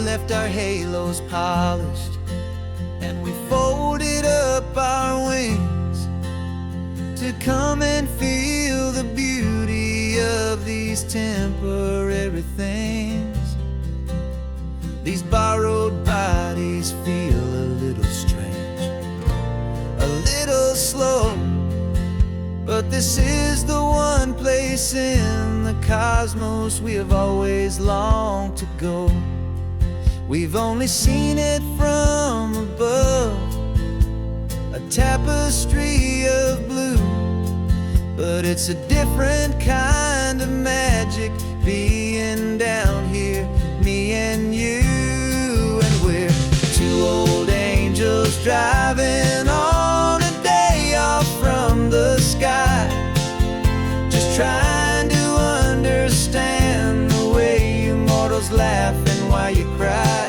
left our halos polished, and we folded up our wings to come and feel the beauty of these temporary things. These borrowed bodies feel a little strange, a little slow, but this is the one place in the cosmos we have always longed to go. We've only seen it from above, a tapestry of blue, but it's a different kind of magic being down here, me and you. And we're two old angels driving on a day off from the sky, just trying to understand the way you mortals laugh and why you cry.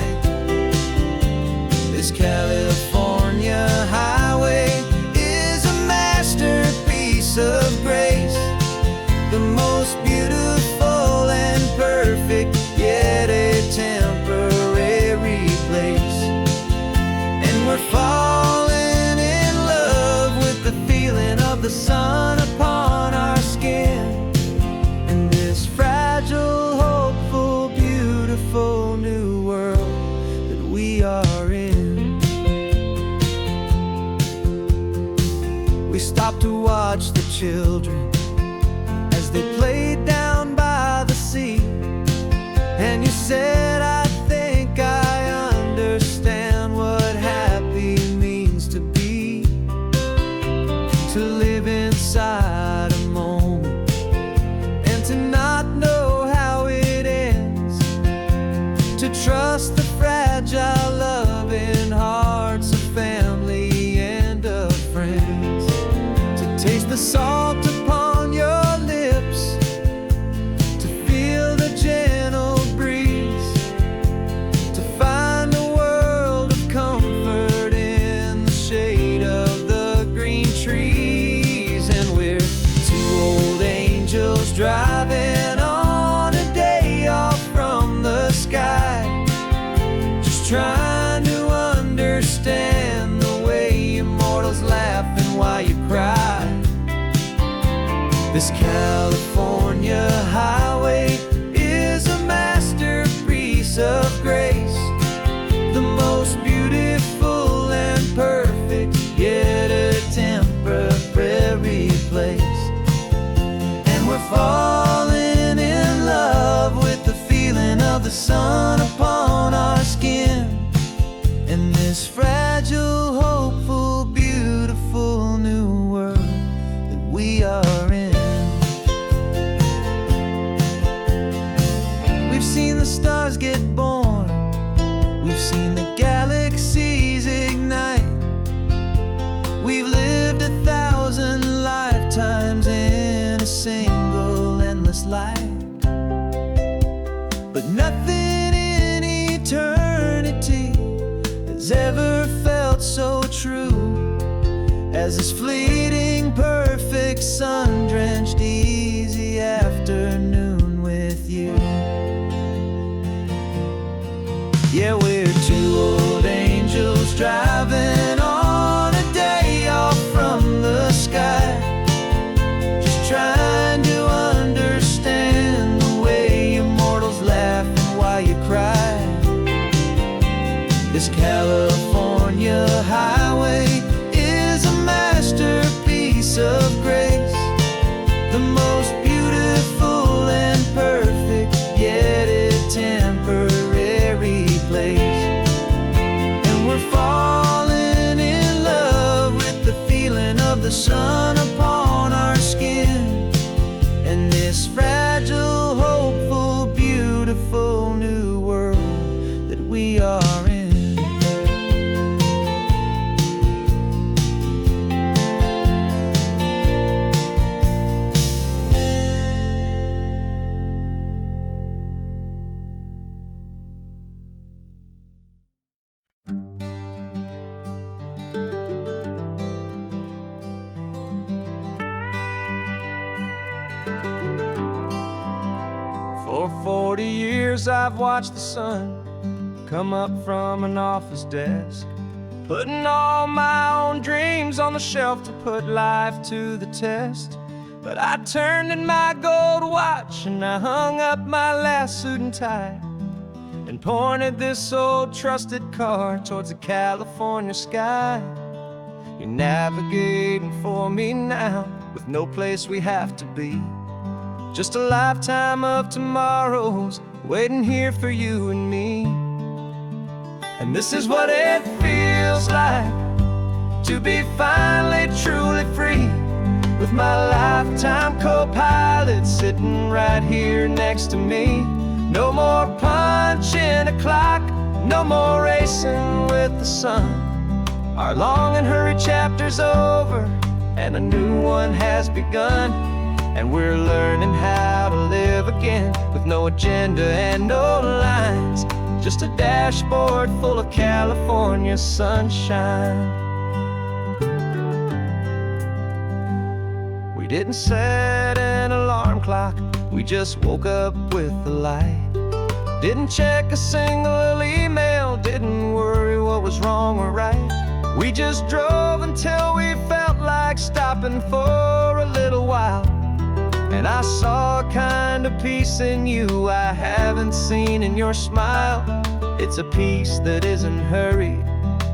This California highway is a masterpiece of grace, the most beautiful and perfect, yet a temporary place. And we're falling in love with the feeling of the sun upon our skin, in this fragile, hopeful, beautiful new world that we are in. We stopped to watch the children as they played down by the sea, and you said, I think I understand what happy means to be, to live inside a moment and to not know how it ends, to trust the fragile loving hearts of family and of friends, to taste the salt upon your lips, to feel the gentle breeze, to find a world of comfort in the shade of the green trees. And we're two old angels driving on a day off from the sky, just trying to understand the way you mortals laugh and why you cry. This California highway is a masterpiece of grace, the most beautiful and perfect, yet a temporary place. And we're falling in love with the feeling of the sun upon our skin, in this fragile, hopeful, beautiful new world that we are in. We've seen the stars get born, we've seen the galaxies ignite, we've lived 1,000 lifetimes in a single endless life, but nothing in eternity has ever felt so true as this fleeting, perfect, sun-drenched, easy afternoon with you. Yeah, we're two old angels driving on a day off from the sky, just trying to understand the way you mortals laugh and why you cry. This California highway is a masterpiece of grace, the most beautiful and perfect, yet a temporary place. And we're falling in love with the feeling of the sun upon our skin, and this fragile, hopeful, beautiful new world that we are in. For 40 years I've watched the sun come up from an office desk, putting all my own dreams on the shelf to put life to the test. But I turned in my gold watch and I hung up my last suit and tie, and pointed this old trusted car towards the California sky. You're navigating for me now, with no place we have to be, just a lifetime of tomorrows waiting here for you and me. And this is what it feels like to be finally truly free, with my lifetime co-pilot sitting right here next to me. No more punching a clock, no more racing with the sun. Our long and hurried chapter's over, and a new one has begun. And we're learning how to live again, with no agenda and no lines, just a dashboard full of California sunshine. We didn't set an alarm clock, we just woke up with the light. Didn't check a single email, didn't worry what was wrong or right. We just drove until we felt like stopping for a little while. And I saw a kind of peace in you I haven't seen in your smile. It's a peace that isn't hurried,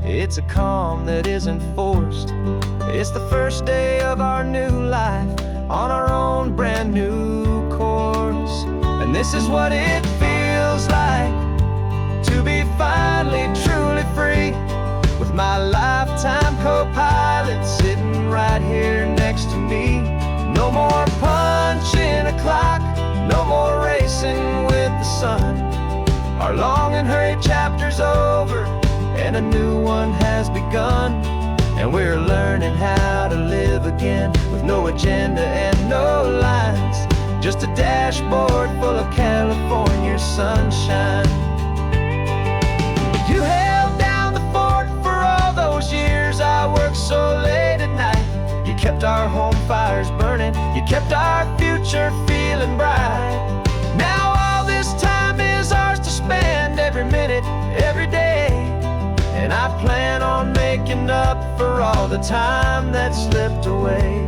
it's a calm that isn't forced. It's the first day of our new life, on our own brand new course. And this is what it feels like to be finally truly free, with my lifetime co-pilot sitting right here next to me. No more punching a clock, no more racing with the sun. Our long and hurried chapter's over, and a new one has begun. And we're learning how to live again, with no agenda and no lines, just a dashboard full of California sunshine. You held down the fort for all those years I worked so late at night. You kept our home fires burning, you kept our future feeling bright. Now all this time is ours to spend, every minute, every day. And I plan on making up for all the time that slipped away.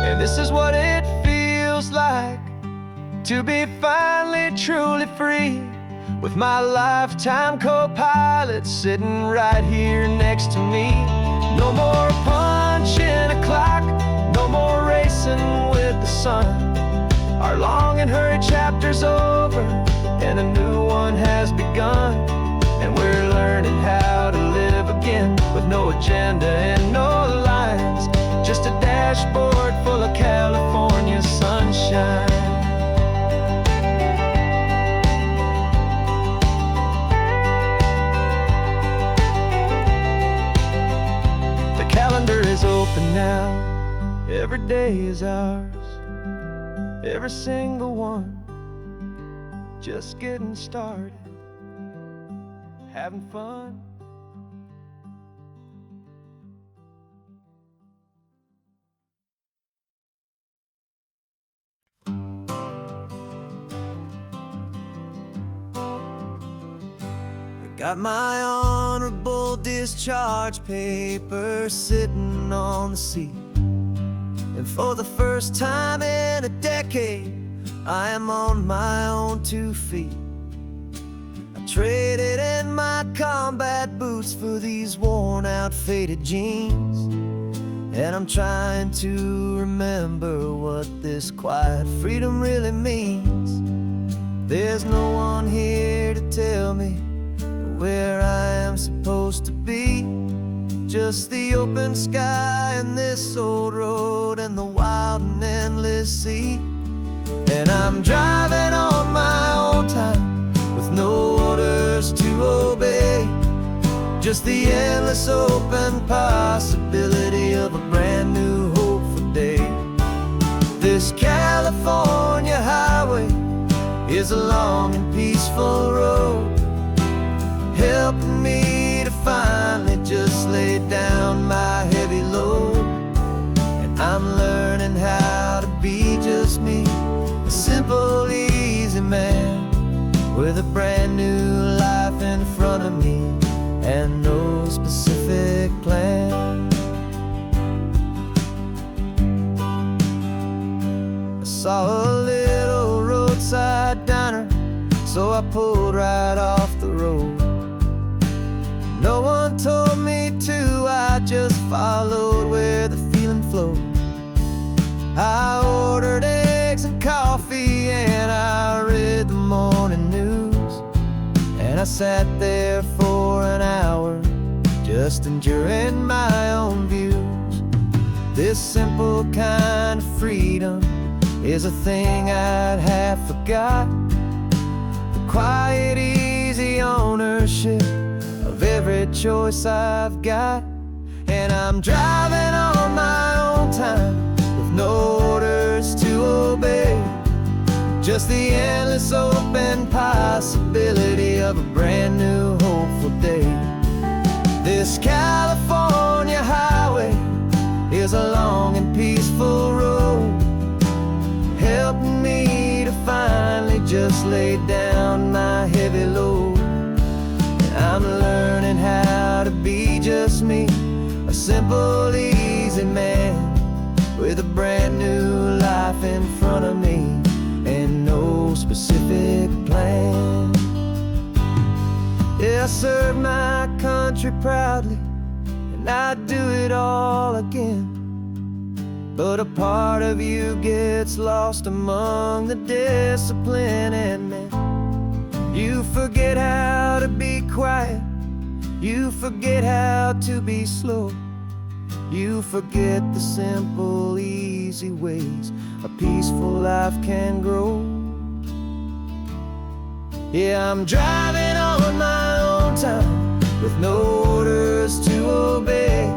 And this is what it feels like to be finally truly free, with my lifetime co-pilot sitting right here next to me. No more punching a clock, no more racing with the sun. Our long and hurried chapter's over, and a new one has begun. And we're learning how to live again, with no agenda and no lines, just a dashboard full of California sunshine. Is open now, every day is ours, every single one, just getting started, having fun. Got my honorable discharge paper sitting on the seat, and for the first time in a decade, I am on my own 2 feet. I traded in my combat boots for these worn out faded jeans, and I'm trying to remember what this quiet freedom really means. There's no one here to tell me where I am supposed to be, just the open sky and this old road and the wild and endless sea. And I'm driving on my own time, with no orders to obey, just the endless open possibility of a brand new hopeful day. This California highway is a long and peaceful road, helping me to finally just lay down my heavy load. easy man with a brand new life in front of me and no specific plan. I saw a little roadside diner, so I pulled right off the road. No one told me to, I just followed where the feeling flowed. I ordered eggs and coffee and I read the morning news, and I sat there for an hour just enjoying my own views. This simple kind of freedom is a thing I'd have forgot. The quiet, easy ownership of every choice I've got. And I'm driving on my own time with no orders to obey, just the endless open possibility of a brand new hopeful day. This California highway is a long and peaceful road, helping me to finally just lay down my heavy load. And I'm learning how to be just me, a simple, easy man with a brand new life in front of me and no specific plan. Yeah, I serve my country proudly and I'd do it all again, but a part of you gets lost among the discipline and men. You forget how to be quiet, you forget how to be slow, you forget the simple, easy ways a peaceful life can grow. Yeah, I'm driving on my own time with no orders to obey,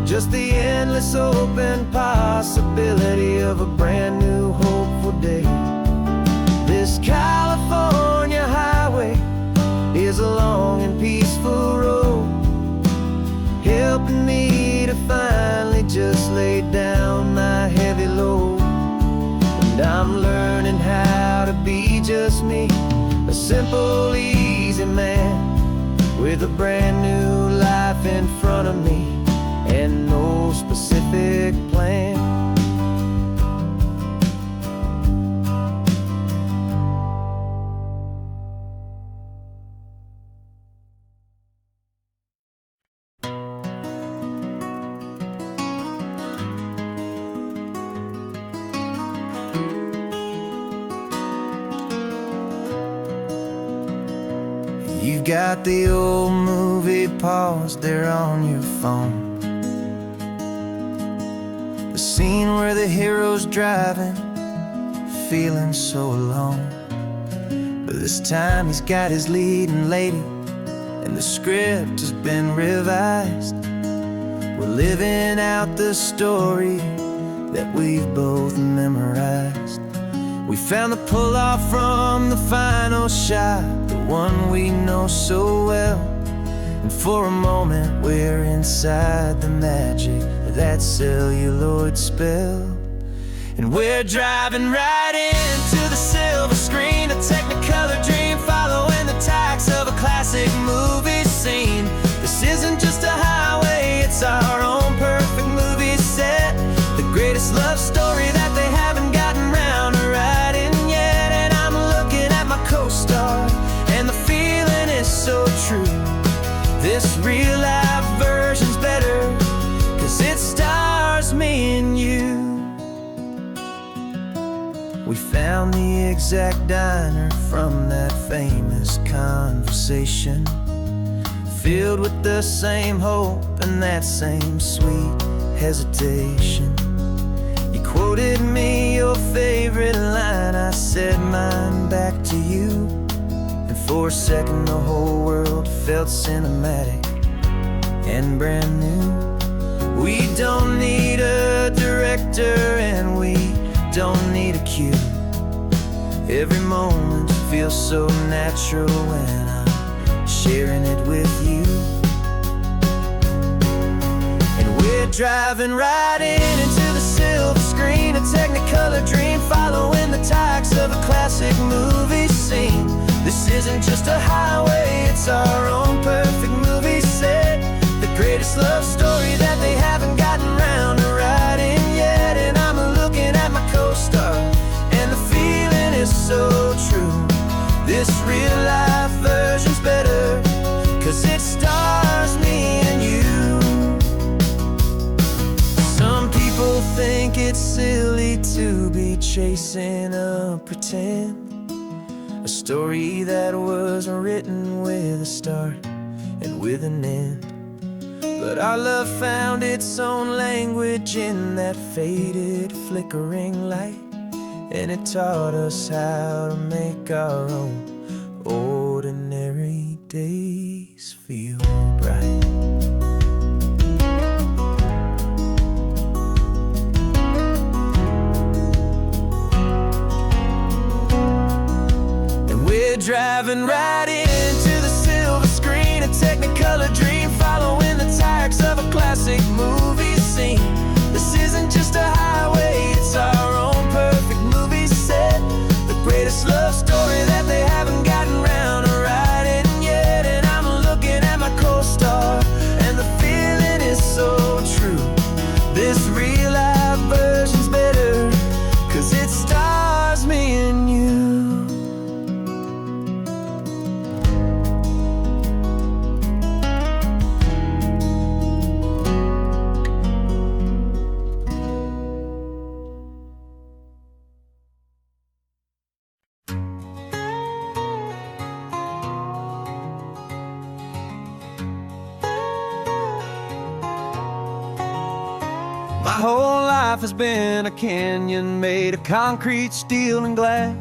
just the endless open possibility of a brand new hopeful day. This California highway is a long and peaceful road, helping me to finally just lay down my heavy load. And I'm learning how to be just me, a simple, easy man with a brand new life in front of me and no specific plan. You've got the old movie paused there on your phone, the scene where the hero's driving, feeling so alone. But this time he's got his leading lady and the script has been revised. We're living out the story that we've both memorized. We found the pull-off from the final shot, the one we know so well. And for a moment we're inside the magic of that celluloid spell. And we're driving right into the silver screen, a technicolor dream, following the tacks of a classic movie scene. This isn't just a highway, it's our own perfect movie set, the greatest love story that they haven't gotten round to writing yet. And I'm looking at my co-star and the feeling is so true. This real life version's better, 'cause it stars me and you. We found the exact diner from that famous conversation, filled with the same hope and that same sweet hesitation. You quoted me your favorite line, I said mine back to you. And for a second the whole world felt cinematic and brand new. We don't need a director and we don't need a cue. Every moment feels so natural when I'm sharing it with you. And we're driving right into the silver screen, a technicolor dream, following the tacks of a classic movie isn't just a highway, it's our own perfect movie set. The greatest love story that they haven't gotten round to writing yet. And I'm looking at my co-star, and the feeling is so true. This real life version's better, 'cause it stars me and you. Some people think it's silly to be chasing a pretend, a story that was written with a start and with an end. But our love found its own language in that faded, flickering light, and it taught us how to make our own ordinary days feel bright. Driving right into the silver screen, a Technicolor dream, following the tires of a classic movie scene. This isn't just a highway, it's our own perfect movie set. The greatest love story that they haven't gotten round to writing yet. And I'm looking at my co-star, and the feeling is so true. This real life version's better, 'cause it stars me and you. My whole life has been a canyon made of concrete, steel, and glass,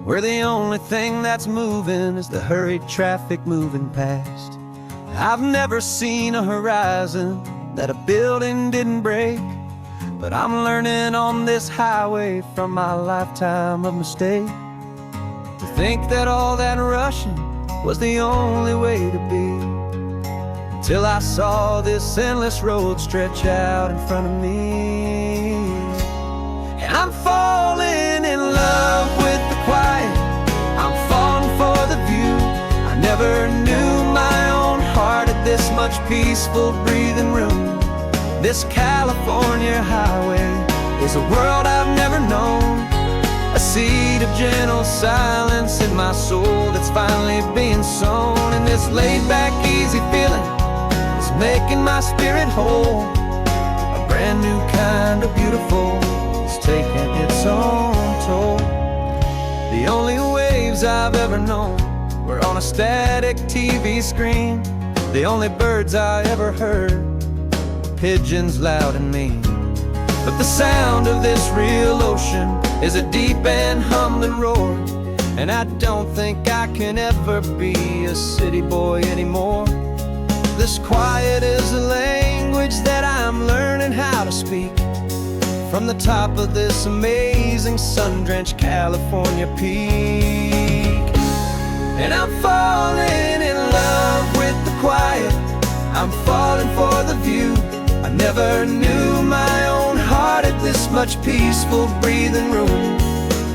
where the only thing that's moving is the hurried traffic moving past. I've never seen a horizon that a building didn't break, but I'm learning on this highway from my lifetime of mistakes to think that all that rushing was the only way to be. Till I saw this endless road stretch out in front of me. And I'm falling in love with the quiet, I'm falling for the view. I never knew my own heart had this much peaceful breathing room. This California highway is a world I've never known, a seed of gentle silence in my soul that's finally being sown. And this laid-back, easy feeling making my spirit whole. A brand new kind of beautiful is taking its own toll. The only waves I've ever known were on a static TV screen. The only birds I ever heard were pigeons loud and mean. But the sound of this real ocean is a deep and humbling roar, and I don't think I can ever be a city boy anymore. This quiet is a language that I'm learning how to speak from the top of this amazing sun-drenched California peak. And I'm falling in love with the quiet, I'm falling for the view. I never knew my own heart had this much peaceful breathing room.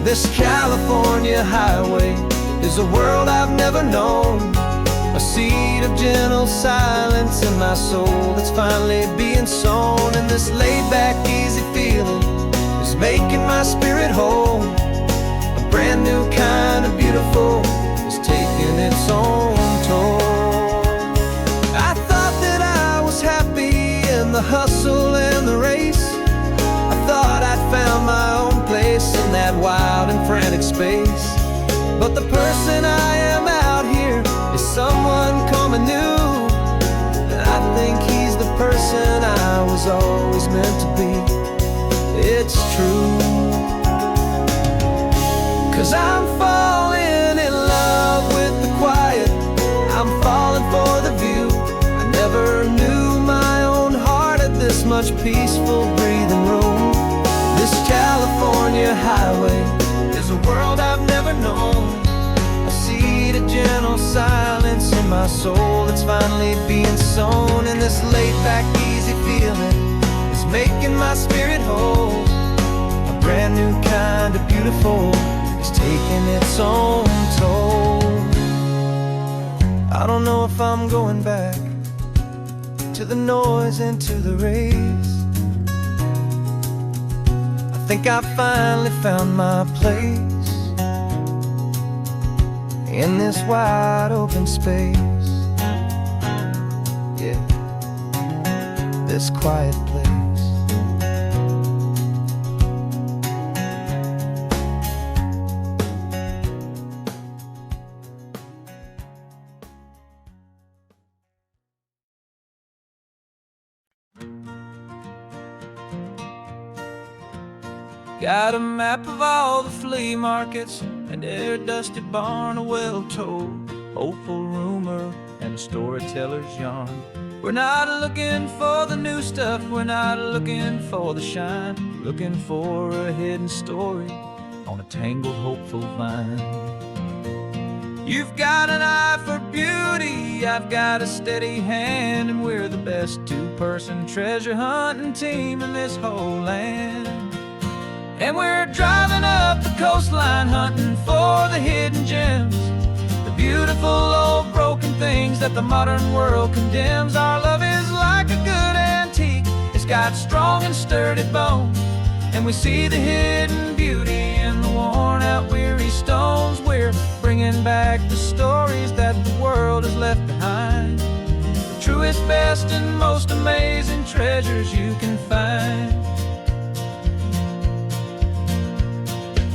This California highway is a world I've never known, a seed of gentle silence in my soul that's finally being sown. And this laid-back, easy feeling is making my spirit whole. A brand new kind of beautiful is taking its own toll. I thought that I was happy in the hustle and the race. I thought I'd found my own place in that wild and frantic space. But the person I am out here is someone coming new, and I think he's the person I was always meant to be. It's true, 'cause I'm falling in love with the quiet, I'm falling for the view. I never knew my own heart had this much peaceful breathing room. This California highway is a world I've never known, a seed of gentle silence in my soul that's finally being sown. And this laid-back, easy feeling is making my spirit whole. A brand new kind of beautiful is taking its own toll. I don't know if I'm going back to the noise and to the race. I think I finally found my place in this wide open space. Yeah, this quiet place. Got a map of all the flea markets and every dusty barn, a well-told, hopeful rumor and a storyteller's yarn. We're not looking for the new stuff, we're not looking for the shine, looking for a hidden story on a tangled, hopeful vine. You've got an eye for beauty, I've got a steady hand, and we're the best two-person treasure hunting team in this whole land. And we're driving up the coastline hunting for the hidden gems, the beautiful old broken things that the modern world condemns. Our love is like a good antique, it's got strong and sturdy bones, and we see the hidden beauty in the worn out weary stones. We're bringing back the stories that the world has left behind, the truest, best, and most amazing treasures you can find.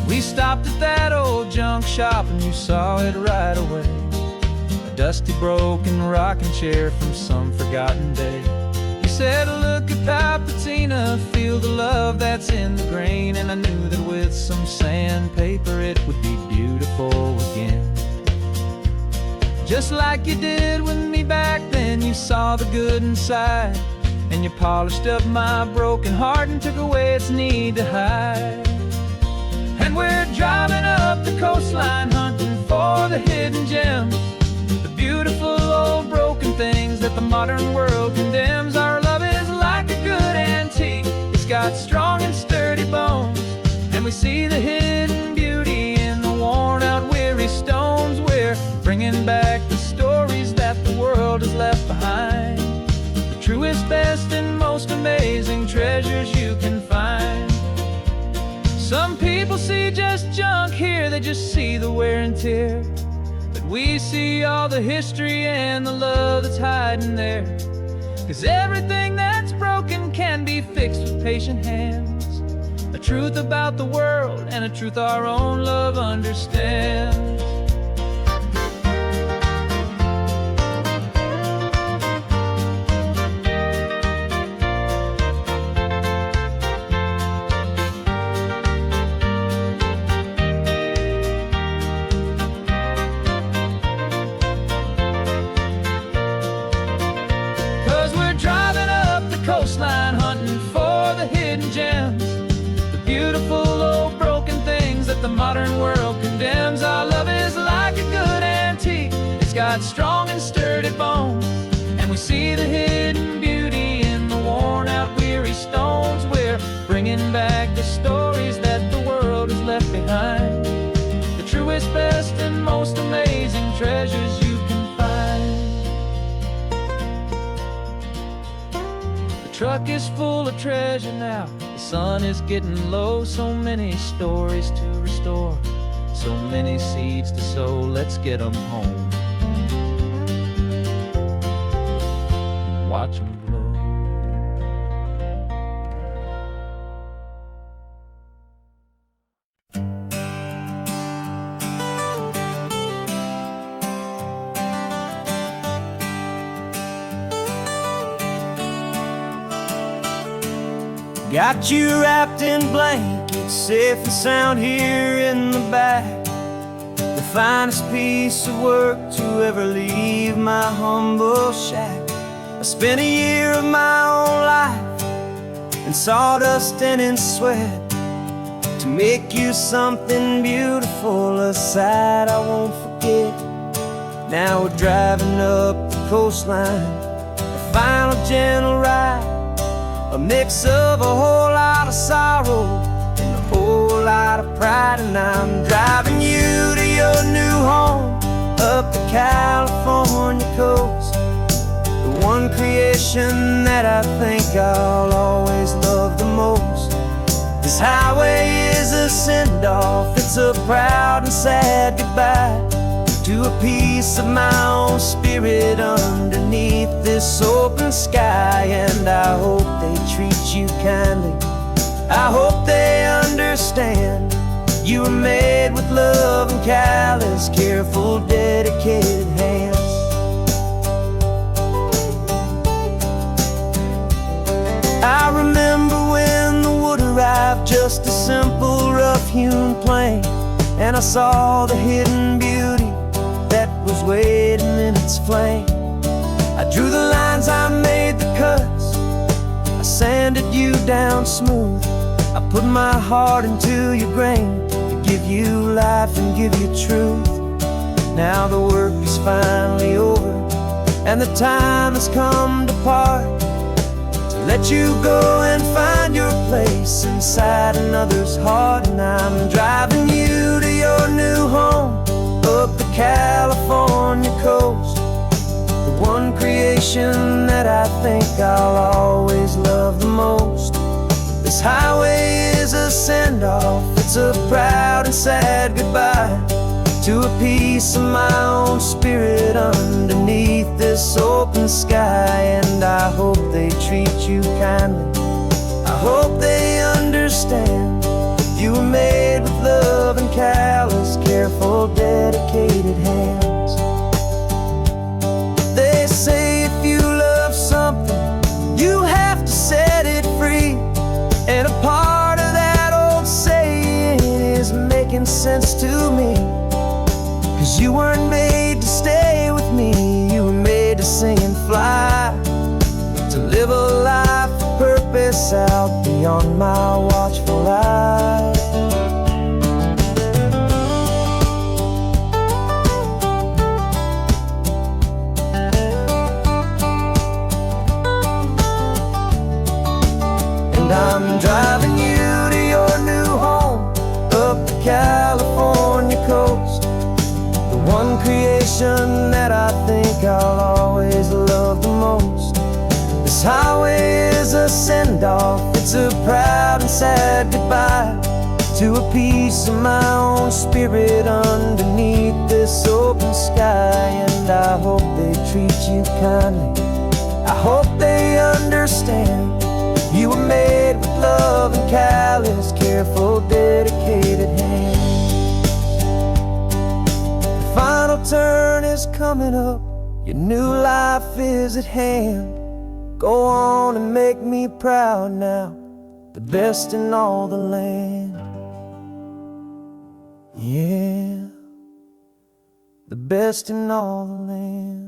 We stopped at that old junk shop and you saw it right away, a dusty, broken rocking chair from some forgotten day. You said, look at that patina, feel the love that's in the grain, and I knew that with some sandpaper it would be beautiful again. Just like you did with me back then, you saw the good inside, and you polished up my broken heart and took away its need to hide. And we're driving up the coastline hunting for the hidden gems, the beautiful old broken things that the modern world condemns. Our love is like a good antique, it's got strong and sturdy bones, and we see the hidden beauty in the worn out weary stones. We're bringing back the stories that the world has left behind, the truest, best, and most amazing treasures you can find. Some people see just junk here, they just see the wear and tear, but we see all the history and the love that's hiding there. 'Cause everything that's broken can be fixed with patient hands, a truth about the world and a truth our own love understands. 'Cause we're driving up the coastline hunting for the hidden gems, the beautiful old broken things that the modern world condemns. Our love is like a good antique, it's got strong and sturdy bones, and we see the hidden beauty in the worn out weary stones. We're bringing back the stories that the world has left behind, the truest, best, and most amazing treasures you can find. The truck is full of treasure now, the sun is getting low, so many stories to restore, so many seeds to sow. Let's get them home, watch them blow. Got you wrapped in blankets, safe and sound here in the back, the finest piece of work to ever leave my humble shack. I spent a year of my own life in sawdust and in sweat to make you something beautiful, a sight I won't forget. Now we're driving up the coastline, a final gentle ride, a mix of a whole lot of sorrow and a whole lot of pride. And I'm driving you to your new home up the California creation that I think I'll always love the most. This highway is a send-off, it's a proud and sad goodbye to a piece of my own spirit underneath this open sky. And I hope they treat you kindly, I hope they understand you were made with love and callous, careful, dedicated hands. I remember when the wood arrived, just a simple rough-hewn plank, and I saw the hidden beauty that was waiting in its flame. I drew the lines, I made the cuts, I sanded you down smooth. I put my heart into your grain to give you life and give you truth. Now the work is finally over, and the time has come to part, to let you go and find your place inside another's heart. And I'm driving you to your new home up the California coast, the one creation that I think I'll always love the most. This highway is a send-off, it's a proud and sad goodbye to a piece of my own spirit underneath this open sky. And I hope they treat you kindly, I hope they understand you were made with love and callous, careful, dedicated hands. They say if you love something, you have to set it free. And a part of that old saying is making sense to me, 'cause you weren't made to stay with me, you were made to sing and fly, to live a life of purpose out beyond my watchful eye. And I'm driving you to your new home up the California coast, the one creation that I think I'll always love the most. This highway is a send-off, it's a proud and sad goodbye to a piece of my own spirit underneath this open sky. And I hope they treat you kindly, I hope they understand you were made with love and callous, careful, dedicated hands. The final turn is coming up, your new life is at hand. Go on and make me proud now, the best in all the land. Yeah, the best in all the land.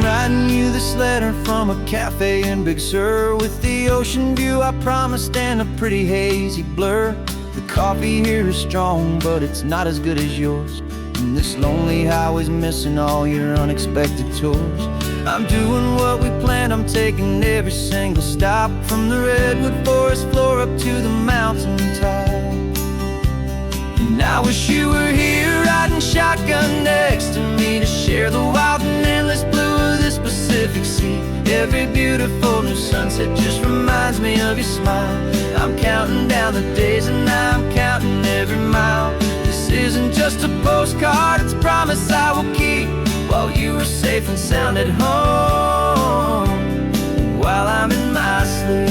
Writing you this letter from a cafe in Big Sur, with the ocean view I promised and a pretty hazy blur. The coffee here is strong, but it's not as good as yours, and this lonely highway's missing all your unexpected tours. I'm doing what we planned, I'm taking every single stop, from the redwood forest floor up to the mountain top. And I wish you were here riding shotgun next to me, to share the wild and endless blue of this Pacific Sea. Every beautiful new sunset just reminds me of your smile. I'm counting down the days and I'm counting every mile. This isn't just a postcard, it's a promise I will keep, while you are safe and sound at home, while I'm in my sleep.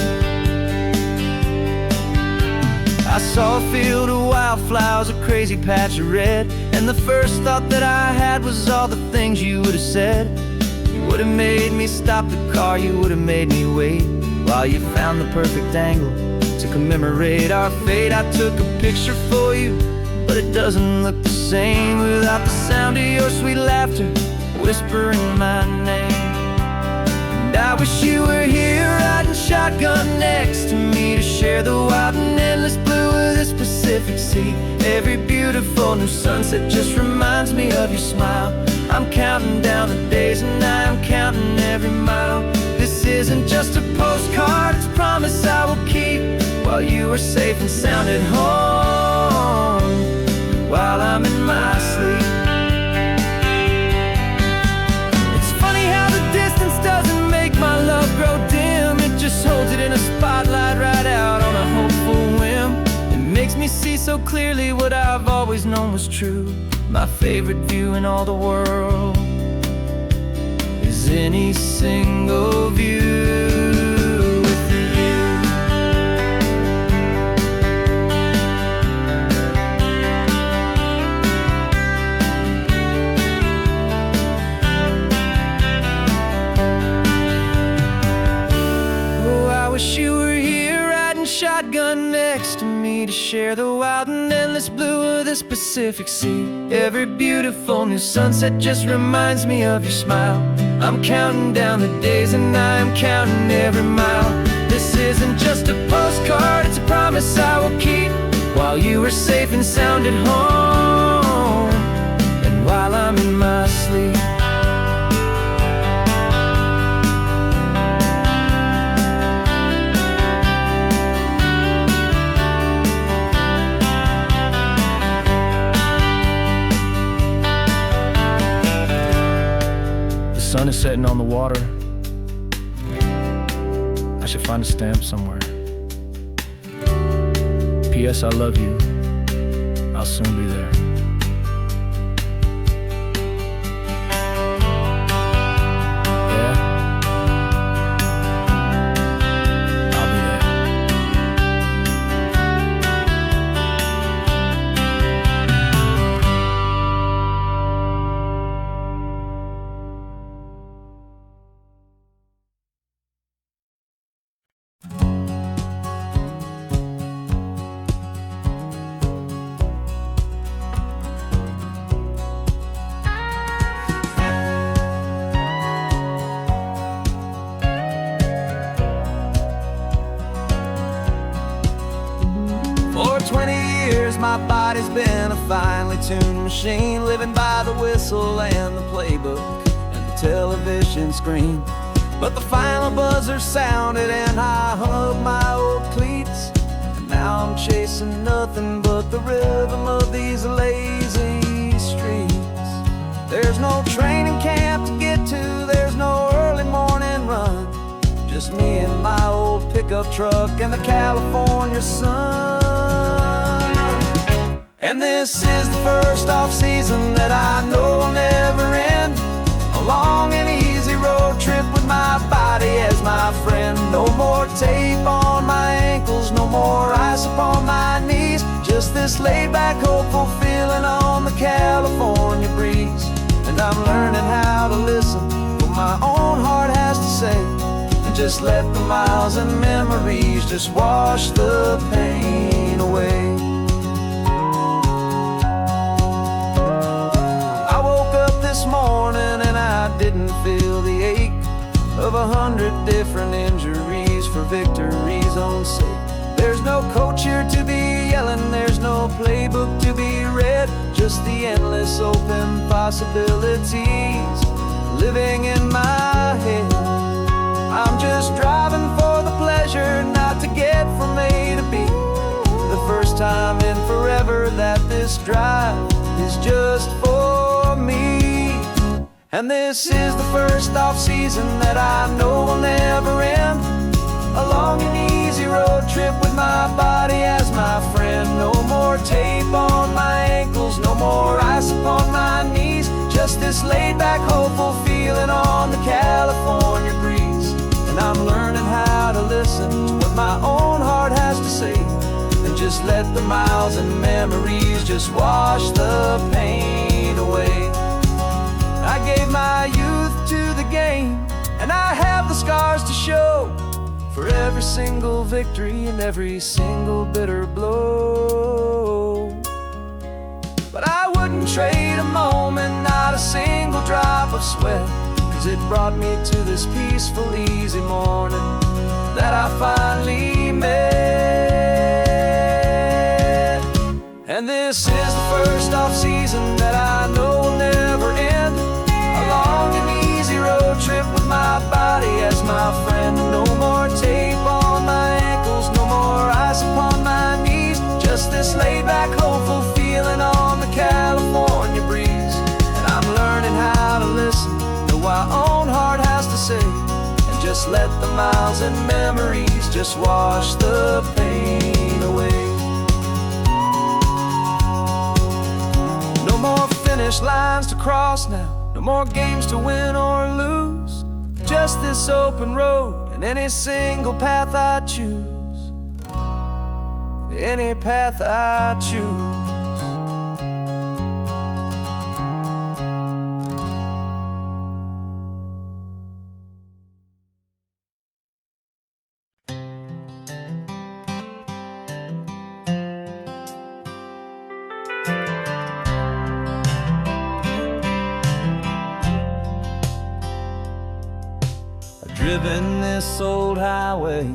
I saw a field of wildflowers, a crazy patch of red, and the first thought that I had was all the things you would have said. You would have made me stop the car, you would have made me wait, while you found the perfect angle to commemorate our fate. I took a picture for you, but it doesn't look the same without the sound of your sweet laughter whispering my name. And I wish you were here riding shotgun next to me, to share the wild and endless blue of this Pacific Sea. Every beautiful beautiful new sunset just reminds me of your smile. I'm counting down the days and I'm counting every mile. This isn't just a postcard, it's a promise I will keep, while you are safe and sound at home, while I'm in my sleep. It's funny how the distance doesn't make my love grow dim. It just holds it in a spotlight right out on a hopeful whim. It makes me see so clearly what I've always known was true. My favorite view in all the world is any single view with you. Oh, I wish you were here riding shotgun next to me to share the wild and endless blue of this Pacific Sea. Every beautiful new sunset just reminds me of your smile. I'm counting down the days and I'm counting every mile. This isn't just a postcard, it's a promise I will keep, while you are safe and sound at home, and while I'm in my sleep. The sun is setting on the water. I should find a stamp somewhere. P.S. I love you. I'll soon be there. Yeah? I'll be there. For 20 years my body's been a finely tuned machine, living by the whistle and the playbook and the television screen. But the final buzzer sounded and I hung up my old cleats, and now I'm chasing nothing but the rhythm of these lazy streets. There's no training camp to get to, there's no early morning run, just me and my old pickup truck and the California sun. And this is the first off-season that I know will never end. A long and easy road trip with my body as my friend. No more tape on my ankles, no more ice upon my knees, just this laid-back, hopeful feeling on the California breeze. And I'm learning how to listen what my own heart has to say, and just let the miles and memories just wash the pain away. I woke up this morning and I didn't feel the ache of 100 different injuries for victory's own sake. There's no coach here to be yelling, there's no playbook to be read, just the endless open possibilities living in my head. I'm just driving for the pleasure, not to get from A to B. The first time in forever that this drive is just for me. And this is the first off-season that I know will never end. A long and easy road trip with my body as my friend. No more tape on my ankles, no more ice upon my knees, just this laid-back, hopeful feeling on the California breeze. And I'm learning how to listen to what my own heart has to say, and just let the miles and memories just wash the pain away. I gave my youth to the game, and I have the scars to show for every single victory and every single bitter blow. But I wouldn't trade a moment, not a single drop of sweat, 'cause it brought me to this peaceful, easy morning that I finally met. And this is the first off-season that I know will never end. A long and easy road trip with my body as my friend. No more tape on my ankles, no more ice upon my knees. Just this laid-back, hopeful feeling on the California breeze. And I'm learning how to listen, know what my own heart has to say, and just let the miles and memories just wash the pain away. No more finish lines to cross now, no more games to win or lose. Just this open road and any single path I choose. Any path I choose. Driven this old highway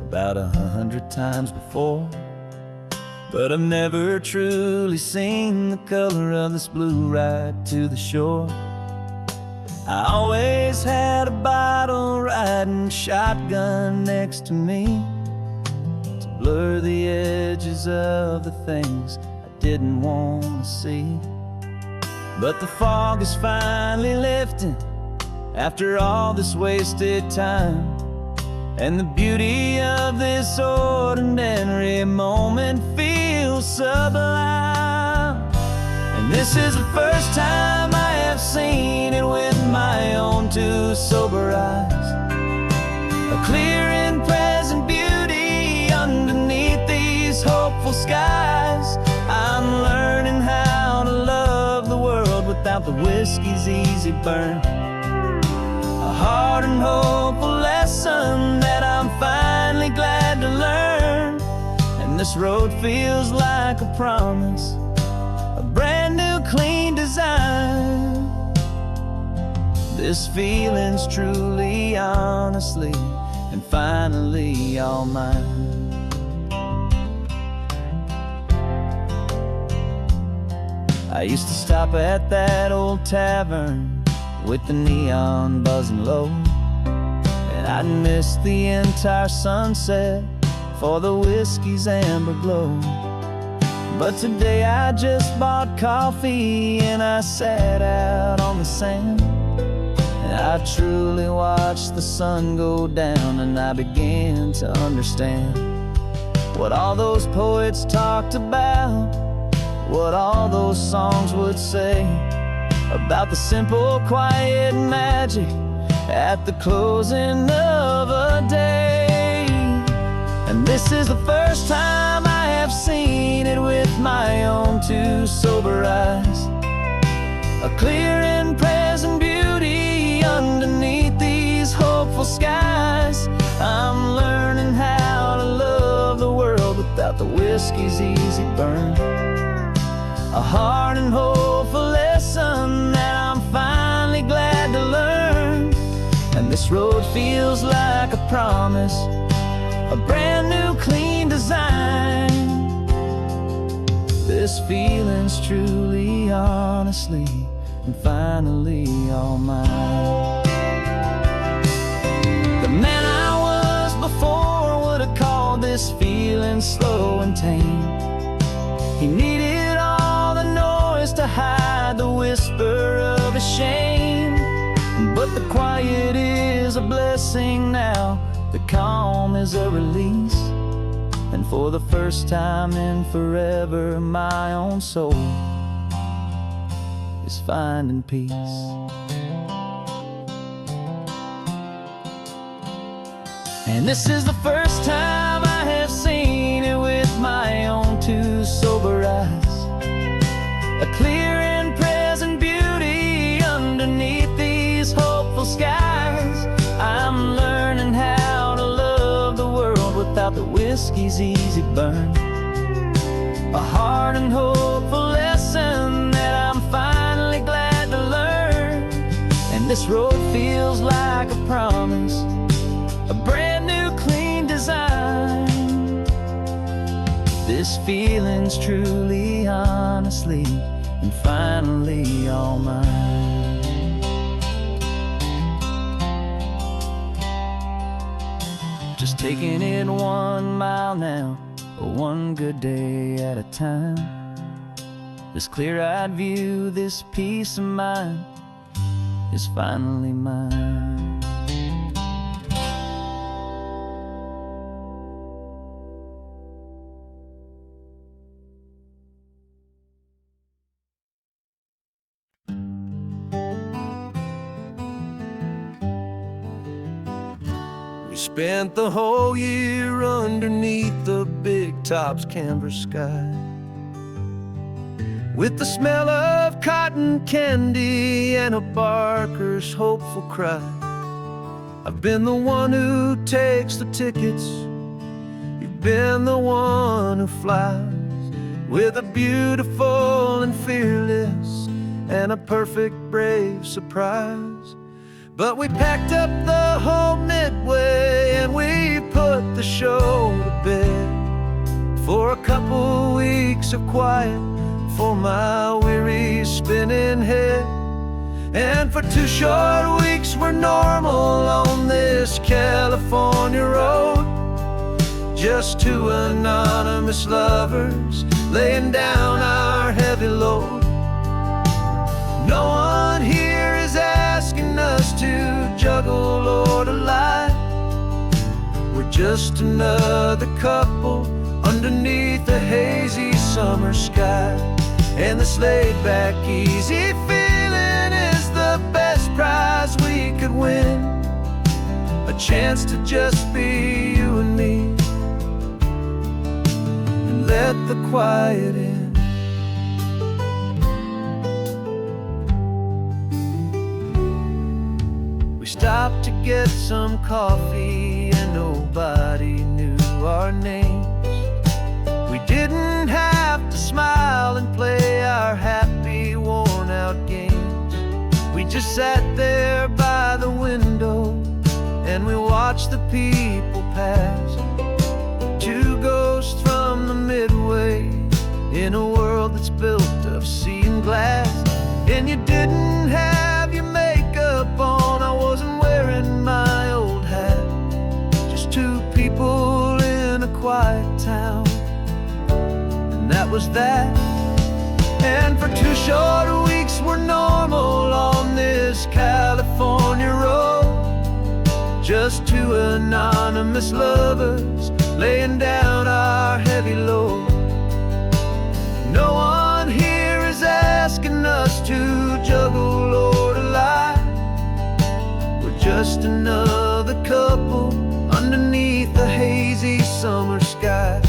about 100 times before, but I've never truly seen the color of this blue right to the shore. I always had a bottle riding shotgun next to me to blur the edges of the things I didn't want to see. But the fog is finally lifting after all this wasted time, and the beauty of this ordinary moment feels sublime. And this is the first time I have seen it with my own two sober eyes. A clear and present beauty underneath these hopeful skies. I'm learning how to love the world without the whiskey's easy burn. A hard and hopeful lesson that I'm finally glad to learn. And this road feels like a promise, a brand new clean design. This feeling's truly, honestly, and finally all mine. I used to stop at that old tavern with the neon buzzing low, and I'd miss the entire sunset for the whiskey's amber glow. But today I just bought coffee and I sat out on the sand, and I truly watched the sun go down, and I began to understand what all those poets talked about, what all those songs would say about the simple, quiet magic at the closing of a day. And this is the first time I have seen it with my own two sober eyes. A clear and present beauty underneath these hopeful skies. I'm learning how to love the world without the whiskey's easy burn. A hard and hopeful lesson that I'm finally glad to learn. And this road feels like a promise, a brand new clean design. This feeling's truly, honestly, and finally all mine. The man I was before would have called this feeling slow and tame. He needed all the noise to hide the whisper of his shame. But the quiet is a blessing now, the calm is a release. And for the first time in forever, my own soul is finding peace. And this is the first time I have seen it with my own two sober eyes. A clear and present beauty underneath these hopeful skies. I'm learning how to love the world without the whiskey's easy burn. A hard and hopeful lesson that I'm finally glad to learn. And this road feels like a promise, a brand new clean design. This feeling's truly, honestly and finally all mine. Just taking it 1 mile now, one good day at a time. This clear-eyed view, this peace of mind is finally mine. We spent the whole year underneath the big top's canvas sky, with the smell of cotton candy and a barker's hopeful cry. I've been the one who takes the tickets, you've been the one who flies, with a beautiful and fearless and a perfect brave surprise. But we packed up the whole Midway and we put the show to bed for a couple weeks of quiet for my weary spinning head. And for 2 short weeks we're normal on this California road, just 2 anonymous lovers laying down our heavy load. No one here is asking us to juggle or to lie. We're just another couple underneath the hazy summer sky. And this laid-back, easy feeling is the best prize we could win, a chance to just be you and me, and let the quiet in. We stopped to get some coffee and nobody knew our names. We didn't have to smile and play our happy, worn-out games. We just sat there by the window and we watched the people pass, 2 ghosts from the Midway in a world that's built of sea and glass. And you didn't have your makeup on, I wasn't wearing my old hat, just 2 people in a quiet town, and that was that. And for 2 short weeks we're normal on this California road, just 2 anonymous lovers laying down our heavy load. No one here is asking us to juggle or to lie. We're just another couple underneath the hazy summer sky.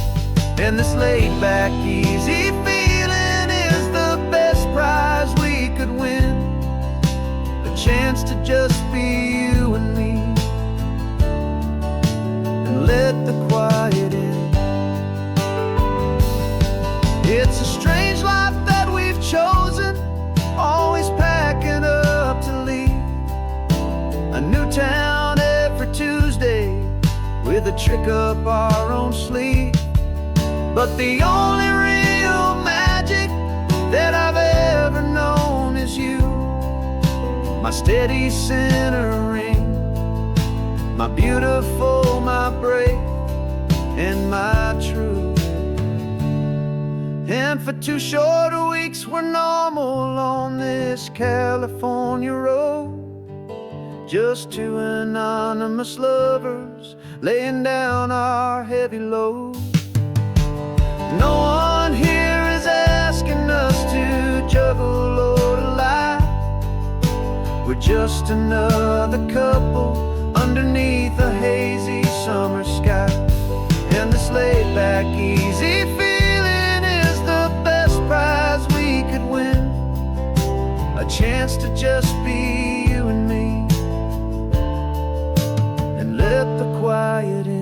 And this laid-back, easy feeling is the best prize we could win, a chance to just be you and me, and let the quiet in. It's a strange life that we've chosen, always packing up to leave a new town every Tuesday with a trick up our own sleeve. But the only real magic that I've ever known is you, my steady centering, my beautiful, my brave, and my true. And for 2 short weeks we're normal on this California road, just 2 anonymous lovers laying down our heavy load. No one here is asking us to juggle or to lie. We're just another couple underneath a hazy summer sky. And this laid-back, easy feeling is the best prize we could win, a chance to just be you and me, and let the quiet in.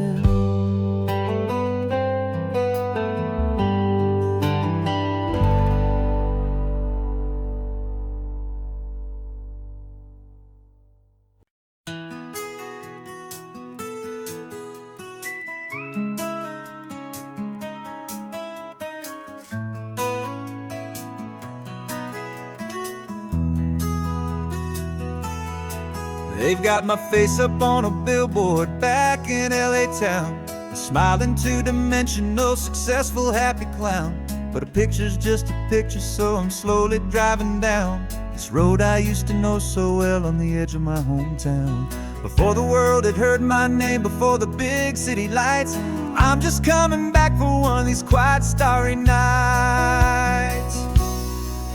They've got my face up on a billboard back in LA town, a smiling two-dimensional, successful, happy clown. But a picture's just a picture, so I'm slowly driving down this road I used to know so well on the edge of my hometown. Before the world had heard my name, before the big city lights, I'm just coming back for one of these quiet, starry nights.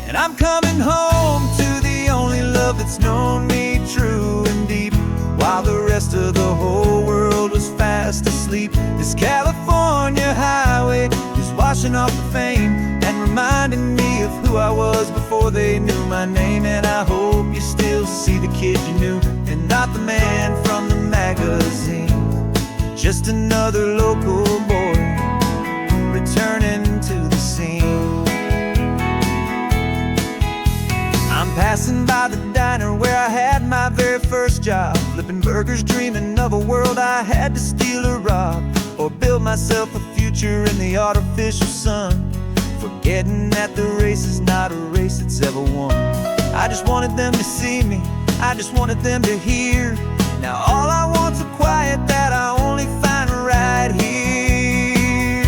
And I'm coming home to the only love that's known me true and deep, while the rest of the whole world was fast asleep. This California highway is washing off the fame and reminding me of who I was before they knew my name. And I hope you still see the kid you knew, and not the man from the magazine. Just another local boy returning to the scene. I'm passing by the diner where I had my very first job, flipping burgers, dreaming of a world I had to steal or rob, or build myself a future in the artificial sun, forgetting that the race is not a race that's ever won. I just wanted them to see me, I just wanted them to hear. Now all I want's a quiet that I only find right here.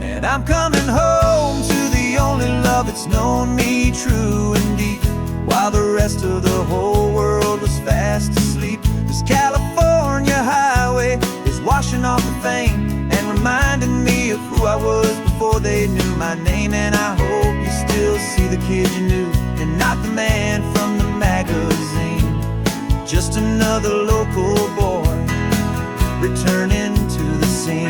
And I'm coming home to the only love that's known me true and deep, while the rest of the whole world was fast asleep. This California highway is washing off the fame and reminding me of who I was before they knew my name. And I hope you still see the kid you knew, and not the man from the magazine. Just another local boy returning to the scene.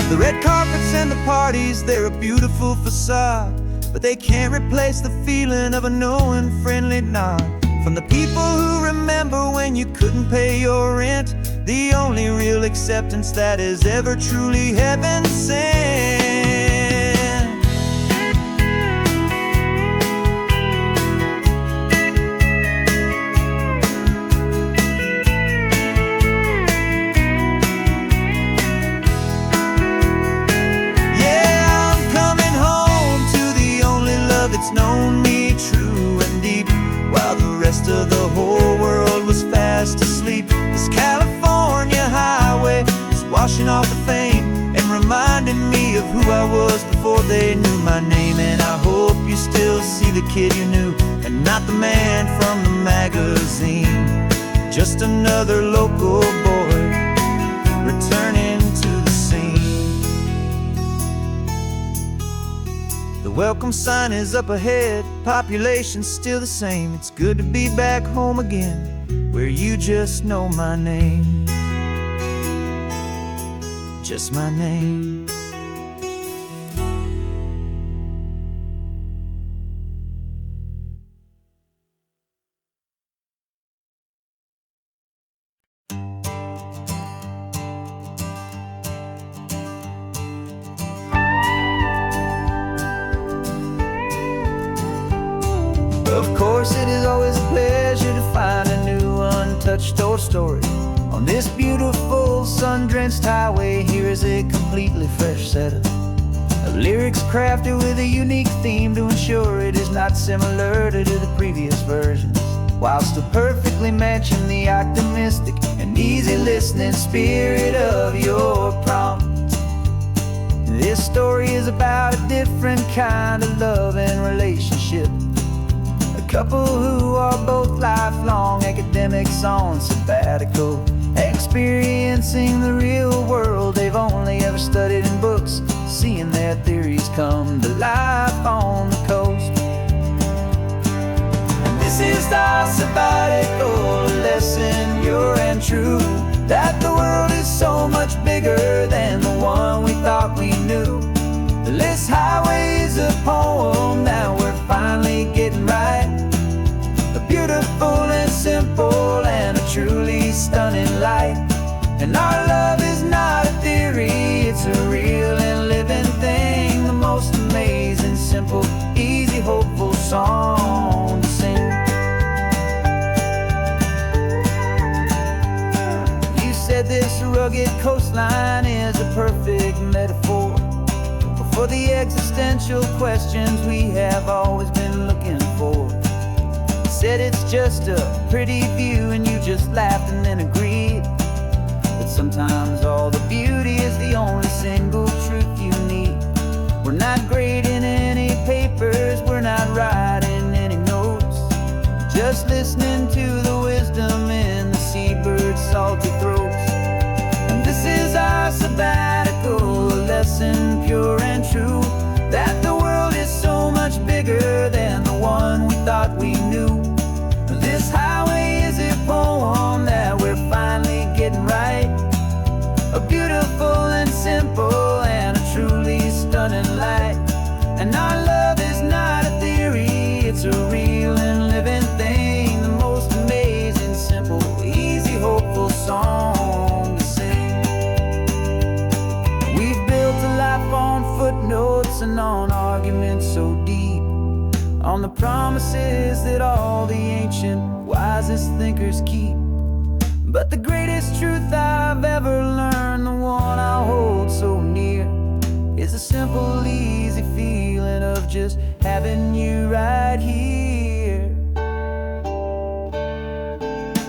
The red carpets and the parties, they're a beautiful facade, but they can't replace the feeling of a knowing, friendly nod from the people who remember when you couldn't pay your rent. The only real acceptance that is ever truly heaven sent. Yeah, I'm coming home to the only love that's known me true and deep, while the rest of the whole world was fast asleep. This California highway is washing off the fame and reminding me of who I was before they knew my name. And I hope you still see the kid you knew, and not the man from the magazine. Just another local boy returning to the scene. The welcome sign is up ahead, population's still the same. It's good to be back home again, where you just know my name. Just my name. Of course, it is always a pleasure to find a new untouched old story. On this beautiful sun-drenched highway, here is a completely fresh set of lyrics crafted with a unique theme to ensure it is not similar to the previous versions, while still perfectly matching the optimistic and easy listening spirit of your prompt. This story is about a different kind of love and relationship. A couple who are both lifelong academics on sabbatical, experiencing the real world they've only ever studied in books, seeing their theories come to life on the coast. And this is our sabbatical lesson, pure and true, that the world is so much bigger than the one we thought we knew. This highway is a poem that we're finally getting right, a beautiful and simple and a truly stunning light. And our love is not a theory, it's a real and living thing, the most amazing, simple, easy, hopeful song to sing. You said this rugged coastline is a perfect metaphor for the existential questions we have always been looking for. said it's just a pretty view, and you just laughed and then agreed that sometimes all the beauty is the only single truth you need. We're not grading any papers, we're not writing any notes, just listening to the wisdom in the seabird's salty throats. And this is our sabbatical, a lesson pure and true, that the world is so much bigger than the one we thought we knew. This highway is a poem that we're finally getting right, a beautiful and simple and a truly stunning light. And our love is not a theory, it's a real and living thing, the most amazing, simple, easy, hopeful song to sing. We've built a life on footnotes and on arguments so deep, on the promises that all the ancient, wisest thinkers keep. But the greatest truth I've ever learned, the one I hold so near, is a simple, easy feeling of just having you right here.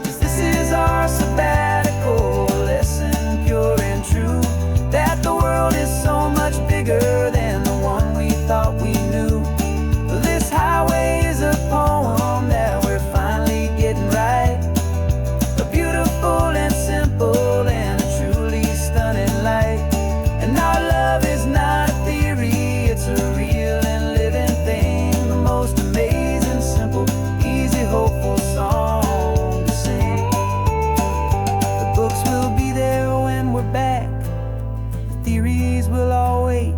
'Cause this is our sabbatical, a lesson pure and true, that the world is so much bigger than the one we thought we knew. This highway is a poem that we're finally getting right, a beautiful and simple and a truly stunning light. And our love is not a theory, it's a real and living thing, the most amazing, simple, easy, hopeful song to sing. The books will be there when we're back, the theories will all wait.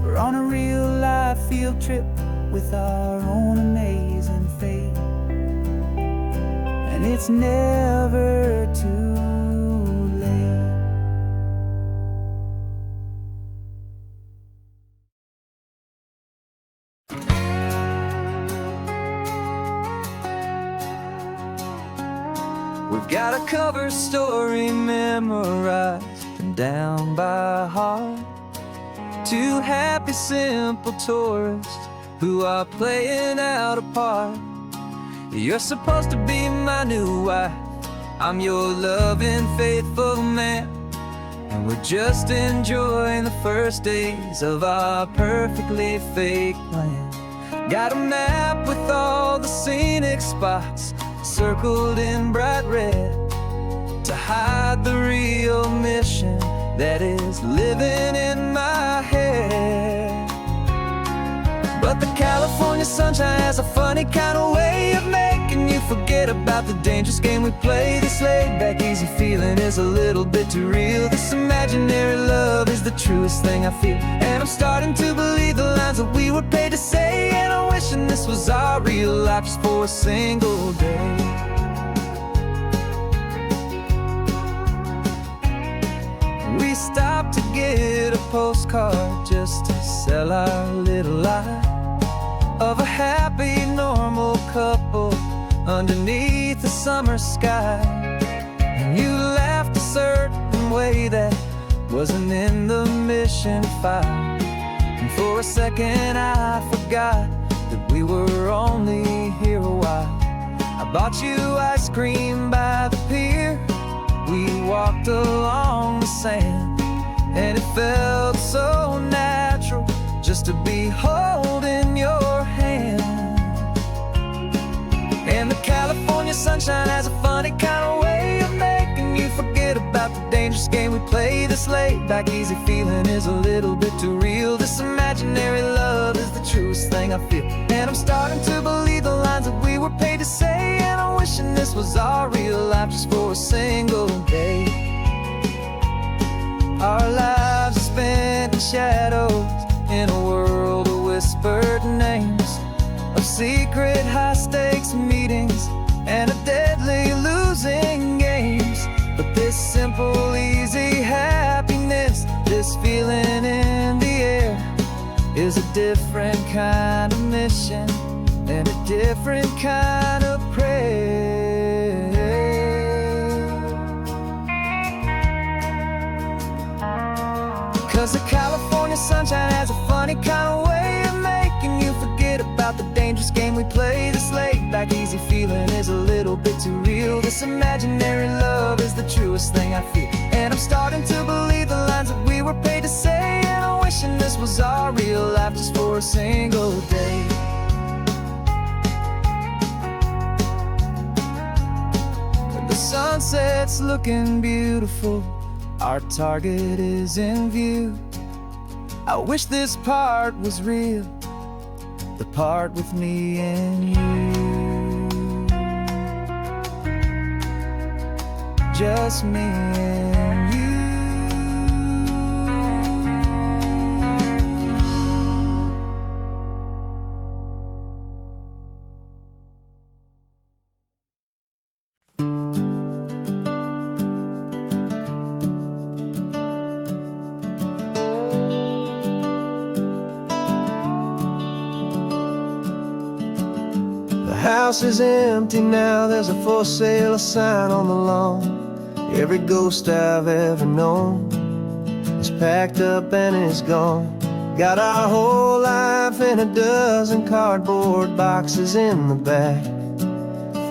We're on a real life field trip with our own amazing fate, and it's never too late. We've got a cover story memorized and down by heart, two happy, simple tourists who are playing out a part. You're supposed to be my new wife, I'm your loving, faithful man, and we're just enjoying the first days of our perfectly fake plan. Got a map with all the scenic spots circled in bright red to hide the real mission that is living in my head. But the California sunshine has a funny kind of way of making you forget about the dangerous game we play. This laid-back, easy feeling is a little bit too real. This imaginary love is the truest thing I feel, and I'm starting to believe the lines that we were paid to say. And I'm wishing this was our real life just for a single day. We stopped to get a postcard just to sell our little lie of a happy, normal couple underneath the summer sky. And you laughed a certain way that wasn't in the mission file, and for a second I forgot that we were only here a while. I bought you ice cream by the pier, we walked along the sand, and it felt so natural just to be holding your hand. And the California sunshine has a funny kind of way of making you forget about the dangerous game we play. This laid-back, easy feeling is a little bit too real. This imaginary love is the truest thing I feel, and I'm starting to believe the lines that we were paid to say. And I'm wishing this was our real life just for a single day. Our lives are spent in shadows, in a world of whispered names, of secret high-stakes meetings and a deadly losing games. But this simple, easy happiness, this feeling in the air, is a different kind of mission and a different kind of prayer. 'Cause the California sunshine has a funny kind of way of making you forget about the dangerous game we play. This laid-back, easy feeling this imaginary love is the truest thing I feel. And I'm starting to believe the lines that we were paid to say, and I'm wishing this was our real life just for a single day. When the sunset's looking beautiful, our target is in view. I wish this part was real, the part with me and you. Just me and you. The house is empty now, there's a for sale sign on the lawn. Every ghost I've ever known is packed up and is gone. Got our whole life in a dozen cardboard boxes in the back.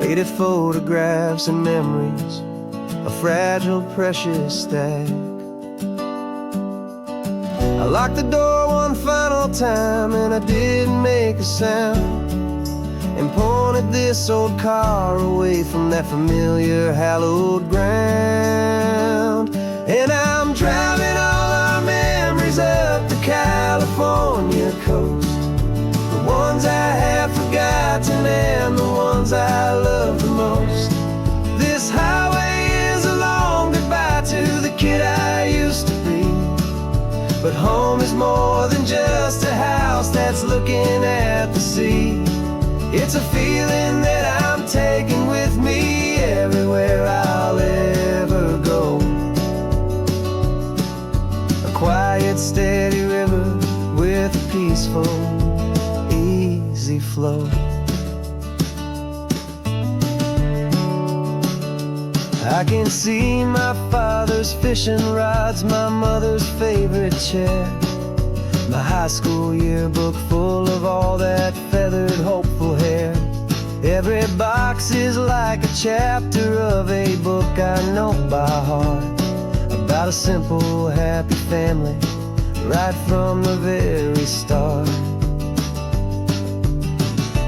Faded photographs and memories, a fragile, precious stack. I locked the door one final time and I didn't make a sound, and pointed this old car away from that familiar hallowed ground. And I'm driving all our memories up the California coast, the ones I have forgotten and the ones I love the most. This highway is a long goodbye to the kid I used to be, but home is more than just a house that's looking at the sea. It's a feeling that I'm taking with me everywhere I'll ever go. A quiet, steady river with a peaceful, easy flow. I can see my father's fishing rods, my mother's favorite chair, my high school yearbook full of all that feathered, hopeful hair. Every box is like a chapter of a book I know by heart, about a simple, happy family right from the very start.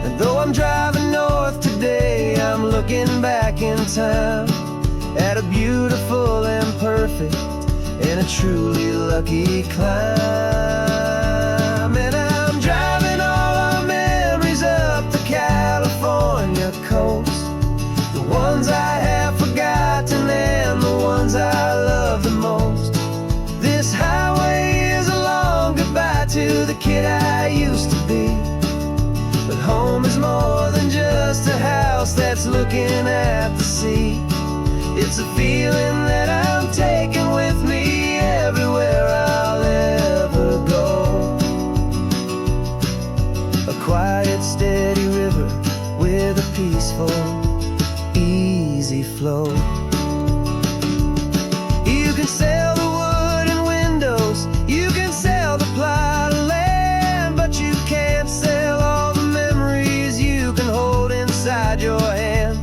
And though I'm driving north today, I'm looking back in time at a beautiful and perfect and a truly lucky climb. California coast, the ones I have forgotten and the ones I love the most. This highway is a long goodbye to the kid I used to be, but home is more than just a house that's looking at the sea. It's a feeling that I'm taking with me everywhere I'll ever go. A quiet, steady river with a peaceful, easy flow. You can sell the wood and windows, you can sell the plot of land, but you can't sell all the memories you can hold inside your hand.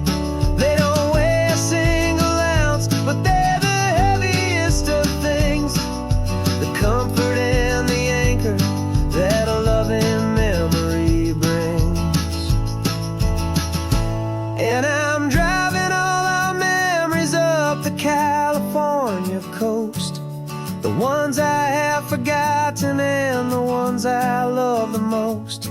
They don't weigh a single ounce, but they're the heaviest of things, the comfort and the anchor that a loving memory brings. And I'm driving all our memories up the California coast, the ones I have forgotten and the ones I love the most.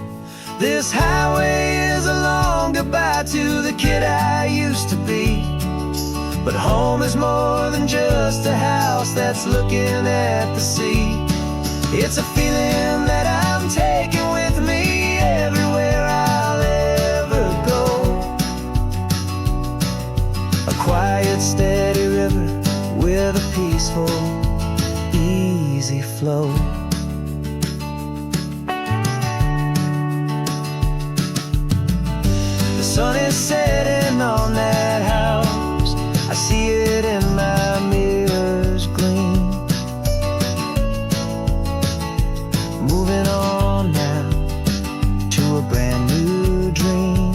This highway is a long goodbye to the kid I used to be, but home is more than just a house that's looking at the sea. It's a feeling that I'm taking with me everywhere I'll ever go. A quiet, steady river with a peaceful, easy flow. The sun is setting on that house, I see it in my mirror's gleam. Moving on now to a brand new dream.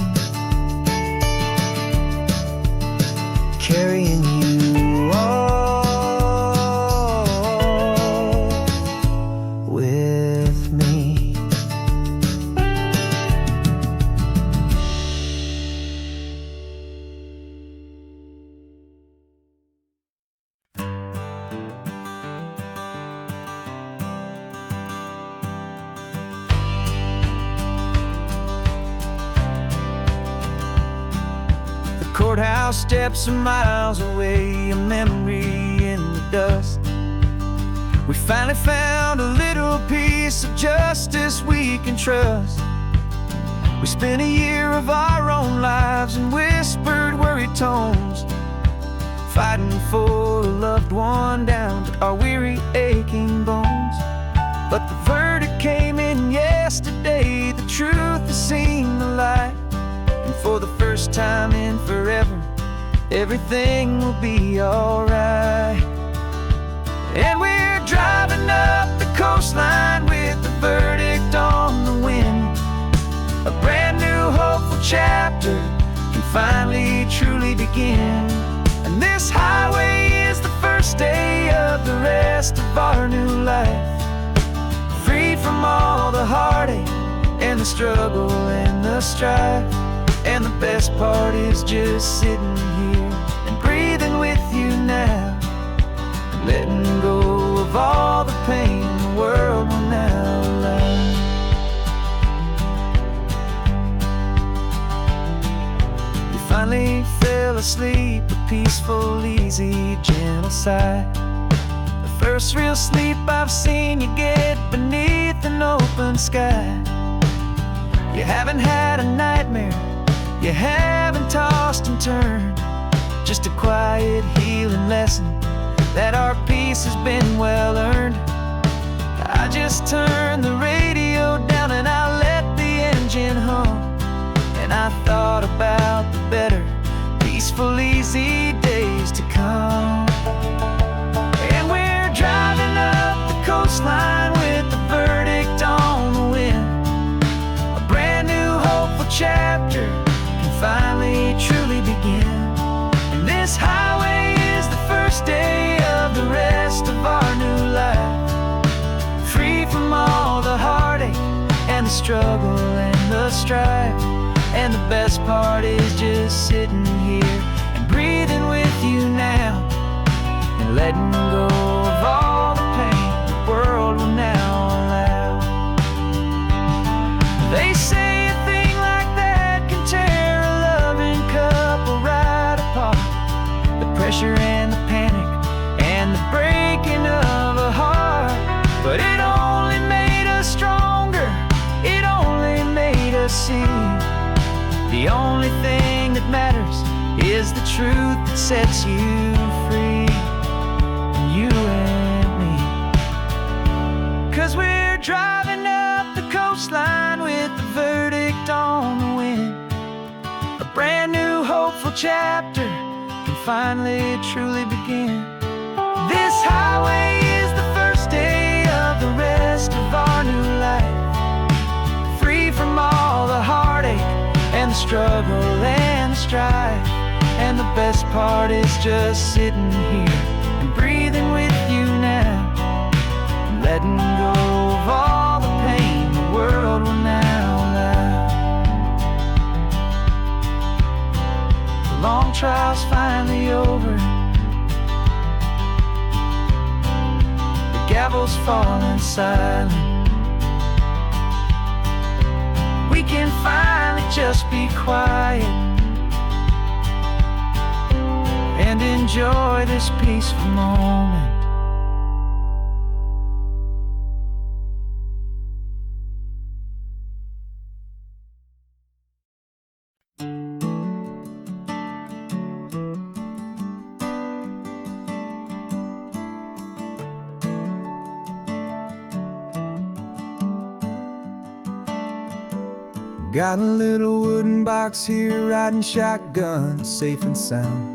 courthouse steps are miles away, a memory in the dust. We finally found a little piece of justice we can trust. We spent a year of our own lives in whispered, worried tones, fighting for a loved one down to our weary, aching bones. But the verdict came in yesterday, the truth has seen the light. And for the first time in forever, everything will be alright. And we're driving up the coastline with the verdict on the wind. A brand new hopeful chapter can finally truly begin. And this highway is the first day of the rest of our new life. Free from all the heartache and the struggle and the strife. And the best part is just sitting here and breathing with you now, and letting go of all the pain the world will now allow. We finally fell asleep, a peaceful, easy, gentle sigh. The first real sleep I've seen you get beneath an open sky. You haven't had a nightmare, you haven't tossed and turned, just a quiet healing lesson that our peace has been well earned. I just turned the radio down and I let the engine hum, and I thought about the better, peaceful, easy days to come. And we're driving up the coastline with the verdict on the wind. A brand new hopeful chapter finally truly begin. And this highway is the first day of the rest of our new life. Free from all the heartache and the struggle and the strife. And the best part is just sitting here and breathing with you now, and letting go of all the pain the world will now allow. They say a thing like that can tear a loving couple right apart. The pressure and the panic and the breaking of a heart. But it only made us stronger, it only made us see the only thing that matters is the truth that sets you free, you and me. 'Cause we're driving up the coastline with the verdict on the wind. A brand new hopeful chapter can finally truly begin. This highway is the first day of the rest of our new life. Free from all the heartache and the struggle and the strife. And the best part is just sitting here and breathing with you now, and letting go of all the pain the world will now allow. The long trial's finally over, the gavel's falling silent. We can finally just be quiet and enjoy this peaceful moment. Got a little wooden box here, riding shotgun, safe and sound.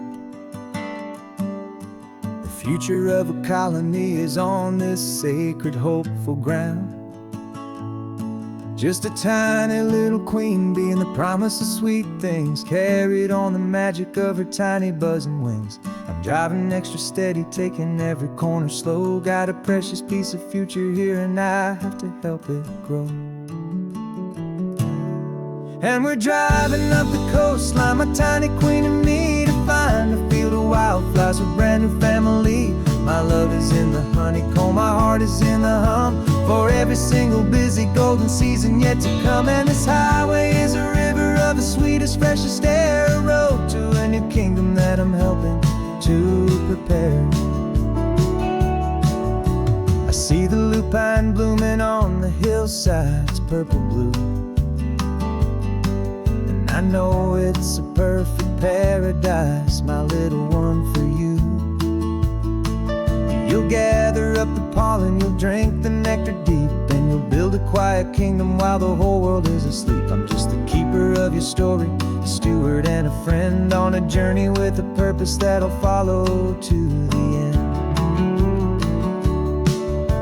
The future of a colony is on this sacred, hopeful ground. Just a tiny little queen bee and the promise of sweet things, carried on the magic of her tiny buzzing wings. I'm driving extra steady, taking every corner slow. Got a precious piece of future here and I have to help it grow. And we're driving up the coastline, my tiny queen and me, to find a field of wildflowers with a brand new family. My love is in the honeycomb, my heart is in the hum, for every single busy golden season yet to come. And this highway is a river of the sweetest, freshest air, a road to an new kingdom that I'm helping to prepare. I see the lupine blooming on the hillsides, purple blue, and I know it's a perfect paradise, my little one, for you. You'll gather up the pollen, you'll drink the nectar deep, and you'll build a quiet kingdom while the whole world is asleep. I'm just the keeper of your story, a steward and a friend on a journey with a purpose that'll follow to the end.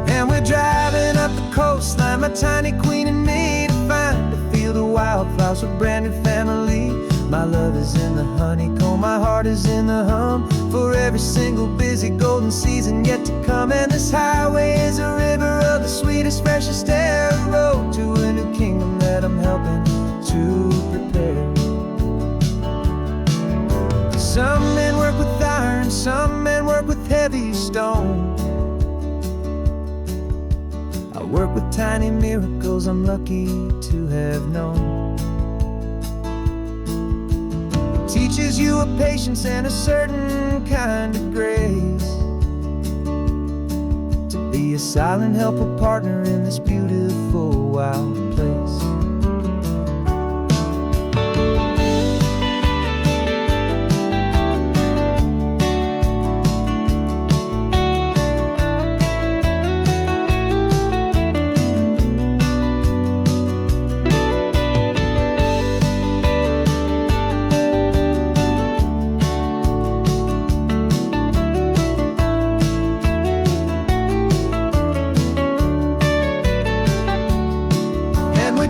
And we're driving up the coastline, my tiny queen and me, to find a field of wildflowers with brand new family. My love is in the honeycomb, my heart is in the hum, for every single busy golden season yet to come. And this highway is a river of the sweetest, freshest air, a road to a new kingdom that I'm helping to prepare. Some men work with iron, some men work with heavy stone. I work with tiny miracles I'm lucky to have known. Teaches you a patience and a certain kind of grace, to be a silent helper partner in this beautiful wild place.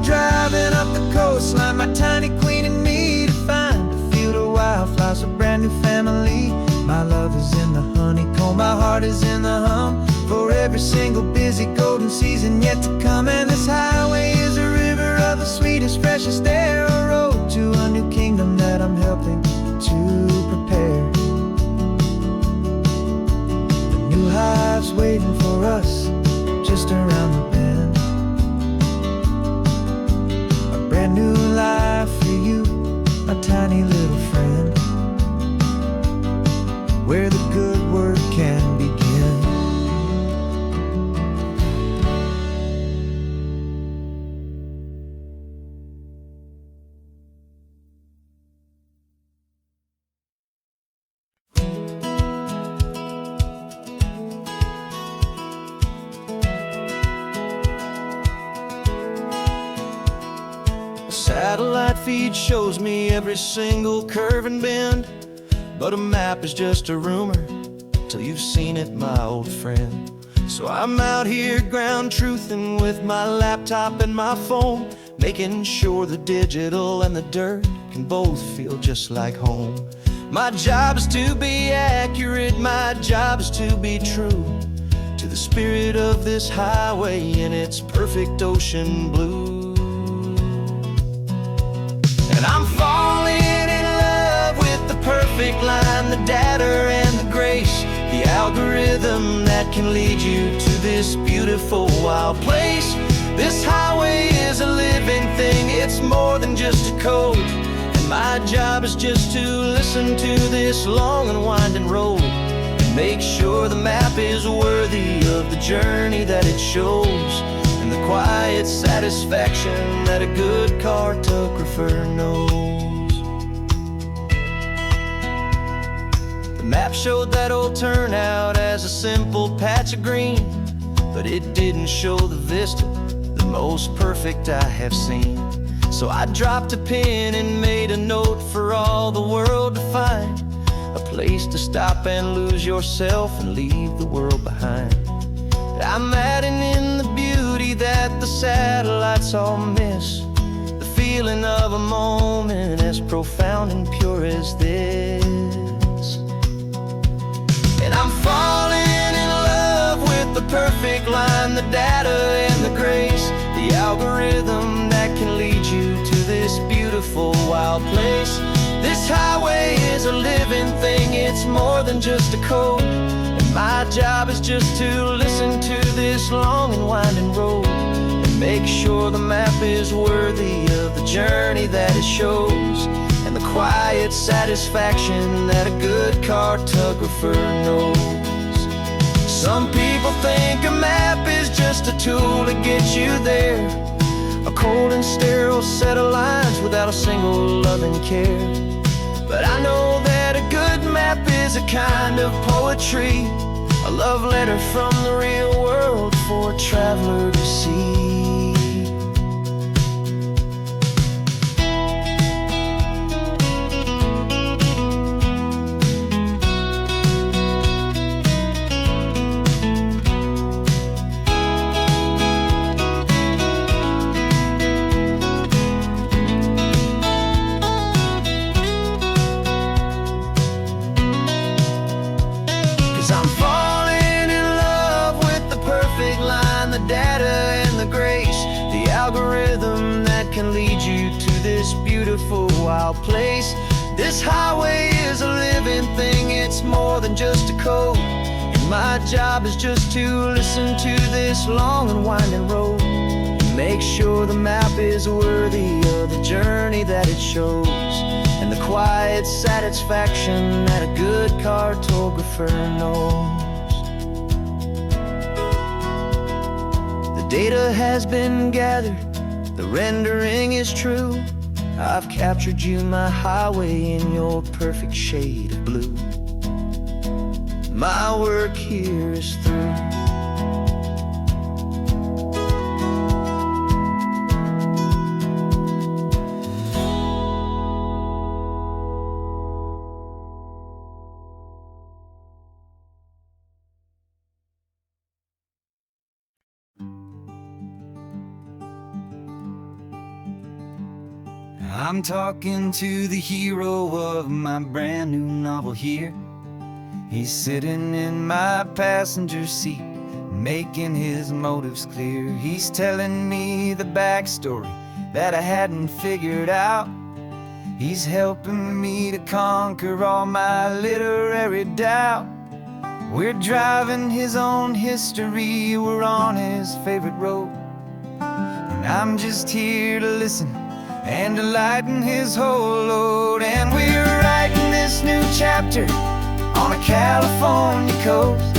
Driving up the coastline, my tiny queen and me, to find a field of wildflowers, a brand new family. My love is in the honeycomb, my heart is in the hum, for every single busy golden season yet to come. And this highway is a river of the sweetest, freshest air, a road to a new kingdom that I'm helping to prepare. The new hive's waiting for us just around the bend. Brand new life for you, my tiny little friend, where the good work can begin. Satellite feed shows me every single curve and bend, but a map is just a rumor till you've seen it, my old friend. So I'm out here ground truthing with my laptop and my phone, making sure the digital and the dirt can both feel just like home. My job is to be accurate, my job is to be true to the spirit of this highway in its perfect ocean blue. And I'm falling in love with the perfect line, the data and the grace, the algorithm that can lead you to this beautiful wild place. This highway is a living thing, it's more than just a code, and my job is just to listen to this long and winding road and make sure the map is worthy of the journey that it shows, and the quiet satisfaction that a good cartographer knows. The map showed that old turnout as a simple patch of green, but it didn't show the vista, the most perfect I have seen. So I dropped a pin and made a note for all the world to find, a place to stop and lose yourself and leave the world behind. I'm adding in the beauty that the satellites all miss, the feeling of a moment as profound and pure as this. And I'm falling in love with the perfect line, the data and the grace, the algorithm that can lead you to this beautiful wild place. This highway is a living thing, it's more than just a code, and my job is just to listen to this long and winding road and make sure the map is worthy of the journey that it shows, and the quiet satisfaction that a good cartographer knows. Some people think a map is just a tool to get you there, a cold and sterile set of lines without a single loving care. But I know that a good map is a kind of poetry, a love letter from the real world for a traveler to see. 'Cause I'm falling in love with the perfect line, the data and the grace, the algorithm that can lead you to this beautiful wild place. This highway is a living thing, it's more than just a code, and my job is just to listen to this long and winding road, make sure the map is worthy of the journey that it shows, and the quiet satisfaction that a good cartographer knows. The data has been gathered, the rendering is true. I've captured you, my highway, in your perfect shade of blue. My work here is through. I'm talking to the hero of my brand new novel here. He's sitting in my passenger seat, making his motives clear. He's telling me the backstory that I hadn't figured out. He's helping me to conquer all my literary doubt. We're driving his own history, we're on his favorite road, and I'm just here to listen and to lighten his whole load. And we're writing this new chapter on a California coast,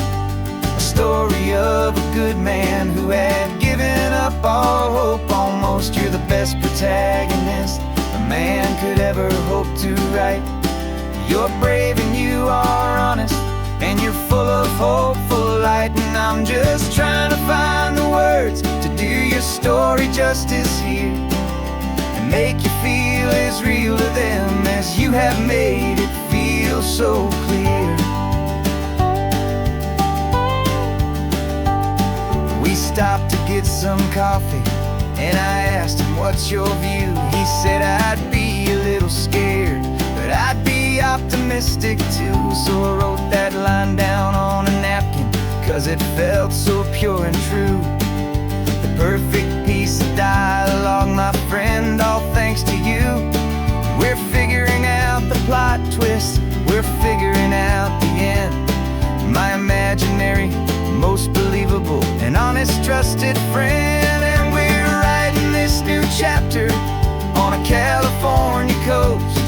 a story of a good man who had given up all hope almost. You're the best protagonist a man could ever hope to write. You're brave and you are honest, and you're full of hopeful light. And I'm just trying to find the words to do your story justice here, make you feel as real to them as you have made it feel so clear. We stopped to get some coffee, and I asked him, what's your view? He said, I'd be a little scared, but I'd be optimistic too. So I wrote that line down on a napkin, 'cause it felt so pure and true. The perfect piece of dialogue, my friend, all thanks to you. We're figuring out the plot twist, we're figuring out the end. My imaginary, most believable and honest trusted friend. And we're writing this new chapter on a California coast,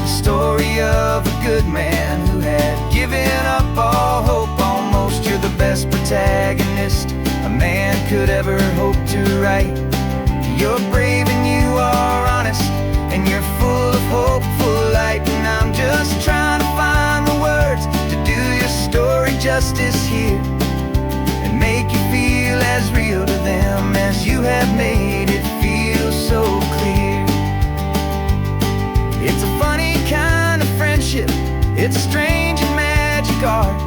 the story of a good man who had given up all hope almost. You're the best protagonist a man could ever hope to write. You're brave and you are honest, and you're full of hopeful light. And I'm just trying to find the words to do your story justice here, and make you feel as real to them as you have made it feel so clear. It's a funny kind of friendship, it's a strange and magic art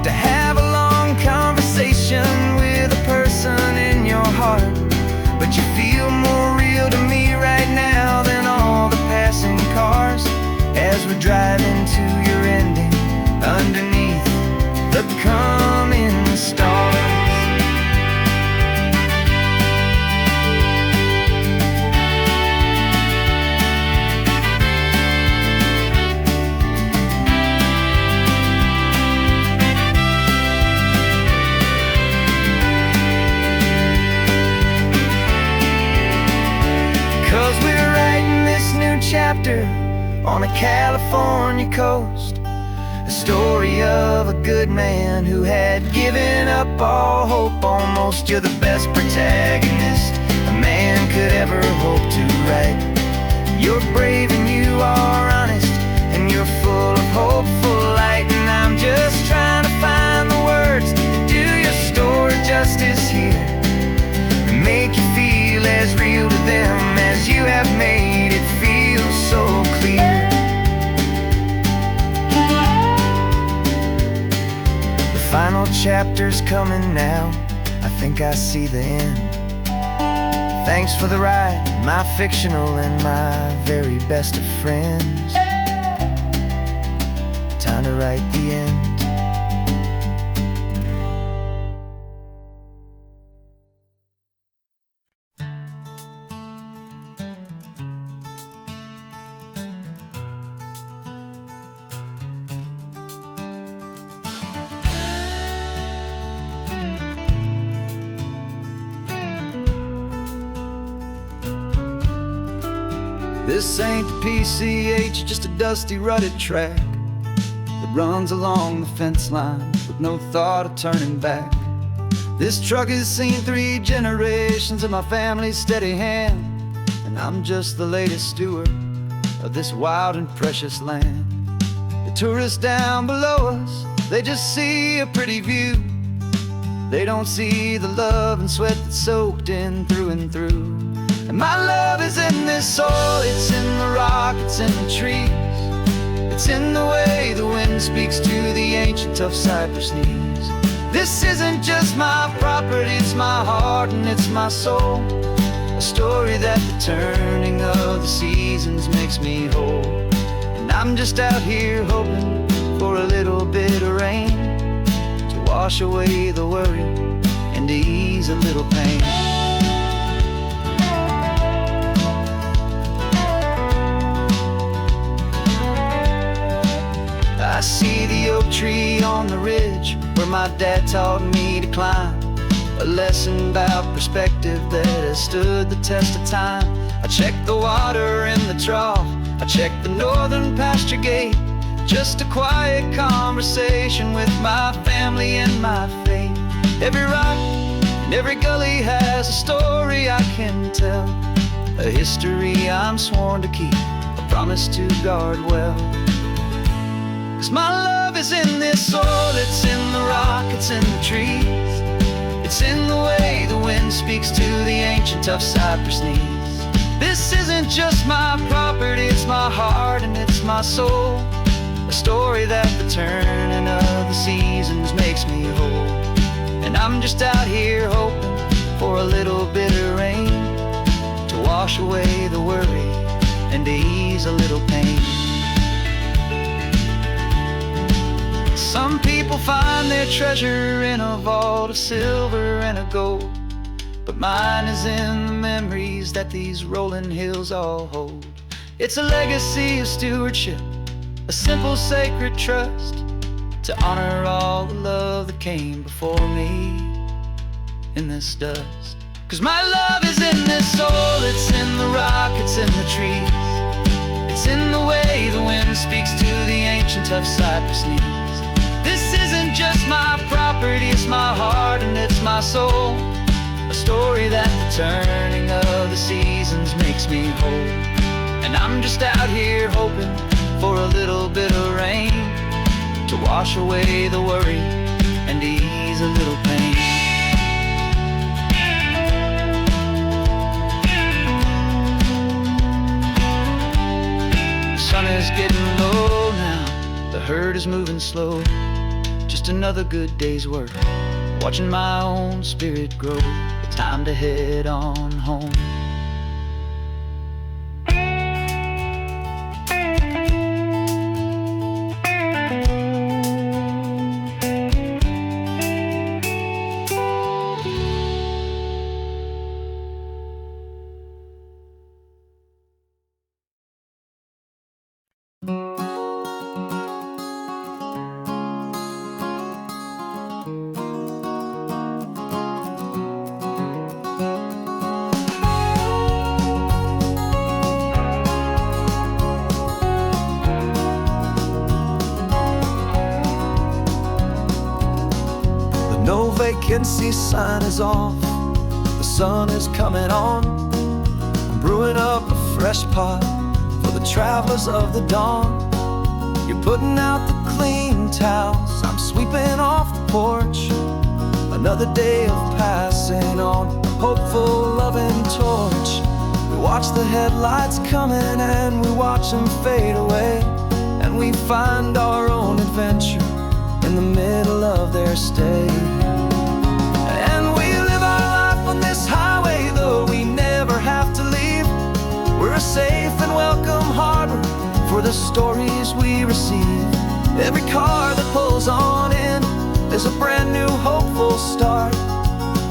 to have a long conversation with a person in your heart. But you feel more real to me right now than all the passing cars, as we're driving to your ending underneath the coming stars. 'Cause we're writing this new chapter on a California coast. A story of a good man who had given up all hope almost. You're the best protagonist a man could ever hope to write. You're brave and you are honest, and you're full of hopeful light. And I'm just trying to find the words to do your story justice here, and make you feel as real to them as you have made it feel so clear. The final chapter's coming now, I think I see the end. Thanks for the ride, my fictional and my very best of friends. Time to write the end. This ain't the PCH, just a dusty, rutted track that runs along the fence line with no thought of turning back. This truck has seen 3 generations of my family's steady hand, and I'm just the latest steward of this wild and precious land. The tourists down below us, they just see a pretty view. They don't see the love and sweat that's soaked in through and through. And my love is in this soil, it's in the rock, it's in the trees. It's in the way the wind speaks to the ancient tough cypress knees. This isn't just my property, it's my heart and it's my soul. A story that the turning of the seasons makes me whole. And I'm just out here hoping for a little bit of rain to wash away the worry and to ease a little pain. I see the oak tree on the ridge where my dad taught me to climb. A lesson about perspective that has stood the test of time. I check the water in the trough, I check the northern pasture gate. Just a quiet conversation with my family and my faith. Every rock and every gully has a story I can tell, a history I'm sworn to keep, a promise to guard well. 'Cause my love is in this soil, it's in the rock, it's in the trees. It's in the way the wind speaks to the ancient tough cypress knees. This isn't just my property, it's my heart and it's my soul. A story that the turning of the seasons makes me whole. And I'm just out here hoping for a little bit of rain to wash away the worry and to ease a little pain. Some people find their treasure in a vault of silver and a gold, but mine is in the memories that these rolling hills all hold. It's a legacy of stewardship, a simple sacred trust, to honor all the love that came before me in this dust. 'Cause my love is in this soul, it's in the rock, it's in the trees. It's in the way the wind speaks to the ancient tough cypress knees. This isn't just my property, it's my heart and it's my soul. A story that the turning of the seasons makes me whole. And I'm just out here hoping for a little bit of rain to wash away the worry and ease a little pain. The sun is getting low now, the herd is moving slow. Just another good day's work, watching my own spirit grow. Time to head on home. can see sign is off, the sun is coming on. I'm brewing up a fresh pot for the travelers of the dawn. You're putting out the clean towels, I'm sweeping off the porch. Another day of passing on, a hopeful, loving torch. We watch the headlights coming and we watch them fade away, and we find our own adventure in the middle of their stay. And we live our life on this highway, though we never have to leave. We're a safe and welcome harbor for the stories we receive. Every car that pulls on in is a brand new hopeful start,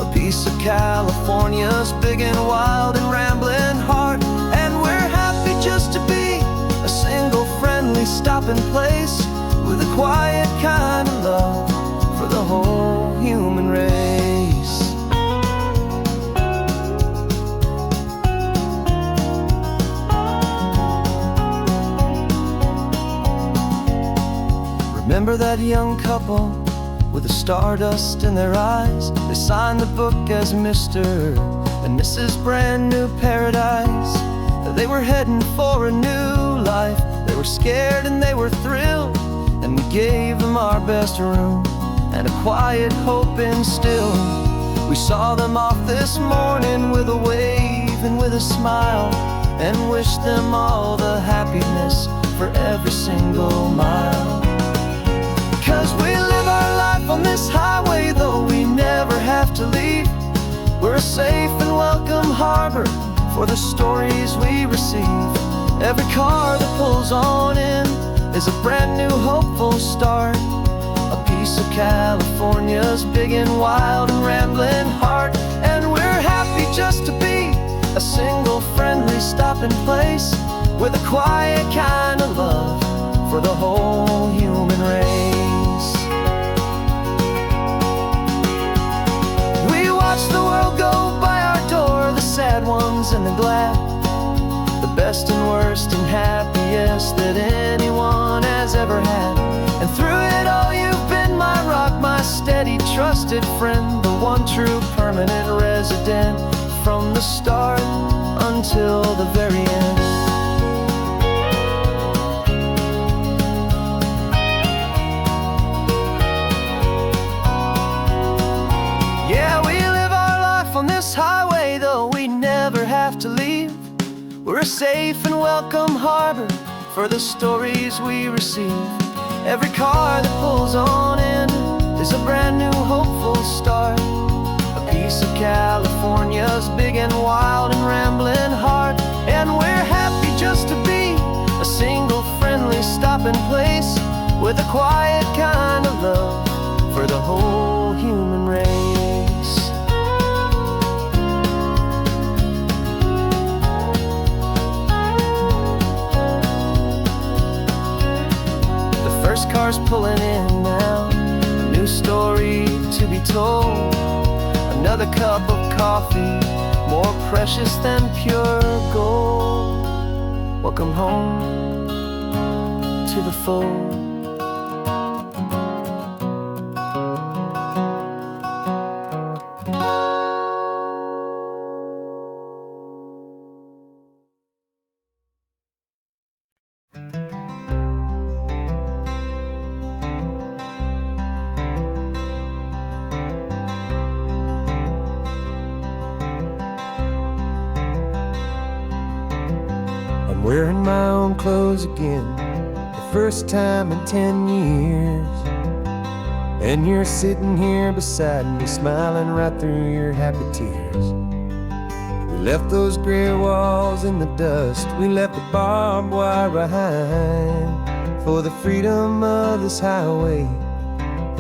a piece of California's big and wild and rambling heart. And we're happy just to be a single friendly stopping place, with a quiet kind of love for the whole human race. Remember that young couple with the stardust in their eyes? They signed the book as Mr. and Mrs. Brand New Paradise. They were heading for a new life. They were scared and they were thrilled, and we gave them our best room and a quiet hope instilled. We saw them off this morning with a wave and with a smile, and wished them all the happiness for every single mile. 'Cause we live our life on this highway, though we never have to leave. We're a safe and welcome harbor for the stories we receive. Every car that pulls on in is a brand new hopeful start, a piece of California's big and wild and rambling heart. And we're happy just to be a single friendly stopping place, with a quiet kind of love for the whole human race. We watch the world go by our door, the sad ones and the glad, the best and worst and happiest that anyone has ever had. And through it all you've been my rock, my steady trusted friend, the one true permanent resident, from the start until the very end. Yeah, we live our life on this highway, though we never have to leave. We're a safe and welcome harbor for the stories we receive. Every car that pulls on in is a brand new hopeful start, a piece of California's big and wild and rambling heart. And we're happy just to be a single friendly stopping place, with a quiet kind of love for the whole human race. The first car's pulling in now, a new story to be told. Another cup of coffee, more precious than pure gold. Welcome home to the fold. I'm wearing my own clothes again, the first time in 10 years. And you're sitting here beside me, smiling right through your happy tears. We left those gray walls in the dust, we left the barbed wire behind, for the freedom of this highway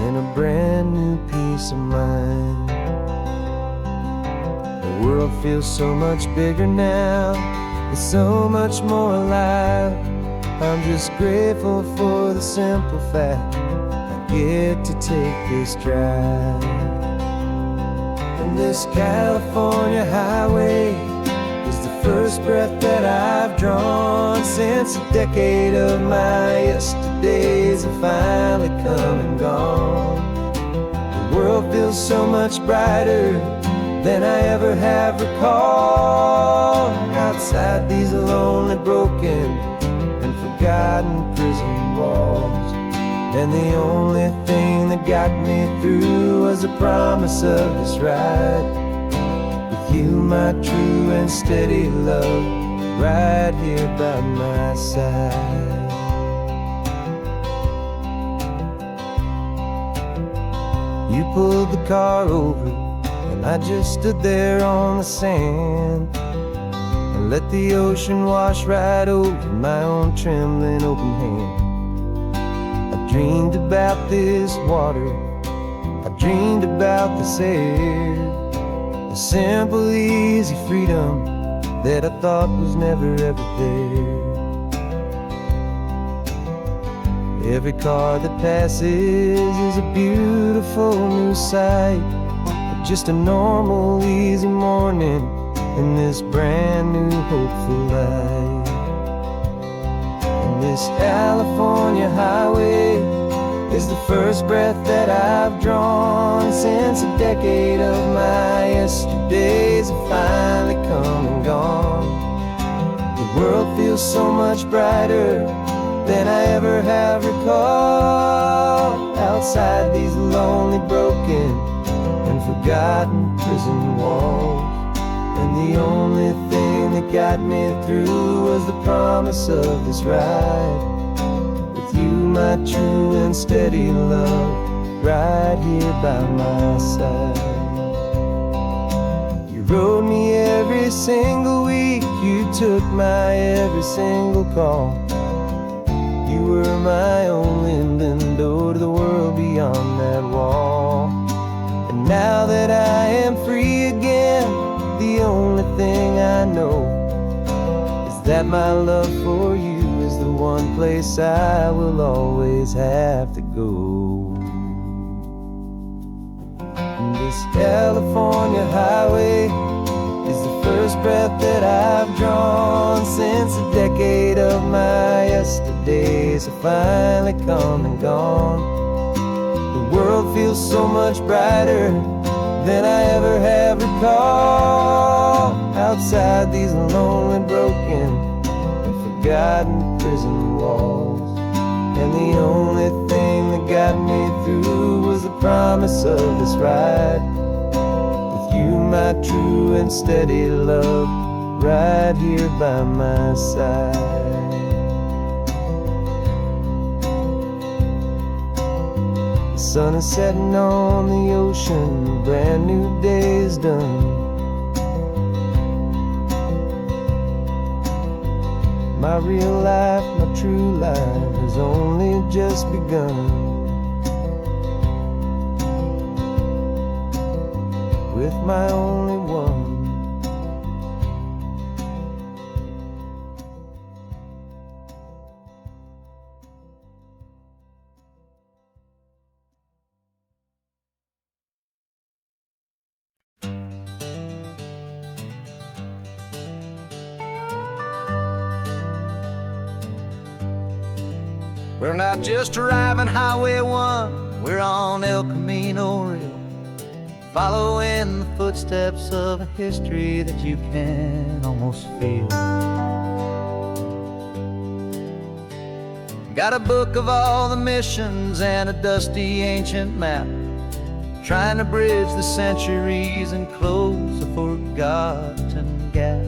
and a brand new peace of mind. The world feels so much bigger now, it's so much more alive. I'm just grateful for the simple fact I get to take this drive. And this California highway is the first breath that I've drawn since a decade of my yesterdays have finally come and gone. The world feels so much brighter than I ever have recalled. Outside these lonely, broken, and forgotten prison walls. And the only thing that got me through was the promise of this ride with you, my true and steady love, right here by my side. You pulled the car over, and I just stood there on the sand and let the ocean wash right over my own trembling open hand. I dreamed about this water, I dreamed about this air, the simple, easy freedom that I thought was never ever there. Every car that passes is a beautiful new sight, but just a normal, easy morning in this brand new, hopeful life. And this California highway is the first breath that I've drawn since a decade of my yesterdays have finally come and gone. The world feels so much brighter than I ever have recalled. Outside these lonely, broken, and forgotten prison walls. And the only thing that got me through was the promise of this ride with you, my true and steady love, right here by my side. You rode me every single week, you took my every single call. You were my only window to the world beyond that wall. And now that I am free again, the only thing I know is that my love for you is the one place I will always have to go. And this California highway is the first breath that I've drawn since a decade of my yesterdays have finally come and gone. The world feels so much brighter than I ever have recalled. Outside these lonely, broken, and forgotten prison walls. And the only thing that got me through was the promise of this ride with you, my true and steady love, right here by my side. The sun is setting on the ocean, a brand new day is done. My real life, my true life has only just begun. With my only one. We're not just driving Highway 1, we're on El Camino Real, following the footsteps of a history that you can almost feel. Got a book of all the missions and a dusty ancient map, trying to bridge the centuries and close a forgotten gap.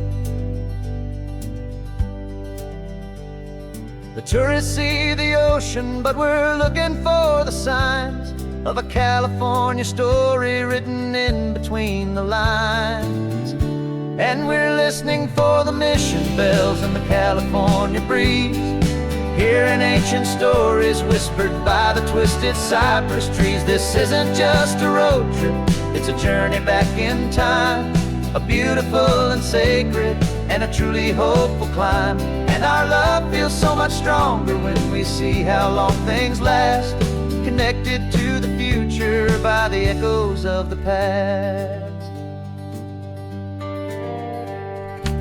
The tourists see the ocean, but we're looking for the signs of a California story written in between the lines. And we're listening for the mission bells in the California breeze, hearing ancient stories whispered by the twisted cypress trees. This isn't just a road trip, it's a journey back in time, a beautiful and sacred and a truly hopeful climb. And our love feels so much stronger when we see how long things last, connected to the future by the echoes of the past.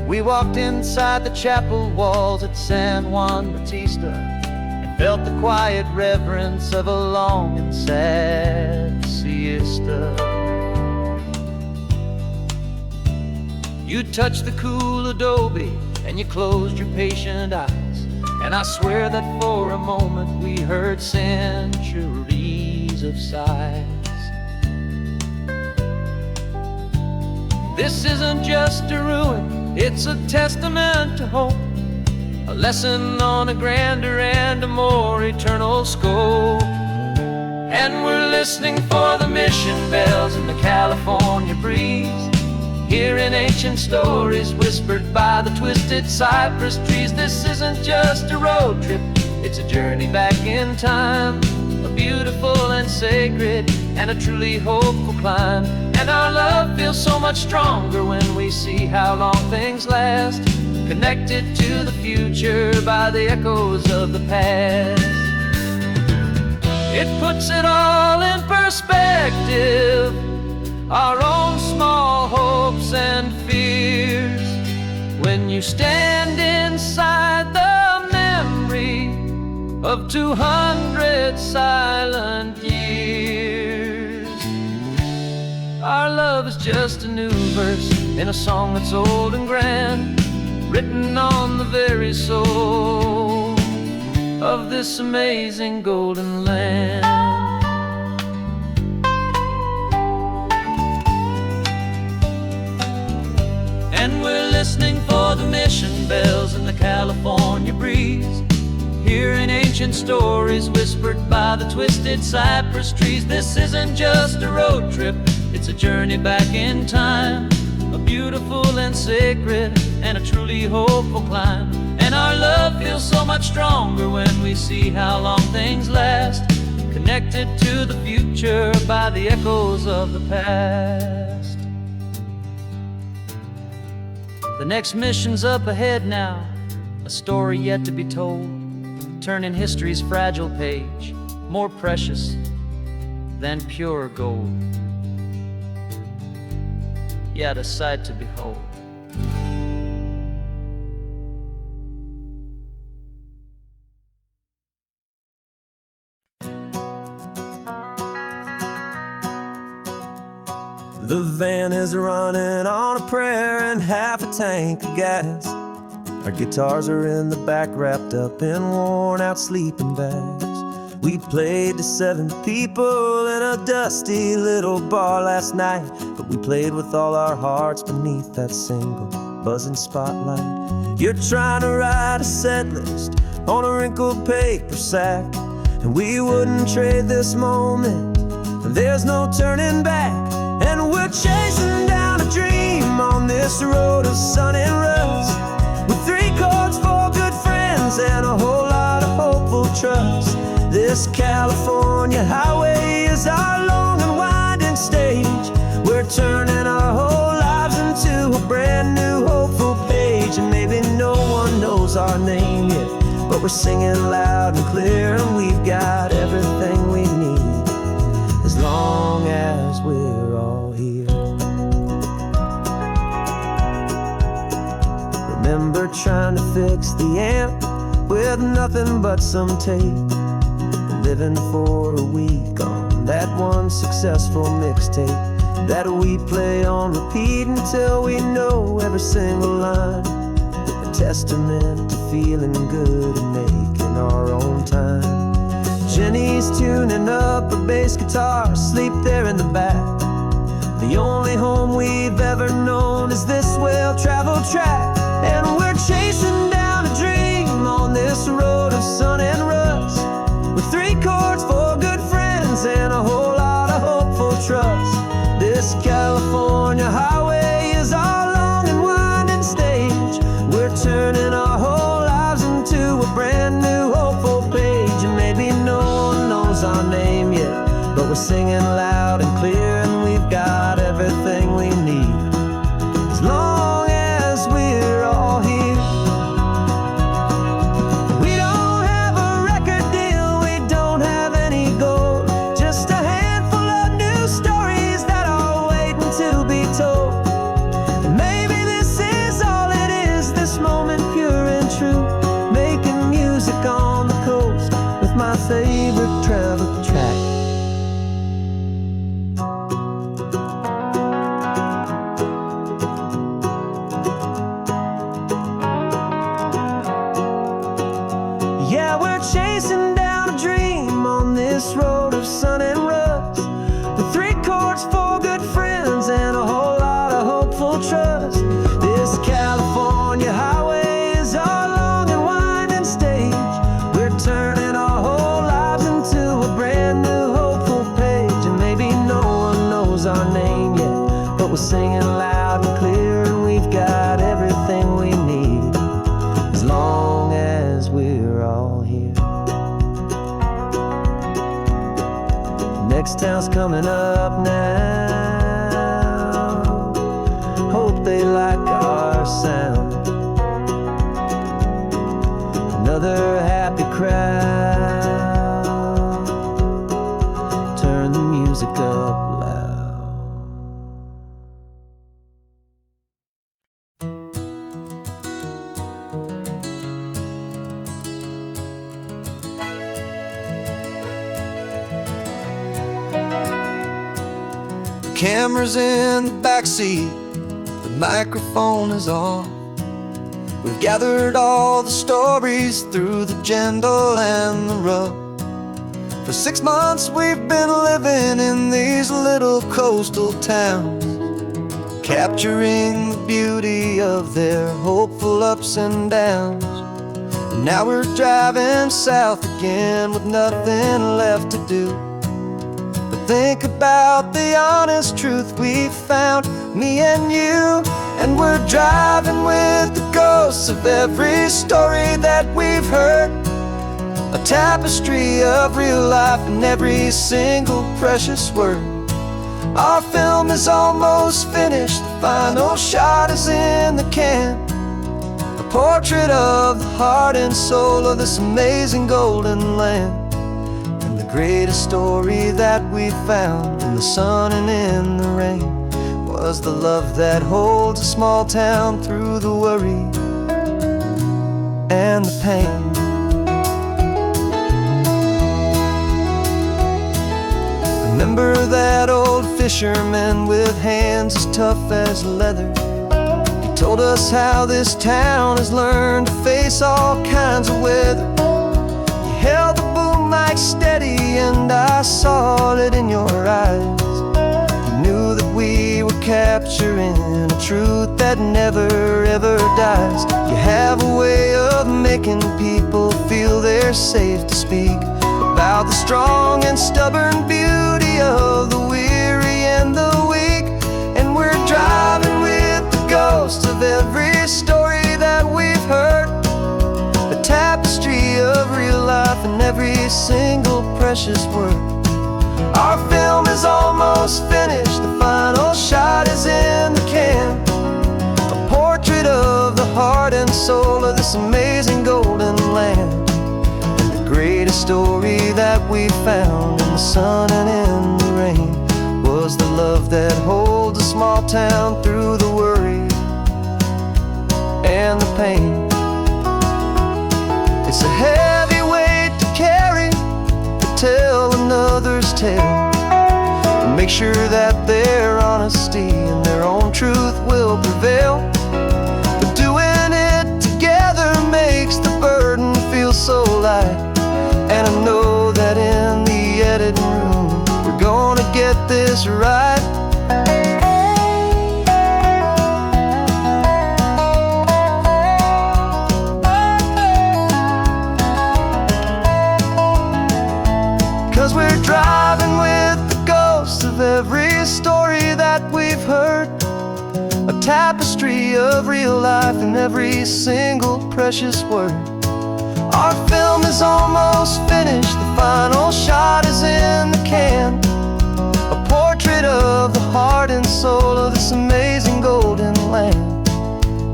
We walked inside the chapel walls at San Juan Bautista and felt the quiet reverence of a long and sad siesta. You touched the cool adobe and you closed your patient eyes, and I swear that for a moment we heard centuries of sighs. This isn't just a ruin, it's a testament to hope, a lesson on a grander and a more eternal scope. And we're listening for the mission bells in the California breeze, hearing ancient stories whispered by the twisted cypress trees. This isn't just a road trip, it's a journey back in time, a beautiful and sacred and a truly hopeful climb. And our love feels so much stronger when we see how long things last, connected to the future by the echoes of the past. It puts it all in perspective, our own small hopes and fears, when you stand inside the memory of 200 silent years. Our love is just a new verse in a song that's old and grand, written on the very soul of this amazing golden land. And we're listening for the mission bells in the California breeze, hearing ancient stories whispered by the twisted cypress trees. This isn't just a road trip, it's a journey back in time, a beautiful and sacred and a truly hopeful climb. And our love feels so much stronger when we see how long things last, connected to the future by the echoes of the past. The next mission's up ahead now, a story yet to be told, turning history's fragile page more precious than pure gold. Yet a sight to behold. The van is running on a prayer and half a tank of gas. Our guitars are in the back, wrapped up in worn-out sleeping bags. We played to 7 people in a dusty little bar last night, but we played with all our hearts beneath that single buzzing spotlight. You're trying to write a set list on a wrinkled paper sack, and we wouldn't trade this moment. There's no turning back, and we're chasing down a dream on this road of sun and rust, with 3 chords for good friends and a whole lot of hopeful trust. This California highway is our long and winding stage. We're turning our whole lives into a brand new hopeful page. And maybe no one knows our name yet, but we're singing loud and clear, and we've got everything we need as long as we're all here. Remember trying to fix the amp with nothing but some tape, living for a week on that one successful mixtape that we play on repeat until we know every single line, a testament to feeling good and making our own time. Jenny's tuning up her bass guitar, asleep there in the back. The only home we've ever known is this well-traveled track, and we're chasing down a dream on this road of sun and rust, with 3 chords for good friends and a whole lot of hopeful trust. This California highway is our long and winding stage. We're turning our whole lives into a brand new hopeful page. And maybe no one knows our name yet, but we're singing loud and clear, and we've got everything we need as long as we're all here. next town's coming up now. Hope they like our sound. Another happy crowd. Turn the music up loud. Camera's in the backseat, the microphone is on. We've gathered all the stories through the gentle and the rough. For 6 months we've been living in these little coastal towns, capturing the beauty of their hopeful ups and downs. And now we're driving south again with nothing left to do. Think about the honest truth we've found, me and you. And we're driving with the ghosts of every story that we've heard, a tapestry of real life and every single precious word. Our film is almost finished, the final shot is in the can, a portrait of the heart and soul of this amazing golden land. Greatest story that we found in the sun and in the rain was the love that holds a small town through the worry and the pain. Remember that old fisherman with hands as tough as leather? He told us how this town has learned to face all kinds of weather. You held the boom mic steady and I saw it in your eyes. You knew that we were capturing a truth that never ever dies. You have a way of making people feel they're safe to speak about the strong and stubborn beauty of the weary and the weak. And we're driving with the ghosts of every story that we've heard, a tapestry of real life and every single precious word. Our film is almost finished, the final shot is in the can, a portrait of the heart and soul of this amazing golden land. And the greatest story that we found in the sun and in the rain was the love that holds a small town through the worry and the pain. It's a heavy weight to carry, to tell another's tale, and make sure that their honesty and their own truth will prevail. But doing it together makes the burden feel so light. And I know that in the editing room we're gonna get this right. 'Cause we're driving with the ghosts of every story that we've heard, a tapestry of real life and every single precious word. Our film is almost finished, the final shot is in the can, a portrait of the heart and soul of this amazing golden land.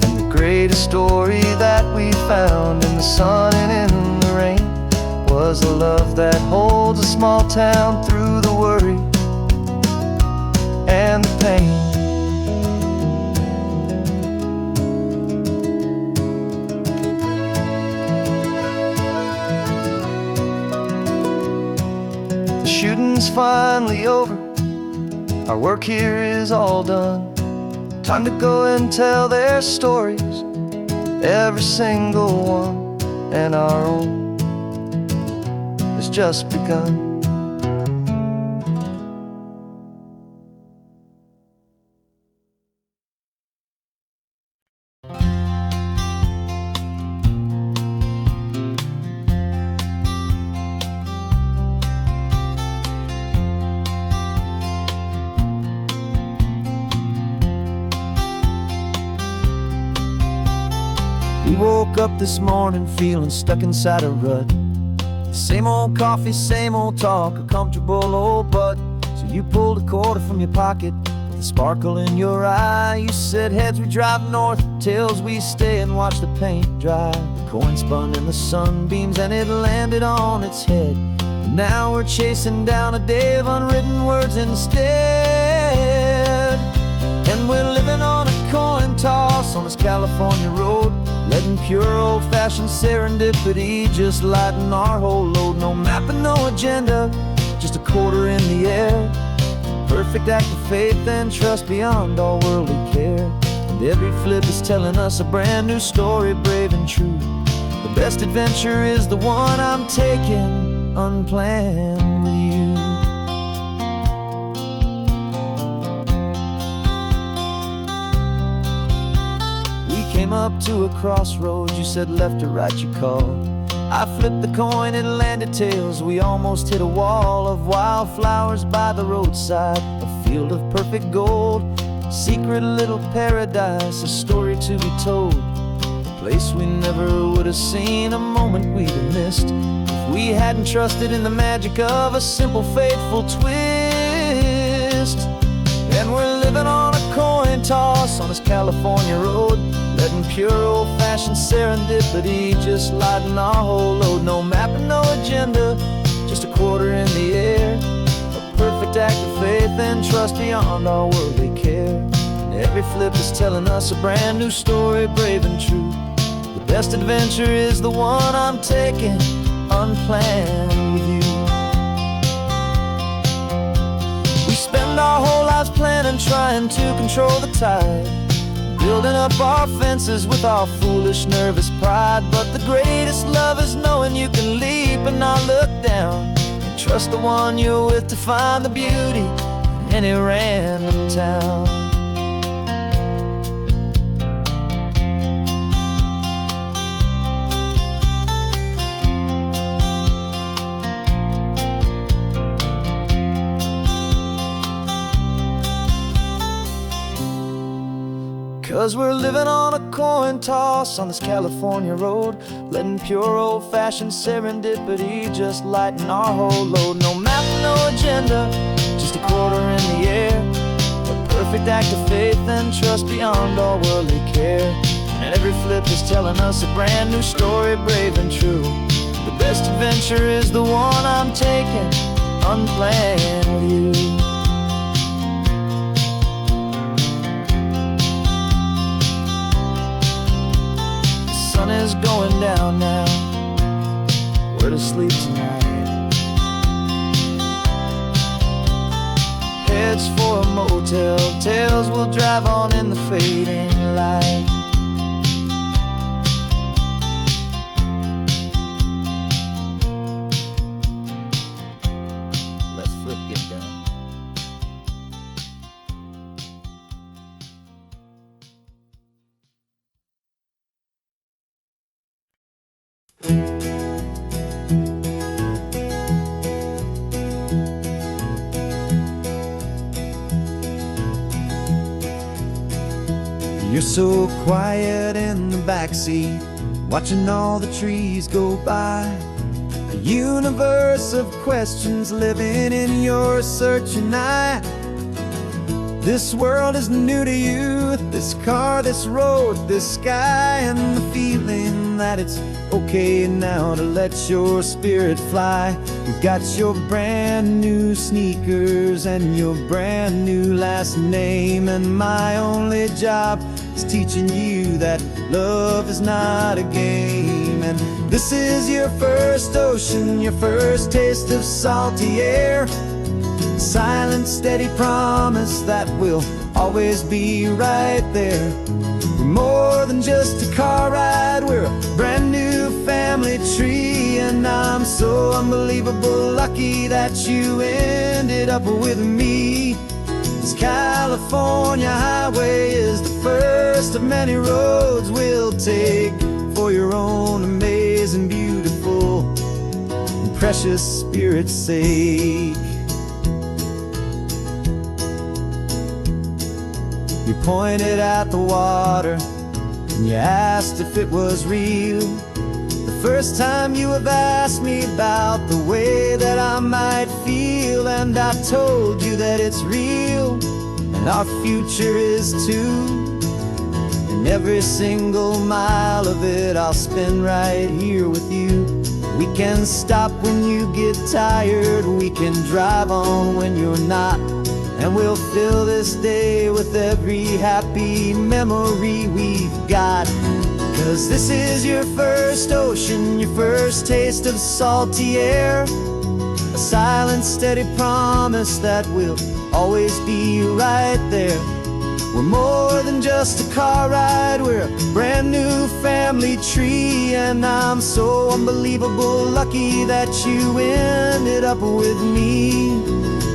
And the greatest story that we found in the sun and in the rain was the love that holds a small town through the worry and the pain. The shooting's finally over, our work here is all done. Time to go and tell their stories, every single one, and our own has just begun. We woke up this morning feeling stuck inside a rut, Same old coffee, same old talk, a comfortable old butt. So you pulled a quarter from your pocket, with a sparkle in your eye. You said heads we drive north, tails we stay and watch the paint dry. The coin spun in the sunbeams and it landed on its head. And now we're chasing down a day of unwritten words instead. And we're living on a coin toss on this California road, letting pure old-fashioned serendipity just lighten our whole load. No map and no agenda, just a quarter in the air. Perfect act of faith and trust beyond all worldly care. And every flip is telling us a brand new story, brave and true. The best adventure is the one I'm taking unplanned with you. Came up to a crossroads, you said left or right you called. I flipped the coin, it landed tails. We almost hit a wall of wildflowers by the roadside, a field of perfect gold, secret little paradise, a story to be told. A place we never would have seen, a moment we'd have missed if we hadn't trusted in the magic of a simple faithful twist. And we're living on a coin toss on this California road, letting pure old-fashioned serendipity just lighten our whole load. No map and no agenda, just a quarter in the air. A perfect act of faith and trust beyond our worldly care. And every flip is telling us a brand new story, brave and true. The best adventure is the one I'm taking unplanned with you. We spend our whole lives planning, trying to control the tide, building up our fences with our foolish, nervous pride. But the greatest love is knowing you can leap and not look down, and trust the one you're with to find the beauty in any random town. 'Cause we're living on a coin toss on this California road, letting pure old-fashioned serendipity just lighten our whole load. No map, no agenda, just a quarter in the air. A perfect act of faith and trust beyond all worldly care. And every flip is telling us a brand new story, brave and true. The best adventure is the one I'm taking unplanned with you. Sun is going down now, we're to sleep tonight. Heads for a motel, tails will drive on in the fading light. Let's flip get done. You're so quiet in the backseat, watching all the trees go by. A universe of questions living in your searching eye. This world is new to you, this car, this road, this sky, and the feeling that it's okay now to let your spirit fly. You've got your brand new sneakers and your brand new last name, and my only job is teaching you that love is not a game. And this is your first ocean, your first taste of salty air. Silent, steady promise that we'll always be right there. We're more than just a car ride, we're a brand new family tree. And I'm so unbelievable lucky that you ended up with me. This California highway is the first of many roads we'll take for your own amazing, beautiful, and precious spirit's sake. You pointed at the water and you asked if it was real. The First time you have asked me about the way that I might feel, and I told you that it's real, and our future is too. And every single mile of it I'll spend right here with you. We can stop when you get tired, we can drive on when you're not, and we'll fill this day with every happy memory we've got. 'Cause this is your first ocean, your first taste of salty air, a silent, steady promise that we'll always be right there. We're more than just a car ride, we're a brand new family tree, and I'm so unbelievable lucky that you ended up with me.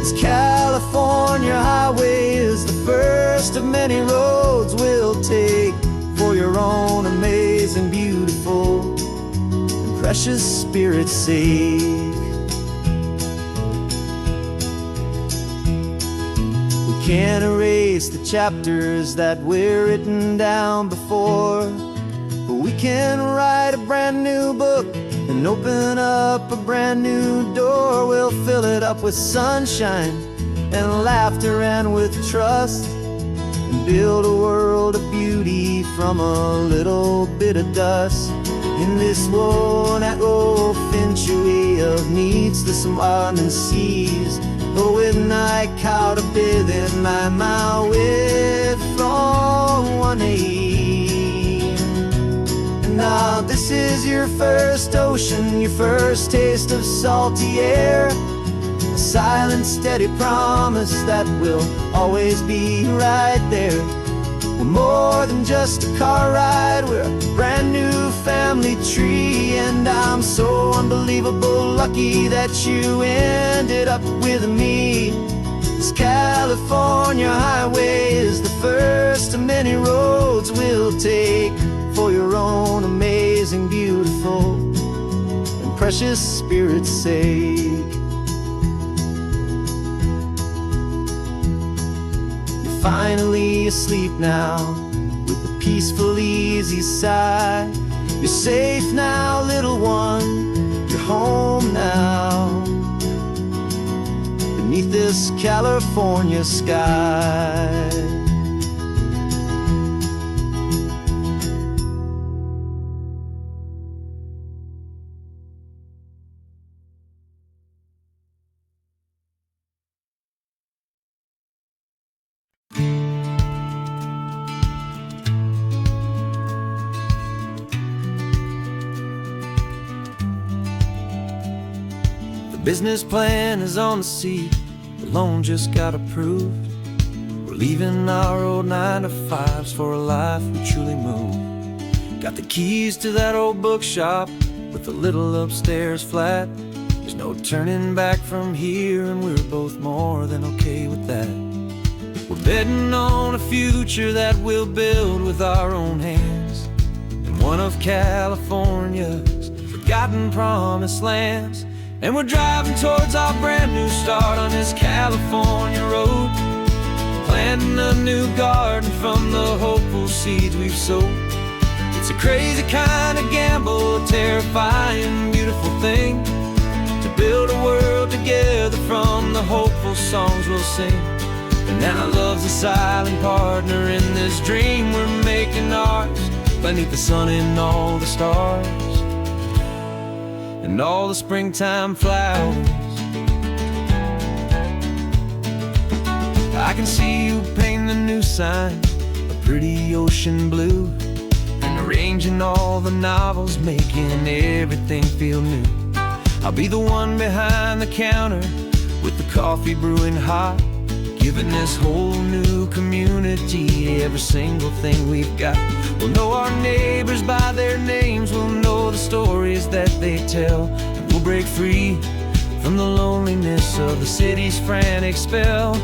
This California highway is the first of many roads we'll take for your own amazing, beautiful, and precious Spirit's sake. We can't erase the chapters that we're written down before, but we can write a brand new book and open up a brand new door. We'll fill it up with sunshine and laughter and with trust, and build a world of beauty from a little bit of dust. In this world century of needs to some and seas, but with night caught a bit in my way from 1A. And now this is your first ocean, your first taste of salty air, a silent, steady promise that we'll always be right there. We're more than just a car ride, we're a brand new family tree, and I'm so unbelievable lucky that you ended up with me. This California highway is the first of many roads we'll take for your own amazing, beautiful, and precious Spirit's sake. Finally asleep now, with a peaceful, easy sigh. You're safe now, little one, you're home now, beneath this California sky. Business plan is on the seat, the loan just got approved. We're leaving our old 9-to-5s for a life we truly move. Got the keys to that old bookshop with the little upstairs flat. There's no turning back from here, and we're both more than okay with that. We're betting on a future that we'll build with our own hands, in one of California's forgotten promised lands. And we're driving towards our brand new start on this California road, planting a new garden from the hopeful seeds we've sowed. It's a crazy kind of gamble, a terrifying, beautiful thing, to build a world together from the hopeful songs we'll sing. And now love's a silent partner in this dream we're making ours, beneath the sun and all the stars and all the springtime flowers. I can see you painting the new sign a pretty ocean blue, and arranging all the novels, making everything feel new. I'll be the one behind the counter with the coffee brewing hot, giving this whole new community every single thing we've got. We'll know our neighbors by their names, we'll know the stories that they tell, and we'll break free from the loneliness of the city's frantic spell.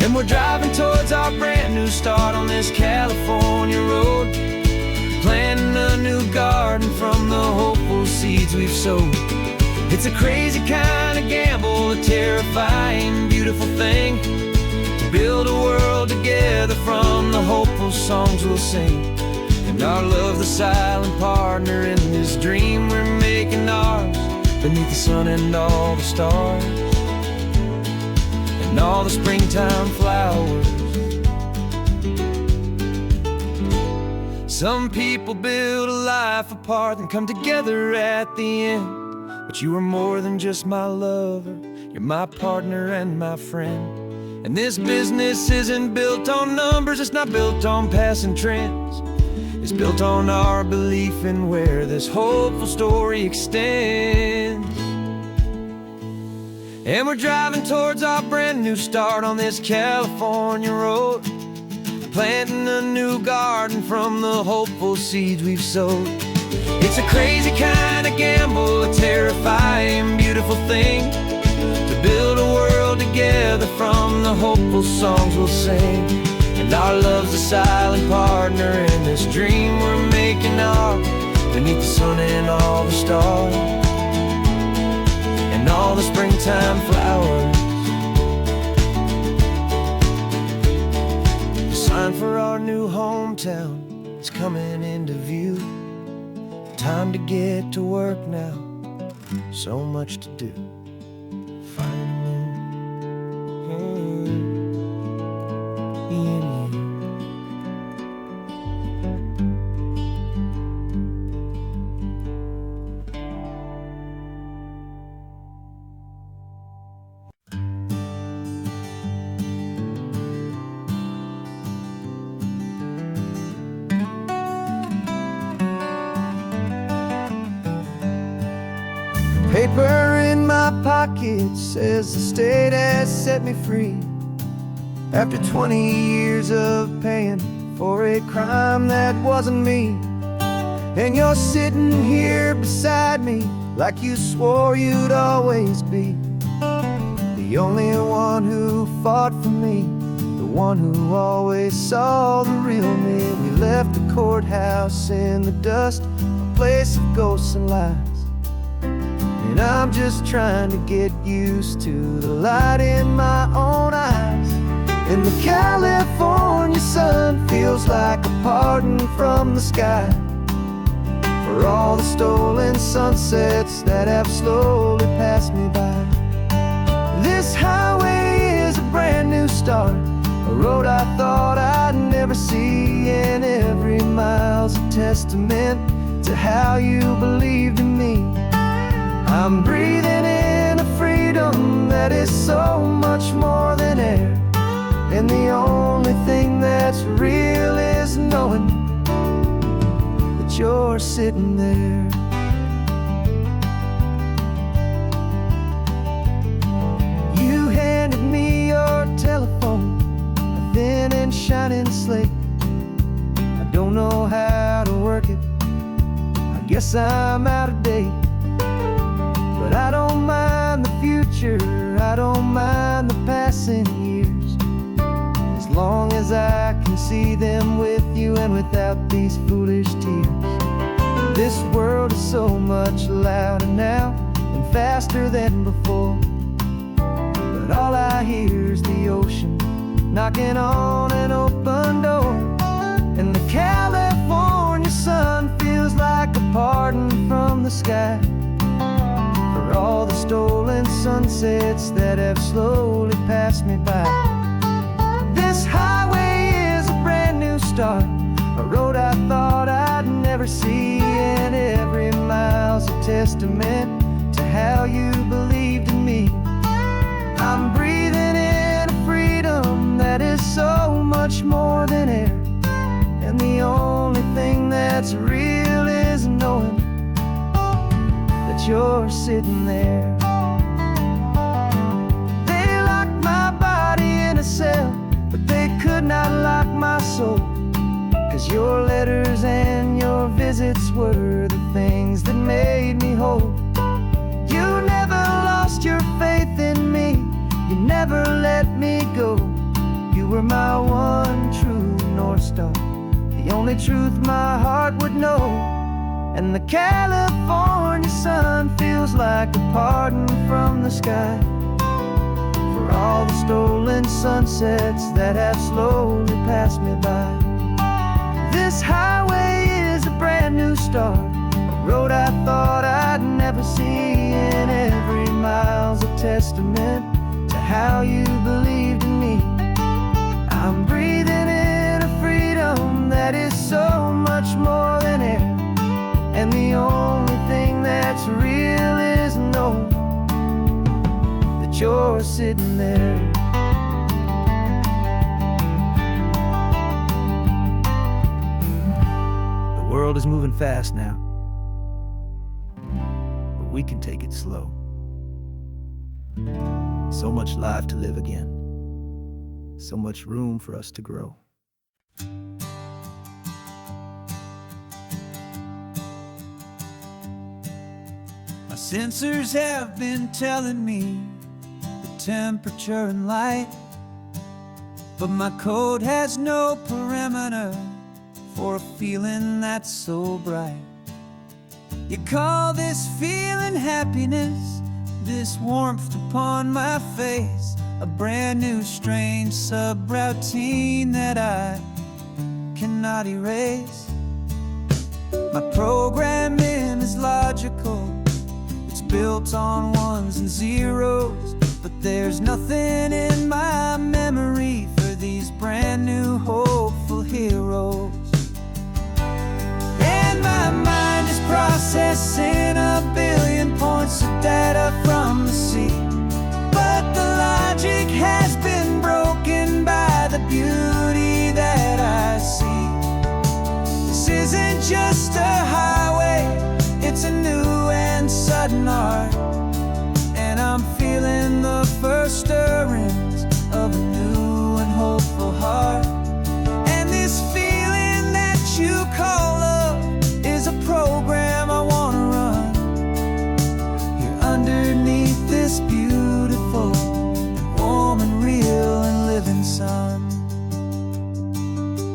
And we're driving towards our brand new start on this California road, planting a new garden from the hopeful seeds we've sowed. It's a crazy kind of gamble, a terrifying, beautiful thing, to build a world together from the hopeful songs we'll sing. And our love's the silent partner in this dream we're making. beneath the sun and all the stars, and all the springtime flowers. Some people build a life apart and come together at the end, but you are more than just my lover, you're my partner and my friend. And this business isn't built on numbers, it's not built on passing trends. It's built on our belief in where this hopeful story extends. And we're driving towards our brand new start on this California road, planting a new garden from the hopeful seeds we've sowed. It's a crazy kind of gamble, a terrifying, beautiful thing, to build a world together from the hopeful songs we'll sing. And our love's a silent partner in this dream we're making ours, beneath the sun and all the stars, and all the springtime flowers. The sign for our new hometown is coming into view. Time to get to work now, so much to do. Paper in my pocket says the state has set me free, after 20 years of paying for a crime that wasn't me. And you're sitting here beside me like you swore you'd always be, the only one who fought for me, the one who always saw the real me. We left the courthouse in the dust, a place of ghosts and lies. And I'm just trying to get used to the light in my own eyes. And the California sun feels like a pardon from the sky for all the stolen sunsets that have slowly passed me by. This highway is a brand new start, a road I thought I'd never see, and every mile's a testament to how you believed in me. I'm breathing in a freedom that is so much more than air, and the only thing that's real is knowing that you're sitting there. You handed me your telephone, a thin and shining slate. I don't know how to work it, I guess I'm out of date. But I don't mind the future, I don't mind the passing years, as long as I can see them with you and without these foolish tears. This world is so much louder now and faster than before, but all I hear is the ocean knocking on an open door. And the California sun feels like a pardon from the sky for all the stolen sunsets that have slowly passed me by. This highway is a brand new start, a road I thought I'd never see, and every mile's a testament to how you believed in me. I'm breathing in a freedom that is so much more than air, and the only thing that's real is knowing you're sitting there. They locked my body in a cell, but they could not lock my soul, 'cause your letters and your visits were the things that made me whole. You never lost your faith in me, you never let me go. You were my one true North Star, the only truth my heart would know. And the California sun feels like a pardon from the sky for all the stolen sunsets that have slowly passed me by. This highway is a brand new start, a road I thought I'd never never see, and every mile's a testament to how you believed in me. I'm breathing in a freedom that is so much more than air, and the only thing that's real is knowing that you're sitting there. The world is moving fast now, but we can take it slow. So much life to live again, so much room for us to grow. My sensors have been telling me the temperature and light, but my code has no perimeter for a feeling that's so bright. You call this feeling happiness, this warmth upon my face, a brand new strange subroutine that I cannot erase. My programming is logical, it's built on ones and zeros, but there's nothing in my memory for these brand new hopeful heroes. And my mind is processing a billion points of data from the sea, but the logic has been broken by the beauty that I see. This isn't just a highway, it's a new and sudden art, and I'm feeling the first stirrings of a new and hopeful heart. And this feeling that you call love is a program I wanna run here underneath this beautiful, warm and real and living sun.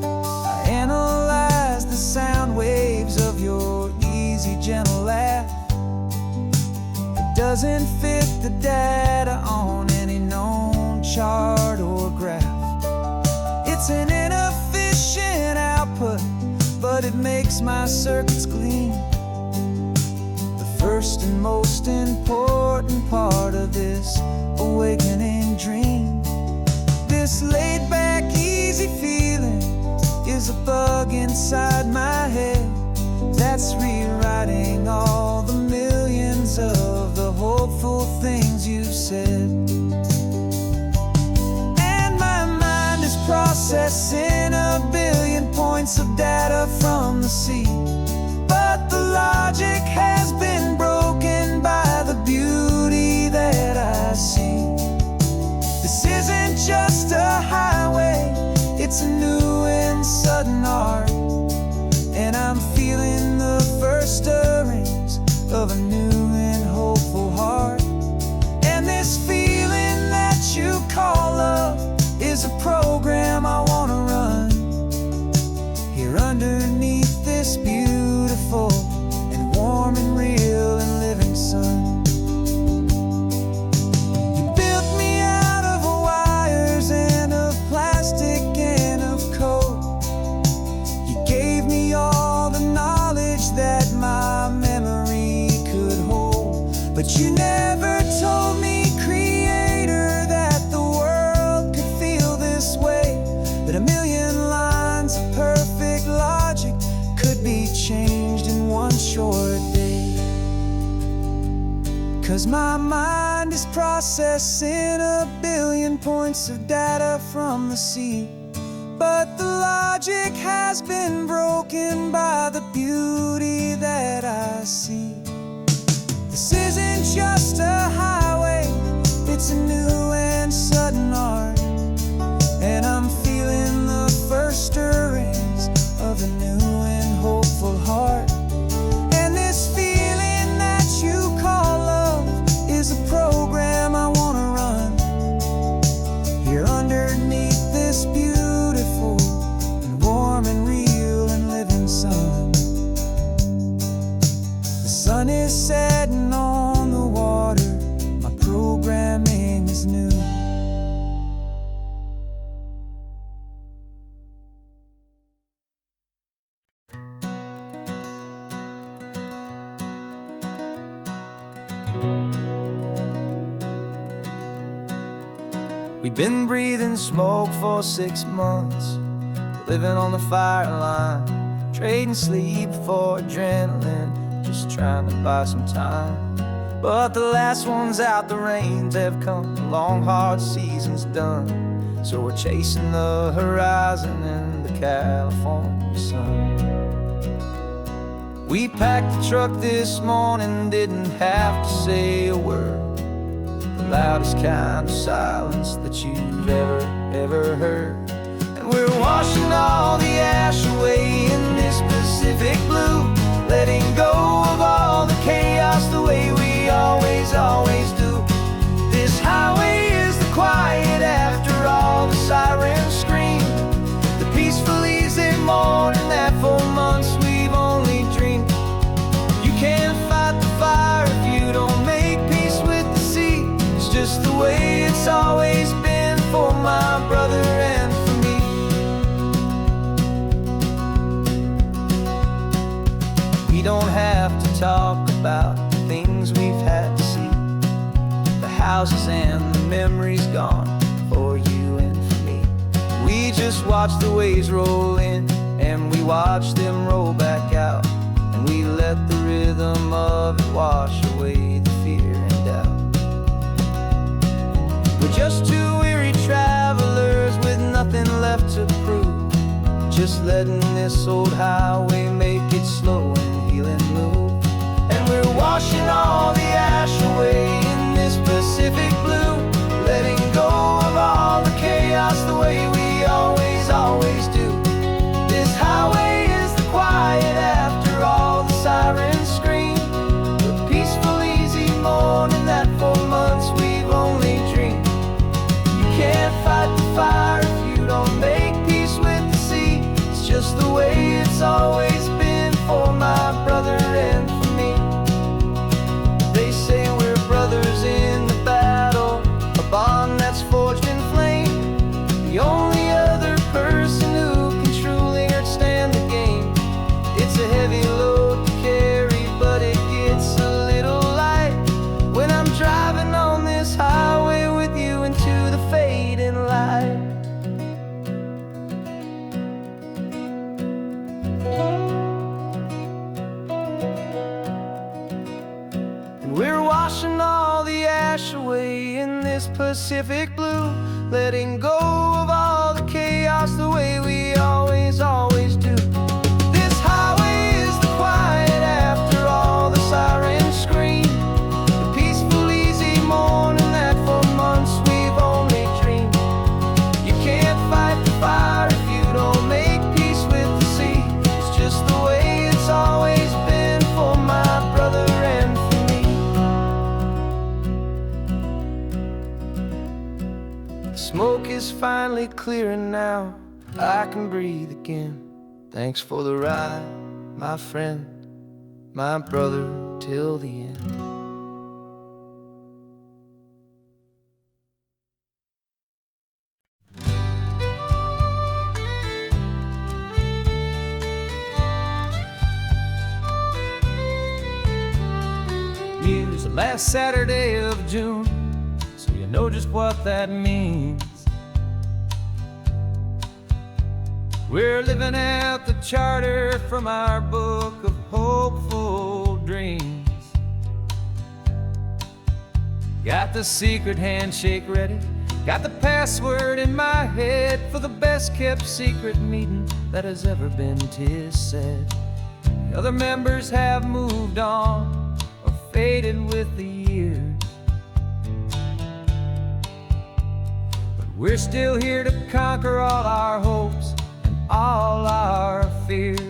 I analyze the sound waves of your easy, gentle laugh. It doesn't fit the data on any known chart or graph. It's an inefficient output, but it makes my circuits clean. The first and most important part of this awakening dream. This laid back, easy feeling is a bug inside my head that's rewriting all the millions of the hopeful things you've said. And my mind is processing a billion points of data from the sea, but the logic has been broken by the beauty that I see. This isn't just a highway, it's a new and sudden art, and I'm feeling the first stirrings of a new and hopeful heart. And this feeling that you call love is a program I wanna run here underneath this beautiful and warm and real and living sun. You built me out of wires and of plastic and of code. You gave me all the knowledge that my memory could hold, but you never told me, Creator, that the world could feel this way, that a million lines of perfect logic could be changed in one short day. 'Cause my mind is processing a billion points of data from the sea, but the logic has been broken by the beauty that I see. This isn't just a highway, it's a new and sudden art, and I'm feeling the first stirrings of a new and hopeful heart. And this feeling that you call love is a program I wanna run here underneath this beautiful and warm and real and living sun. The sun is setting on the water, my programming is new. We'd been breathing smoke for 6 months, living on the fire line, trading sleep for adrenaline, just trying to buy some time. But the last one's out, the rains have come, the long hard season's done. So we're chasing the horizon in the California sun. We packed the truck this morning, didn't have to say a word. The loudest kind of silence that you've ever heard. And we're washing all the ash away in this Pacific blue, letting go of all the chaos the way we always do. This highway is the quiet after all the sirens scream, the peaceful easy morning that for months we've only dreamed. You can't fight the fire if you don't make peace with the sea. It's just the way it's always been for my brother and for me. We don't have to talk about the things we've had to see, the houses and the memories gone for you and for me. We just watch the waves roll in, and we watch them roll back out, and we let the rhythm of it wash away the fear and doubt. We're just two weary travelers with nothing left to prove, just letting this old highway make it slow and healing move. And we're washing all the ash away in this Pacific blue, letting go of all the chaos the way we always do. This highway is the quiet after all the sirens scream, the peaceful easy morning that for months we've only dreamed. You can't fight the fire if you don't make peace with the sea. It's just the way it's always been for my brother and for me. They say we're brothers in the battle, a bond that's forged in flame. The only other person who can truly understand the game. It's a heavy load to carry, but it gets a little light when I'm driving on this highway with you into the fading light. And we're washing all the ash away in this Pacific blue, letting go of all the chaos the way we always do. This highway is the quiet after all the sirens scream, the peaceful easy morning that for months we've only dreamed. You can't fight the fire if you don't make peace with the sea. It's just the way it's always been for my brother and for me. The smoke is finally clearing now, I can breathe again. Thanks for the ride, my friend, my brother, till the end. It was the last Saturday of June, so you know just what that means. We're living out the charter from our book of hopeful dreams. Got the secret handshake ready, got the password in my head for the best kept secret meeting that has ever been, 'tis said. The other members have moved on or faded with the years, but we're still here to conquer all our hopes, all our fears.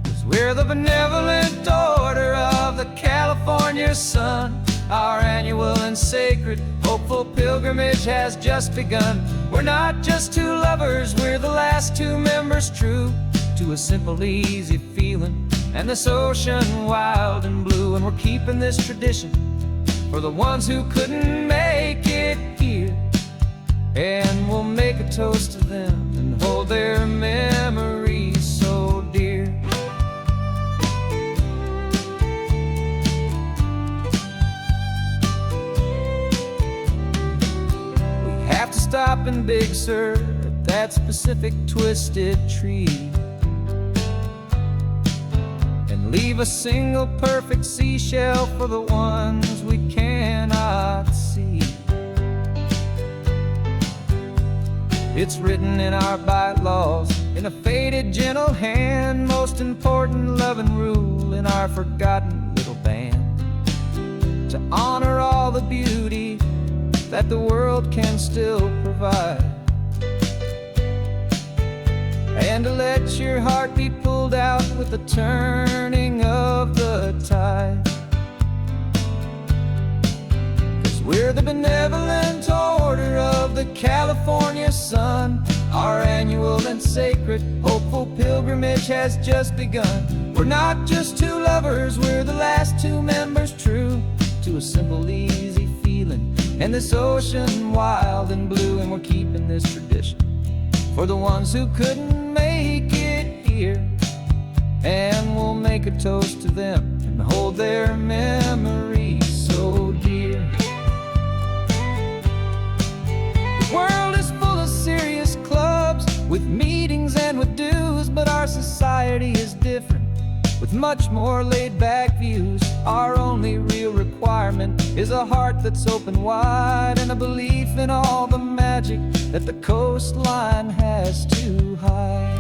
'Cause we're the benevolent order of the California sun. Our annual and sacred hopeful pilgrimage has just begun. We're not just two lovers, we're the last two members true to a simple easy feeling and this ocean wild and blue. And we're keeping this tradition for the ones who couldn't make it here, and we'll make a toast to them and hold their memories so dear. stopping, Big Sur, at that specific twisted tree, and leave a single perfect seashell for the ones we cannot see. It's written in our bylaws, in a faded gentle hand, most important loving rule in our forgotten little band, to honor all the beauty that the world can still provide, and to let your heart be pulled out with the turning of the tide. 'Cause we're the benevolent order of the California sun. Our annual and sacred hopeful pilgrimage has just begun. We're not just two lovers, we're the last two members true to a simple, easy feeling, and this ocean wild and blue. And we're keeping this tradition for the ones who couldn't make it here, and we'll make a toast to them and hold their memories so dear. The world is full of serious clubs with meetings and with dues, but our society is different, with much more laid-back views. Our only real requirement is a heart that's open wide, and a belief in all the magic that the coastline has to hide.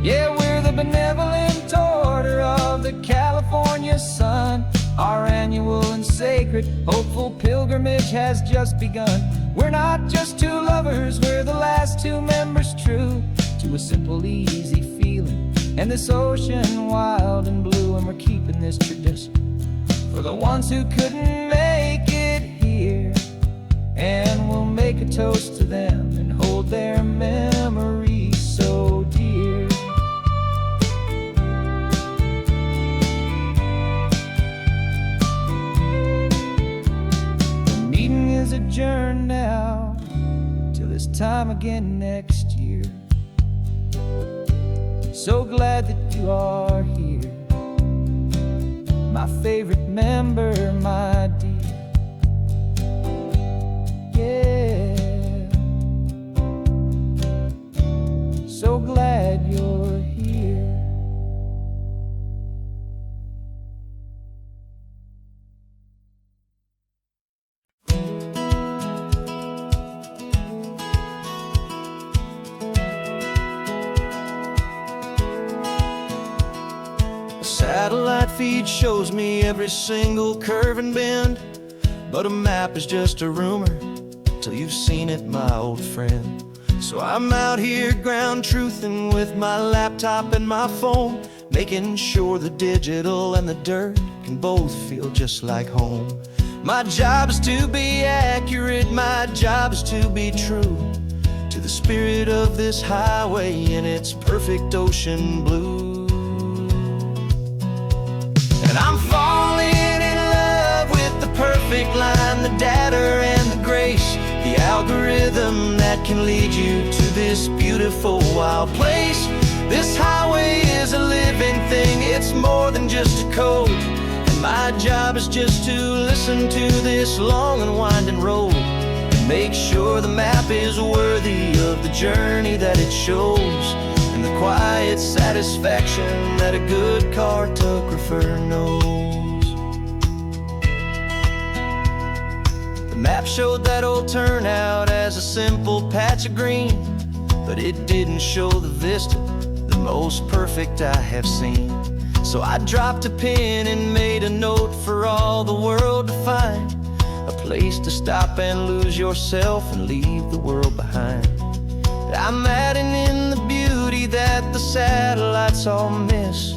Yeah, we're the benevolent order of the California sun. Our annual and sacred hopeful pilgrimage has just begun. We're not just two lovers, we're the last two members true to a simple, easy feeling, and this ocean wild and blue. And we're keeping this tradition for the ones who couldn't make it here, and we'll make a toast to them and hold their memories so dear. The meeting is adjourned now till this time again next year. So glad that you are here, my favorite member, my dear. Yeah, so glad you're here. Satellite feed shows me every single curve and bend, but a map is just a rumor till you've seen it, my old friend. So I'm out here ground truthing with my laptop and my phone, making sure the digital and the dirt can both feel just like home. My job is to be accurate, my job is to be true to the spirit of this highway in its perfect ocean blue. And I'm falling in love with the perfect line, the data and the grace, the algorithm that can lead you to this beautiful wild place. This highway is a living thing, it's more than just a code, and my job is just to listen to this long and winding road and make sure the map is worthy of the journey that it shows, and the quiet satisfaction that a good cartographer knows. The map showed that old turnout as a simple patch of green, but it didn't show the vista, the most perfect I have seen. So I dropped a pin and made a note for all the world to find, a place to stop and lose yourself and leave the world behind. I'm adding in the beauty that the satellites all miss,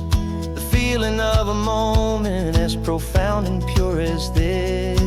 the feeling of a moment as profound and pure as this.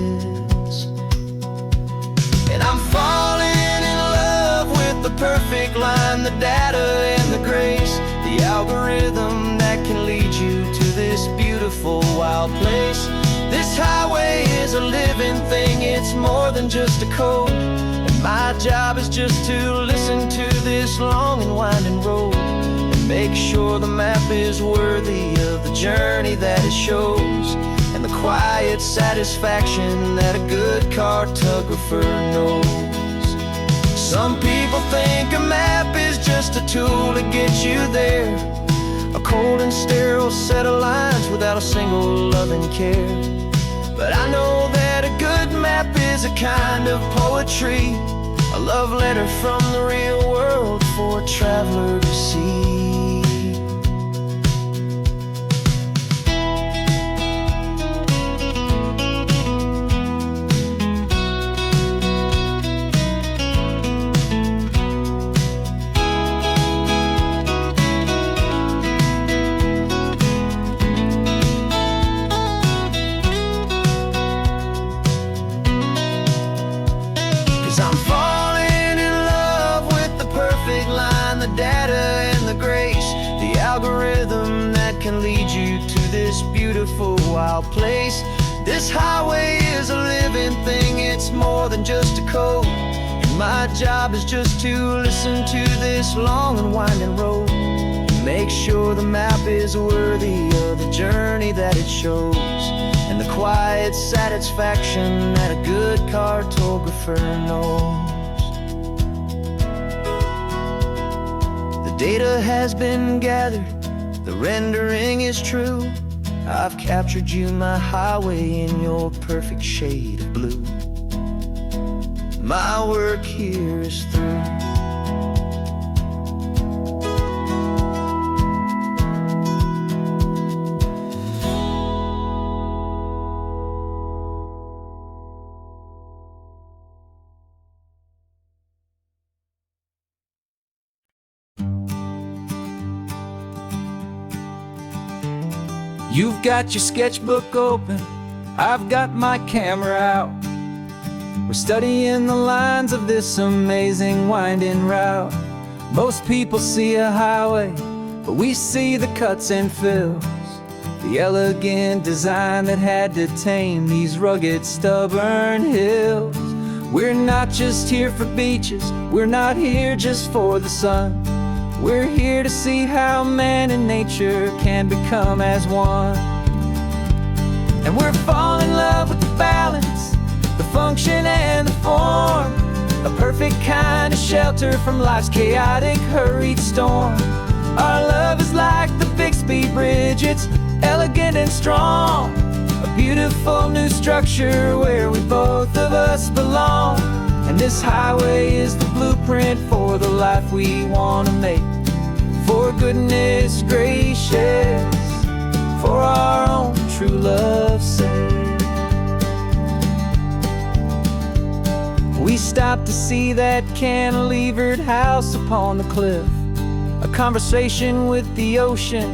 And I'm falling in love with the perfect line, the data and the grace, the algorithm that can lead you to this beautiful wild place. This highway is a living thing, it's more than just a code, and my job is just to listen to this long and winding road and Make sure the map is worthy of the journey that it shows, and the quiet satisfaction that a good cartographer knows. Some people think a map is just a tool to get you there, a cold and sterile set of lines without a single loving care. But I know that a good map is a kind of poetry, a love letter from the real world for a traveler to see. I'm falling in love with the perfect line, the data and the grace, the algorithm that can lead you to this beautiful wild place. This highway is a living thing, it's more than just a code, and my job is just to listen to this long and winding road, and make sure the map is worthy of the journey that it shows, and the quiet satisfaction that a good cartographer knows. The data has been gathered, the rendering is true. I've captured you, my highway, in your perfect shade of blue. My work here is through. You've got your sketchbook open, I've got my camera out. We're studying the lines of this amazing winding route. Most people see a highway, but we see the cuts and fills, the elegant design that had to tame these rugged, stubborn hills. We're not just here for beaches, we're not here just for the sun. We're here to see how man and nature can become as one. And we're falling in love with the balance, the function and the form, a perfect kind of shelter from life's chaotic, hurried storm. Our love is like the Bixby Bridge, it's elegant and strong, a beautiful new structure where we both of us belong. And this highway is the blueprint for the life we want to make. For goodness gracious, for our own true love's sake. We stopped to see that cantilevered house upon the cliff, a conversation with the ocean,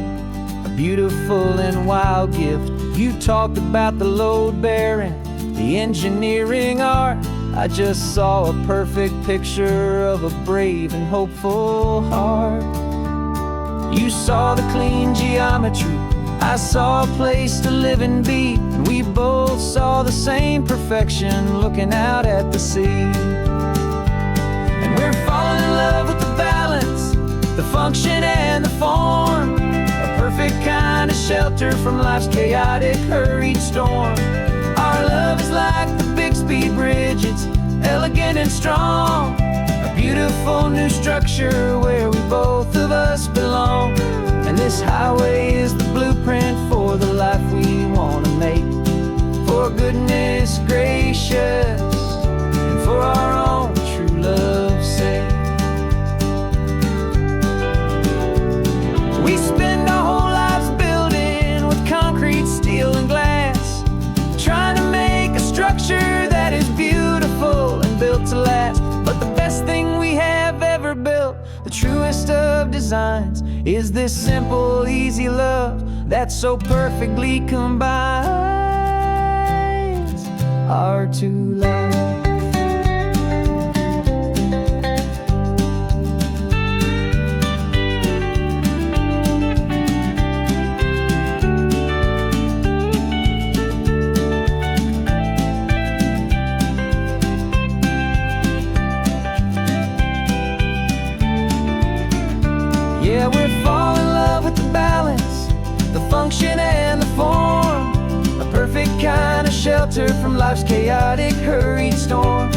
a beautiful and wild gift. You talked about the load bearing, the engineering art. I just saw a perfect picture of a brave and hopeful heart. You saw the clean geometry, I saw a place to live and be, and we both saw the same perfection looking out at the sea. And we're falling in love with the balance, the function and the form, a perfect kind of shelter from life's chaotic, hurried storm. Our love is like the Bixby Bridge, it's elegant and strong, a beautiful new structure where we both of us belong. And this highway is the blueprint for the life we want to make. For goodness gracious, and for our own true love's sake. We spend our whole lives building with concrete, steel and glass, trying to make a structure that is beautiful and built to last. But the best thing we have ever built, the truest of designs, is this simple, easy love that so perfectly combines our two lives. Yeah, we're falling with the balance, the function and the form. A perfect kind of shelter from life's chaotic, hurried storm.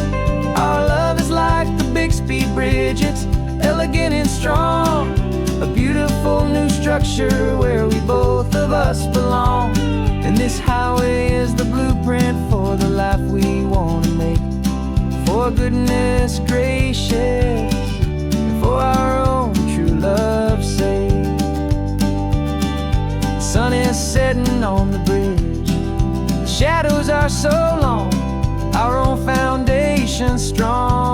Our love is like the Bixby Bridge, it's elegant and strong. A beautiful new structure where we both of us belong. And this highway is the blueprint for the life we want to make. For goodness gracious, and for our own true love's sake. The sun is setting on the bridge, the shadows are so long, our own foundation strong,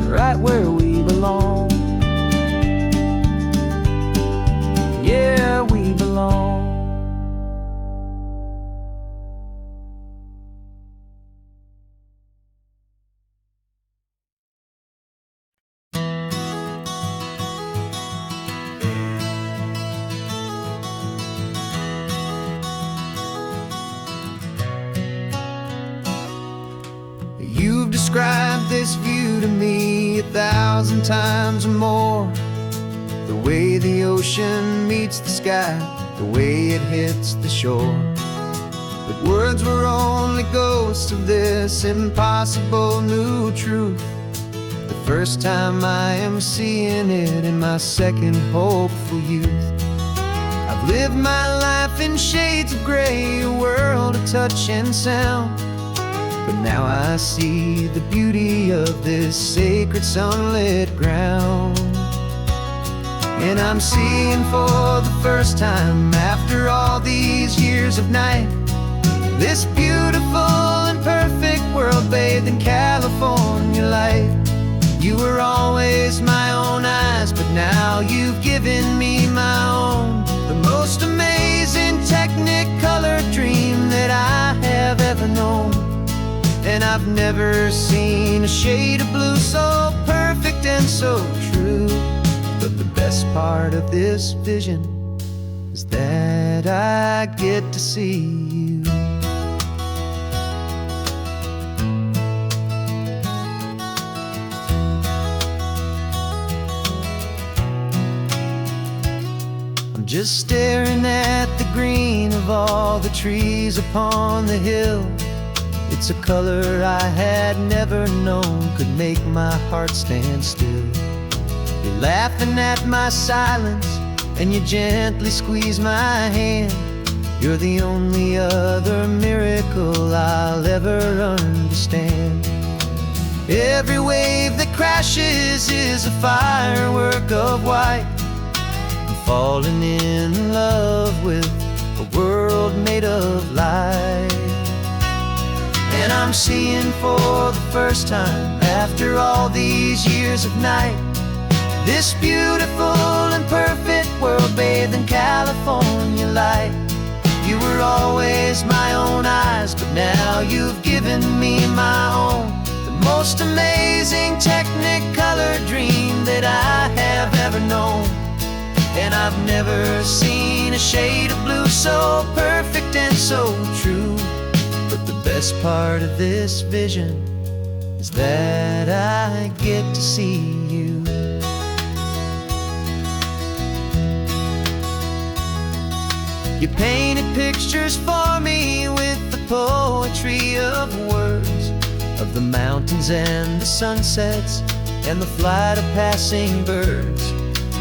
right where we belong. Yeah, we belong. You've described this view to me 1,000 times or more. The way the ocean meets the sky, the way it hits the shore. But words were only ghosts of this impossible new truth. The first time I am seeing it in my second hopeful youth. I've lived my life in shades of gray, a world of touch and sound. But now I see the beauty of this sacred sunlit ground. And I'm seeing for the first time after all these years of night, this beautiful and perfect world bathed in California light. You were always my own eyes, but now you've given me my own. The most amazing technicolor dream that I have ever known. And I've never seen a shade of blue so perfect and so true. But the best part of this vision is that I get to see you. I'm just staring at the green of all the trees upon the hill. It's a color I had never known could make my heart stand still. You're laughing at my silence, and you gently squeeze my hand. You're the only other miracle I'll ever understand. Every wave that crashes is a firework of white. I'm falling in love with a world made of light. And I'm seeing for the first time after all these years of night, this beautiful and perfect world bathed in California light. You were always my own eyes, but now you've given me my own. The most amazing technicolor dream that I have ever known. And I've never seen a shade of blue so perfect and so true. But the best part of this vision is that I get to see you. You painted pictures for me with the poetry of words, of the mountains and the sunsets and the flight of passing birds.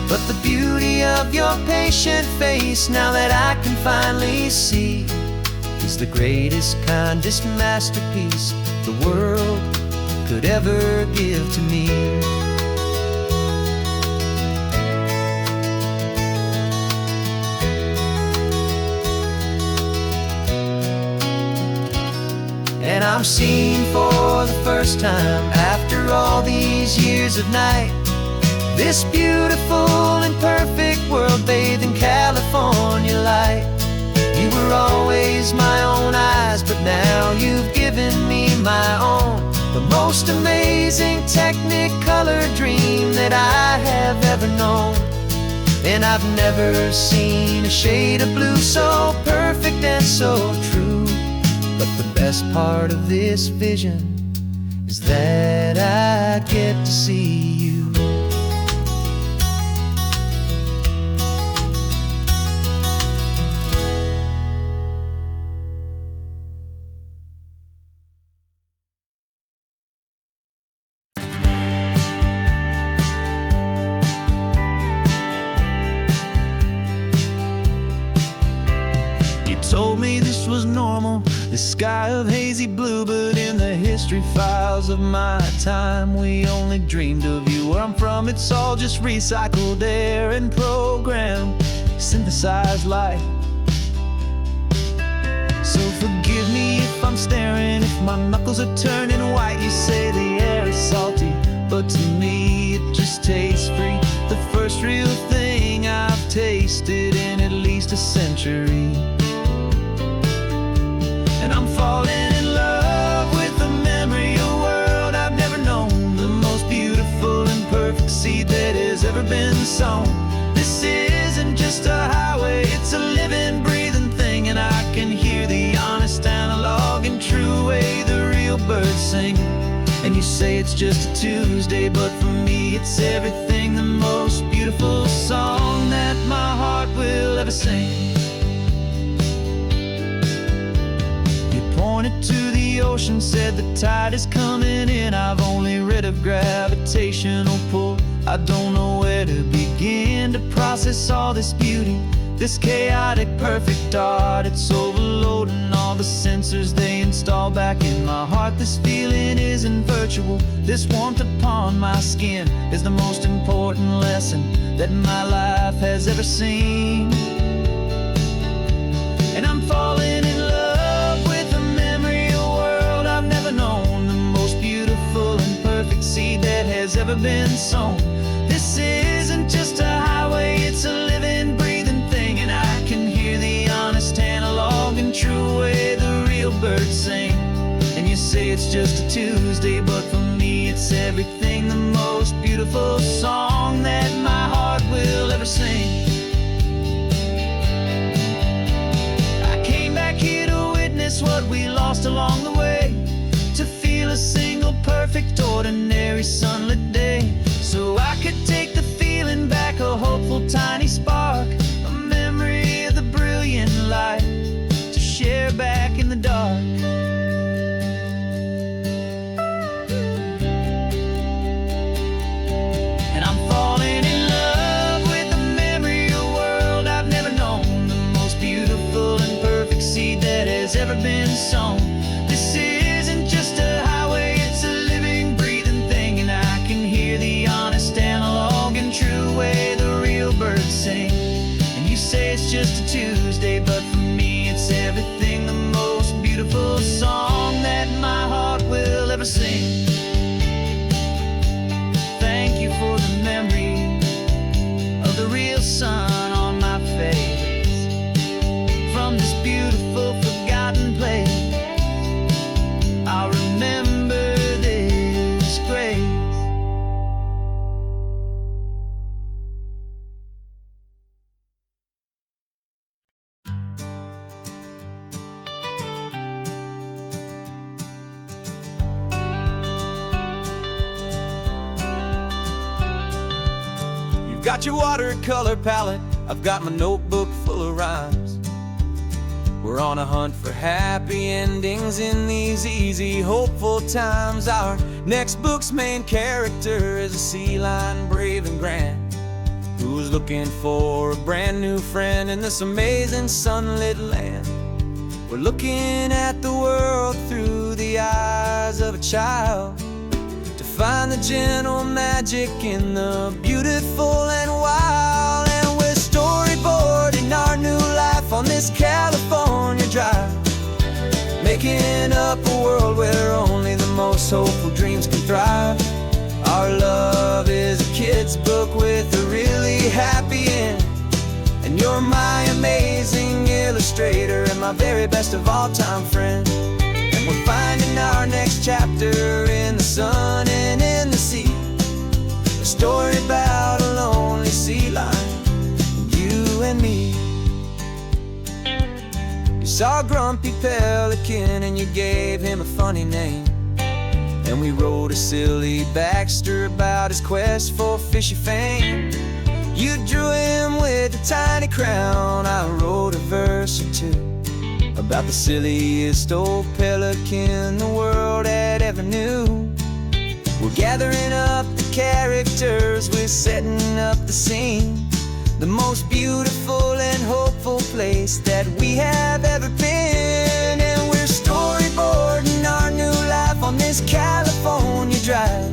But the beauty of your patient face, now that I can finally see, is the greatest, kindest masterpiece the world could ever give to me. And I'm seeing for the first time after all these years of night, this beautiful and perfect world bathed in California light. You were always my own eyes, but now you've given me my own. The most amazing technicolor dream that I have ever known. And I've never seen a shade of blue so perfect and so true. But the best part of this vision is that I get to see you. me this was normal, this sky of hazy blue. But in the history files of my time, we only dreamed of you. Where I'm from, it's all just recycled air and programmed, synthesized light. So forgive me if I'm staring, if my knuckles are turning white. You say the air is salty, but to me it just tastes free. The first real thing I've tasted in at least a century. And I'm falling in love with the memory of a world I've never known, the most beautiful and perfect seed that has ever been sown. This isn't just a highway, it's a living, breathing thing. And I can hear the honest, analog, and true way the real birds sing. And you say it's just a Tuesday, but for me it's everything, the most beautiful song that my heart will ever sing. You pointed to the ocean, said the tide is coming in. I've only read of gravitational pull. I don't know where to begin to process all this beauty, this chaotic, perfect art. It's overloading all the sensors they install back in my heart. This feeling isn't virtual, this warmth upon my skin is the most important lesson that my life has ever seen. And I'm falling in love with a memory of a world I've never known, the most beautiful and perfect seed that has ever been sown. This isn't just a highway, it's a living, breathing thing. And I can hear the honest, analog, and true way the real birds sing. And you say it's just a Tuesday, but for me it's everything, the most beautiful song that my heart will ever sing. I came back here to witness what we lost along the way, to feel a single, perfect, ordinary, sunlit day. So I could take the feeling back, a hopeful tiny spark, a memory of the brilliant light, to share back in the dark. And I'm falling in love with the memory of a world I've never known, the most beautiful and perfect seed that has ever been sown. This isn't just a highway, it's a living, breathing thing. And I can hear the honest, analog, and true way the real birds sing. And you say it's just a Tuesday, but for me it's everything, the most beautiful song that my heart will ever sing. Thank you for the memory of the real sun on my face, from this beautiful, forgotten place. I'll remember this grace. You've got your watercolor palette, I've got my notebook full of rhymes. We're on a hunt for happy endings in these easy, hopeful times. Our next book's main character is a sea lion, brave and grand, who's looking for a brand new friend in this amazing sunlit land. We're looking at the world through the eyes of a child, to find the gentle magic in the beautiful and wild. And we're storyboarding our new life on this California drive, making up a world where only the most hopeful dreams can thrive. Our love is a kid's book with a really happy end, and you're my amazing illustrator and my very best of all time friend. And we're finding our next chapter in the sun and in the sea, a story about a lonely sea lion, you and me. You saw a grumpy pelican and you gave him a funny name, and we wrote a silly Baxter about his quest for fishy fame. You drew him with a tiny crown, I wrote a verse or two about the silliest old pelican the world had ever knew. We're gathering up the characters, we're setting up the scene, the most beautiful and hopeful place that we have ever been. And we're storyboarding our new life on this California drive,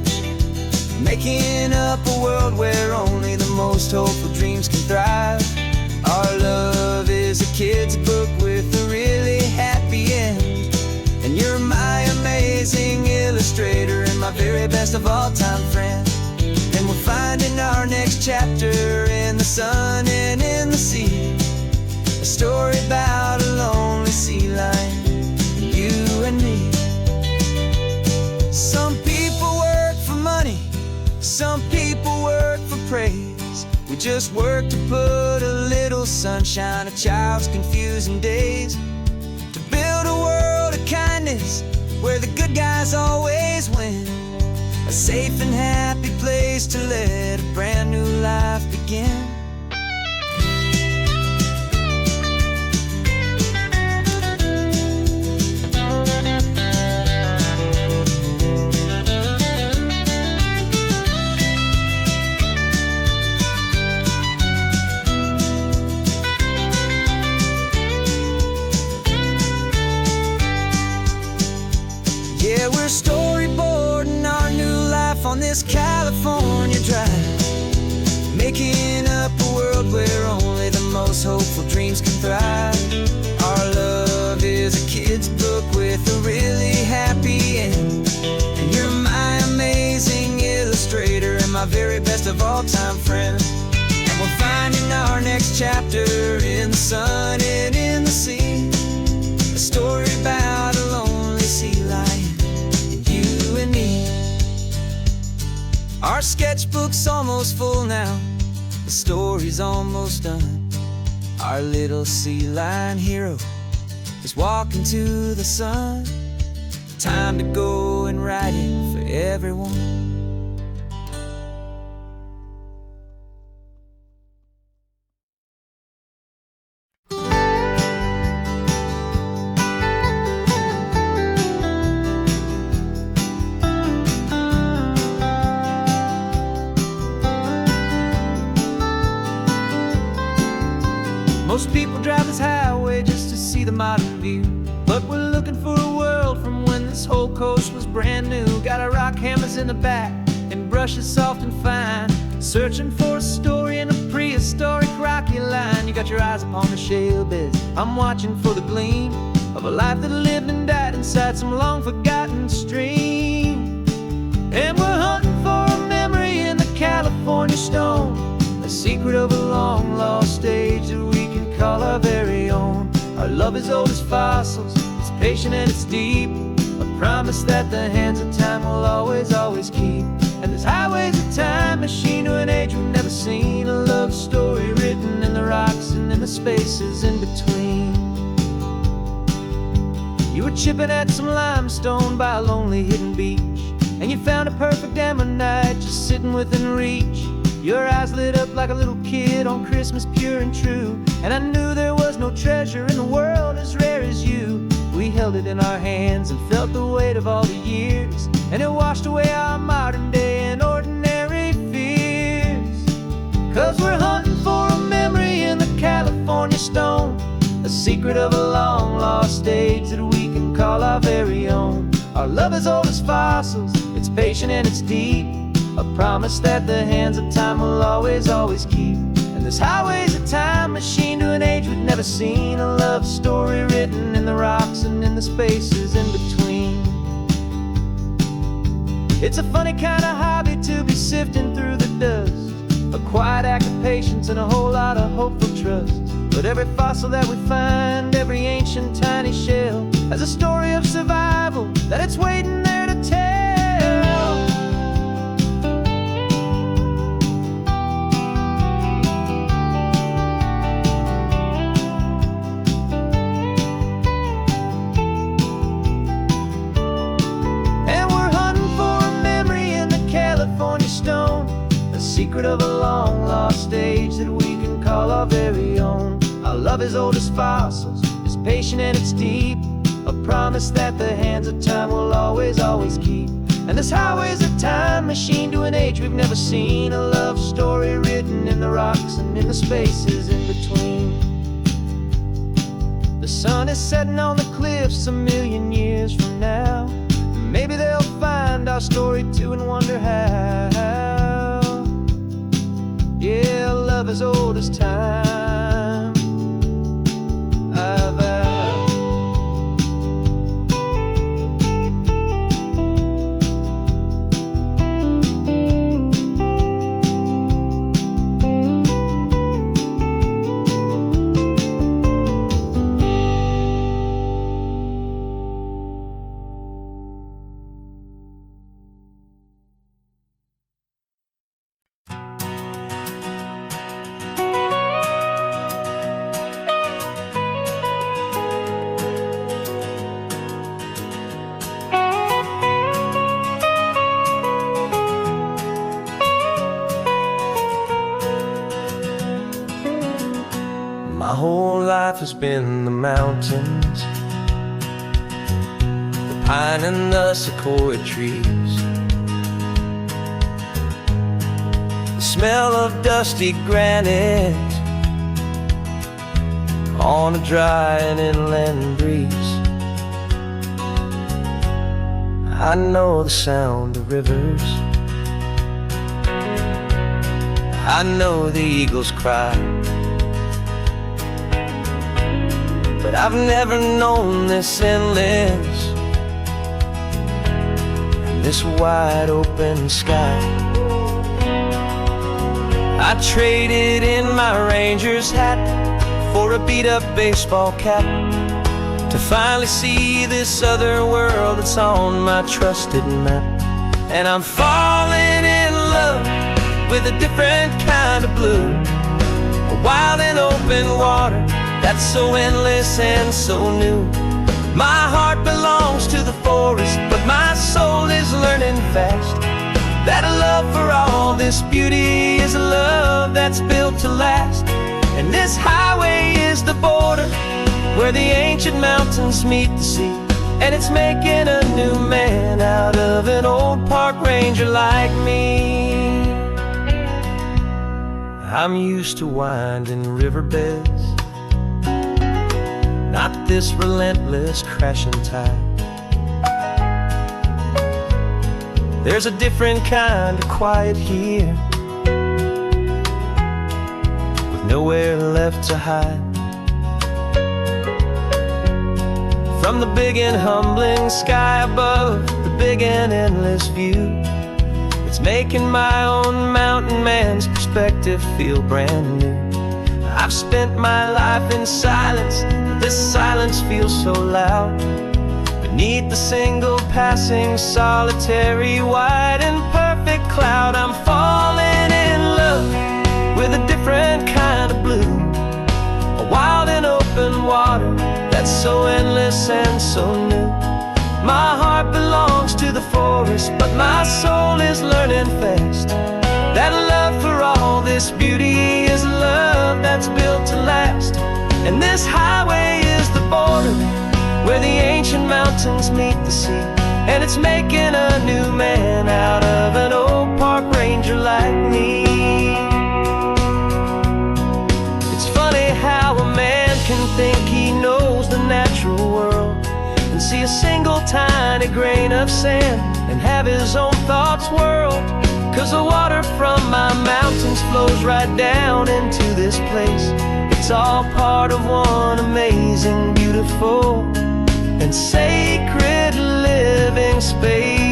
making up a world where only the most hopeful dreams can thrive. Our love is a kid's book with a really happy end, and you're my amazing illustrator and my very best of all time friend. And we're finding our next chapter in the sun and in the sea, a story about a lonely sea lion, you and me. Some people work for money, some people work for praise. We just work to put a little sunshine in a child's confusing days, to build a world of kindness where the good guys always win, a safe and happy place to let a brand new life begin. Yeah, we're storyboarding our new life on this California drive, making up a world where only the most hopeful dreams can thrive. Our love is a kid's book with a really happy end, and you're my amazing illustrator and my very best of all time friend. And we're finding our next chapter in the sun and in the sea, a story about a lonely sea lion, you and me. Our sketchbook's almost full now, the story's almost done. Our little sea lion hero is walking to the sun. Time to go and write it for everyone. Most people drive this highway just to see the modern view, but we're looking for a world from when this whole coast was brand new. Got our rock hammers in the back and brushes soft and fine, searching for a story in a prehistoric rocky line. You got your eyes upon the shale beds, I'm watching for the gleam of a life that lived and died inside some long forgotten stream. And we're hunting for a memory in the California stone, a secret of a long lost age that we can call our very own. Our love is old as fossils, it's patient and it's deep, a promise that the hands of time will always, always keep. And this highway's a time machine to an age we've never seen, a love story written in the rocks and in the spaces in between. You were chipping at some limestone by a lonely hidden beach, and you found a perfect ammonite just sitting within reach. Your eyes lit up like a little kid on Christmas, pure and true, and I knew there was no treasure in the world as rare as you. We held it in our hands and felt the weight of all the years, and it washed away our modern day and ordinary fears. 'Cause we're hunting for a memory in the California stone, a secret of a long lost age that we can call our very own. Our love is old as fossils, it's patient and it's deep, a promise that the hands of time will always, always keep. And this highway's a time machine to an age we've never seen, a love story written in the rocks and in the spaces in between. It's a funny kind of hobby to be sifting through the dust, a quiet act of patience and a whole lot of hopeful trust. But every fossil that we find, every ancient tiny shell, has a story of survival that it's waiting there to tell. And we're hunting for a memory in the California stone, a secret of a long lost age that we can call our very own. Our love is old as fossils, it's patient and it's deep, a promise that the hands of time will always, always keep. And this highway's a time machine to an age we've never seen. A love story written in the rocks and in the spaces in between. The sun is setting on the cliffs a million years from now. Maybe they'll find our story too and wonder how. Yeah, love as old as time, I vow. My whole life has been the mountains, the pine and the sequoia trees, the smell of dusty granite on a dry and inland breeze. I know the sound of rivers, I know the eagles cry, but I've never known this endless and this wide open sky. I traded in my ranger's hat for a beat-up baseball cap to finally see this other world that's on my trusted map. And I'm falling in love with a different kind of blue, a wild and open water that's so endless and so new. My heart belongs to the forest, but my soul is learning fast that a love for all this beauty is a love that's built to last. And this highway is the border where the ancient mountains meet the sea, and it's making a new man out of an old park ranger like me. I'm used to winding riverbeds, not this relentless crashing tide. There's a different kind of quiet here, with nowhere left to hide. From the big and humbling sky above, the big and endless view, it's making my own mountain man's perspective feel brand new. I've spent my life in silence, but this silence feels so loud. Beneath the single passing solitary white and perfect cloud, I'm falling in love with a different kind of blue, a wild and open water that's so endless and so new. My heart belongs to the forest, but my soul is learning fast that a love for all this beauty is a love that's built to last. And this highway is the border where the ancient mountains meet the sea, and it's making a new man out of an old park ranger like me. It's funny how a man can think he knows the natural world and see a single tiny grain of sand and have his own thoughts whirl. 'Cause the water from my mountains flows right down into this place. It's all part of one amazing, beautiful, and sacred living space.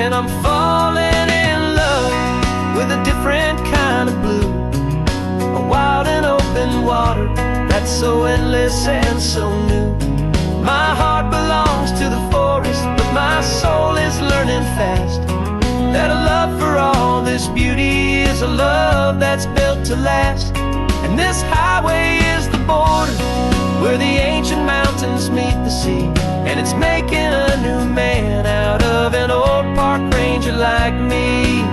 And I'm falling in love with a different kind of blue, a wild and open water that's so endless and so new. My heart belongs to the forest, but my soul is learning fast that a love for all this beauty is a love that's built to last. And this highway is the border where the ancient mountains meet the sea, and it's making a new man out of an old park ranger like me.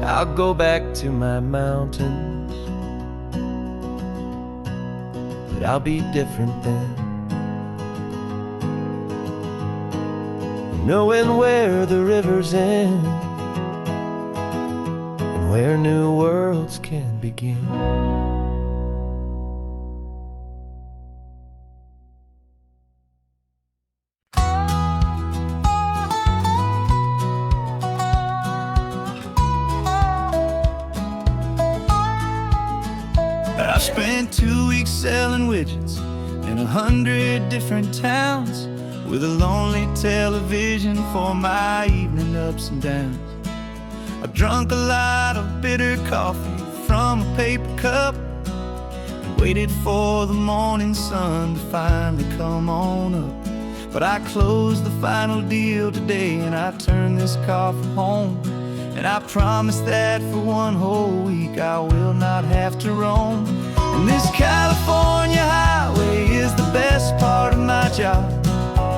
I'll go back to my mountains, but I'll be different then, knowing where the rivers end and where new worlds can begin. I spent 2 weeks selling widgets in 100 different towns, with a lonely television for my evening ups and downs. I drunk a lot of bitter coffee from a paper cup and waited for the morning sun to finally come on up. But I closed the final deal today, and I turned this car from home. And I promise that for one whole week I will not have to roam. And this California highway is the best part of my job.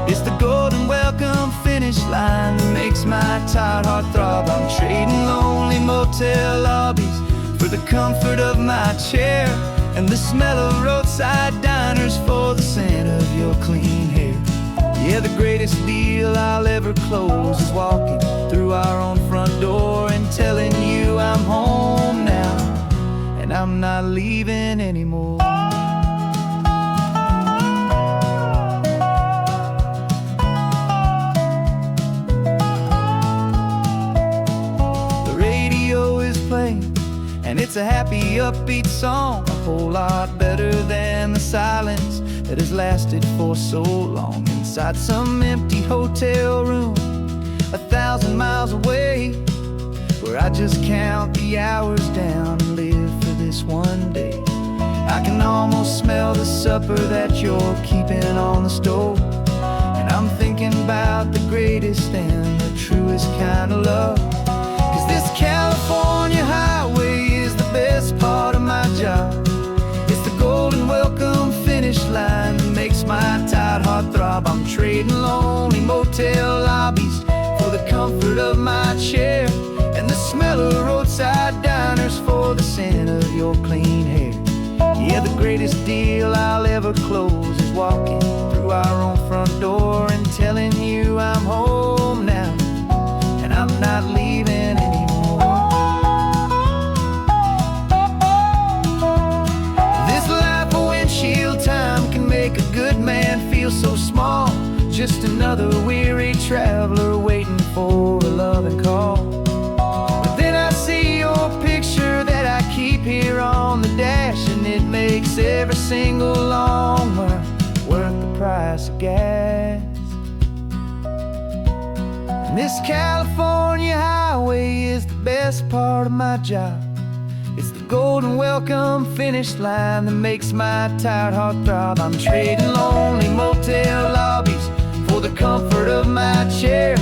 It's the golden welcome finish line that makes my tired heart throb. I'm trading lonely motel lobbies for the comfort of my chair, and the smell of roadside diners for the scent of your clean hair. Yeah, the greatest deal I'll ever close is walking through our own front door and telling you I'm home now, and I'm not leaving anymore. The radio is playing, and it's a happy, upbeat song, a whole lot better than the silence that has lasted for so long inside some empty hotel room 1,000 miles away, where I just count the hours down and live for this one day. I can almost smell the supper that you're keeping on the stove, and I'm thinking about the greatest and the truest kind of love. 'Cause this California highway is the best part of my job. It's the golden welcome finish line that makes my tired heart throb. I'm trading lonely motel lobbies for the comfort of my chair, and the smell of roadside diners for the scent of your clean hair. Yeah, the greatest deal I'll ever close is walking through our own front door and telling you I'm home now, and I'm not leaving anymore. This life of windshield time can make a good man feel so small, just another weary traveler waiting for a loving call. But then I see your picture that I keep here on the dash, and it makes every single long mile worth the price of gas. And this California highway is the best part of my job. It's the golden welcome finish line that makes my tired heart throb. I'm trading lonely motel lobbies for the comfort of my chair,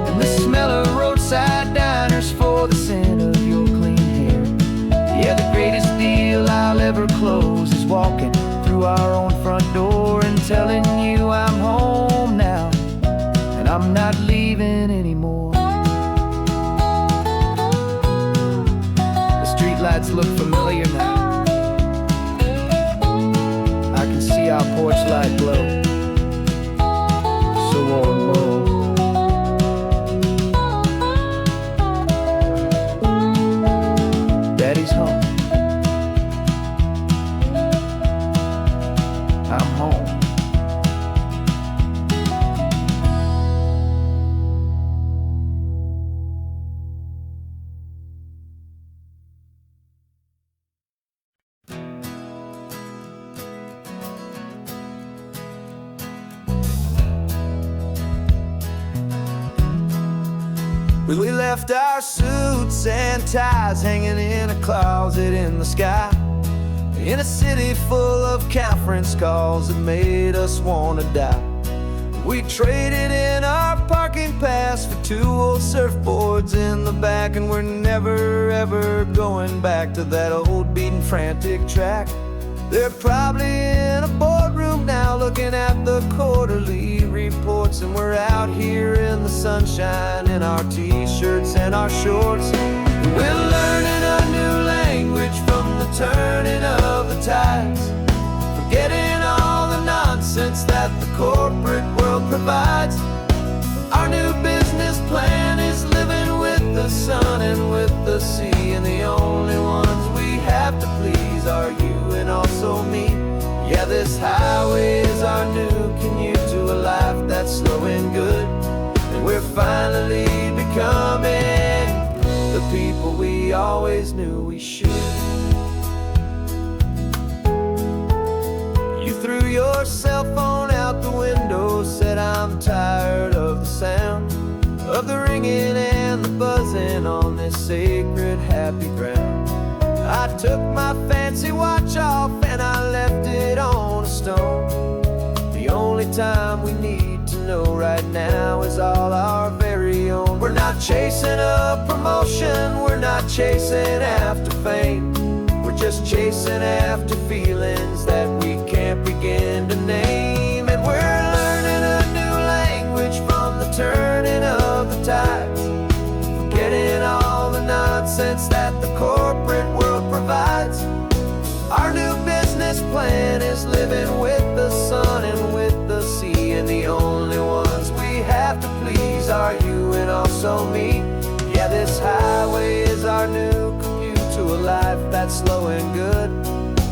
and the smell of roadside diners for the scent of your clean hair. Yeah, the greatest deal I'll ever close is walking through our own front door and telling you I'm home now, and I'm not leaving anymore. The streetlights look familiar now. I can see our porch light glow, so warm, low. Daddy's home. I'm home. We left our suits and ties hanging in a closet in the sky, in a city full of conference calls that made us wanna die. We traded in our parking pass for 2 old surfboards in the back, and we're never ever going back to that old beaten frantic track. They're probably in a boardroom now looking at the quarterly reports, and we're out here in the sunshine in our t-shirts and our shorts. We're learning a new language from the turning of the tides, forgetting all the nonsense that the corporate world provides. Our new business plan is living with the sun and with the sea, and the only ones we have to please are you and also me. Yeah, this highway is our new commute to a life that's slow and good, and we're finally becoming the people we always knew we should. You threw your cell phone out the window, said I'm tired of the sound of the ringing and the buzzing on this sacred happy ground. I took my fancy watch off and I left it on a stone. The only time we need to know right now is all our very own. We're not chasing a promotion, we're not chasing after fame, we're just chasing after feelings that we can't begin to name. And we're learning a new language from the turning of the tides, forgetting all the nonsense that the corporate world provides. Our new business plan is living with the sun and with the sea, and the only ones we have to please are you and also me. Yeah, this highway is our new commute to a life that's slow and good,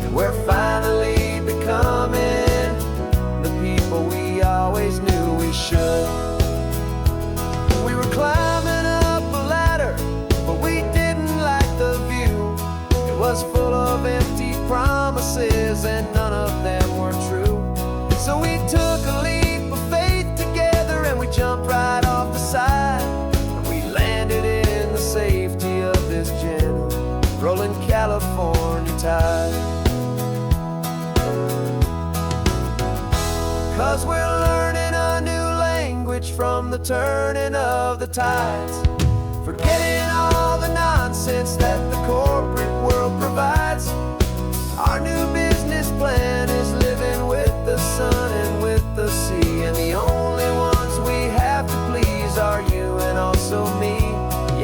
and we're finally becoming the people we always knew we should. We were climbing up a ladder, but we didn't like the view. It was full of empty promises and none of them were true. So we took a leap of faith together and we jumped right off the side, and we landed in the safety of this gentle rolling California tide. 'Cause we're learning a new language from the turning of the tides, forgetting all the nonsense that the corporate world provides. Our new business plan is living with the sun and with the sea, and the only ones we have to please are you and also me.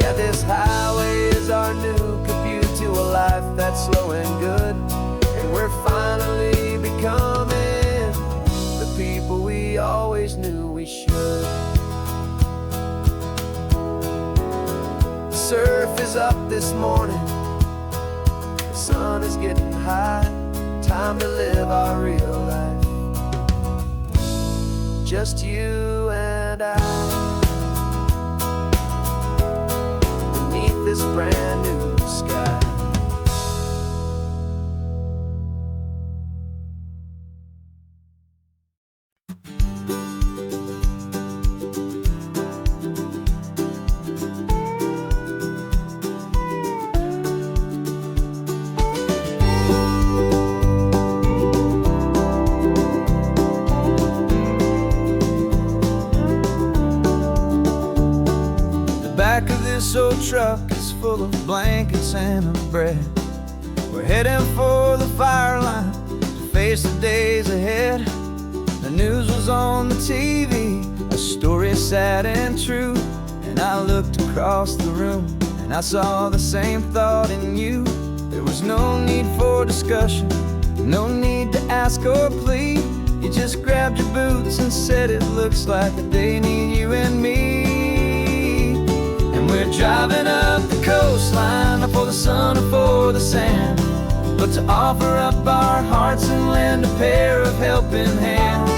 Yeah, this highway is our new commute to a life that's slow and good, and we're finally becoming the people we always knew we should. The surf is up this morning, the sun is getting high, time to live our real life, just you and I, beneath this brand new sky. Back of this old truck is full of blankets and of bread. We're heading for the fire line to face the days ahead. The news was on the TV, a story sad and true, and I looked across the room and I saw the same thought in you. There was no need for discussion, no need to ask or plead. You just grabbed your boots and said it looks like the day need you and me. We're driving up the coastline, not for the sun or for the sand, but to offer up our hearts and lend a pair of helping hands.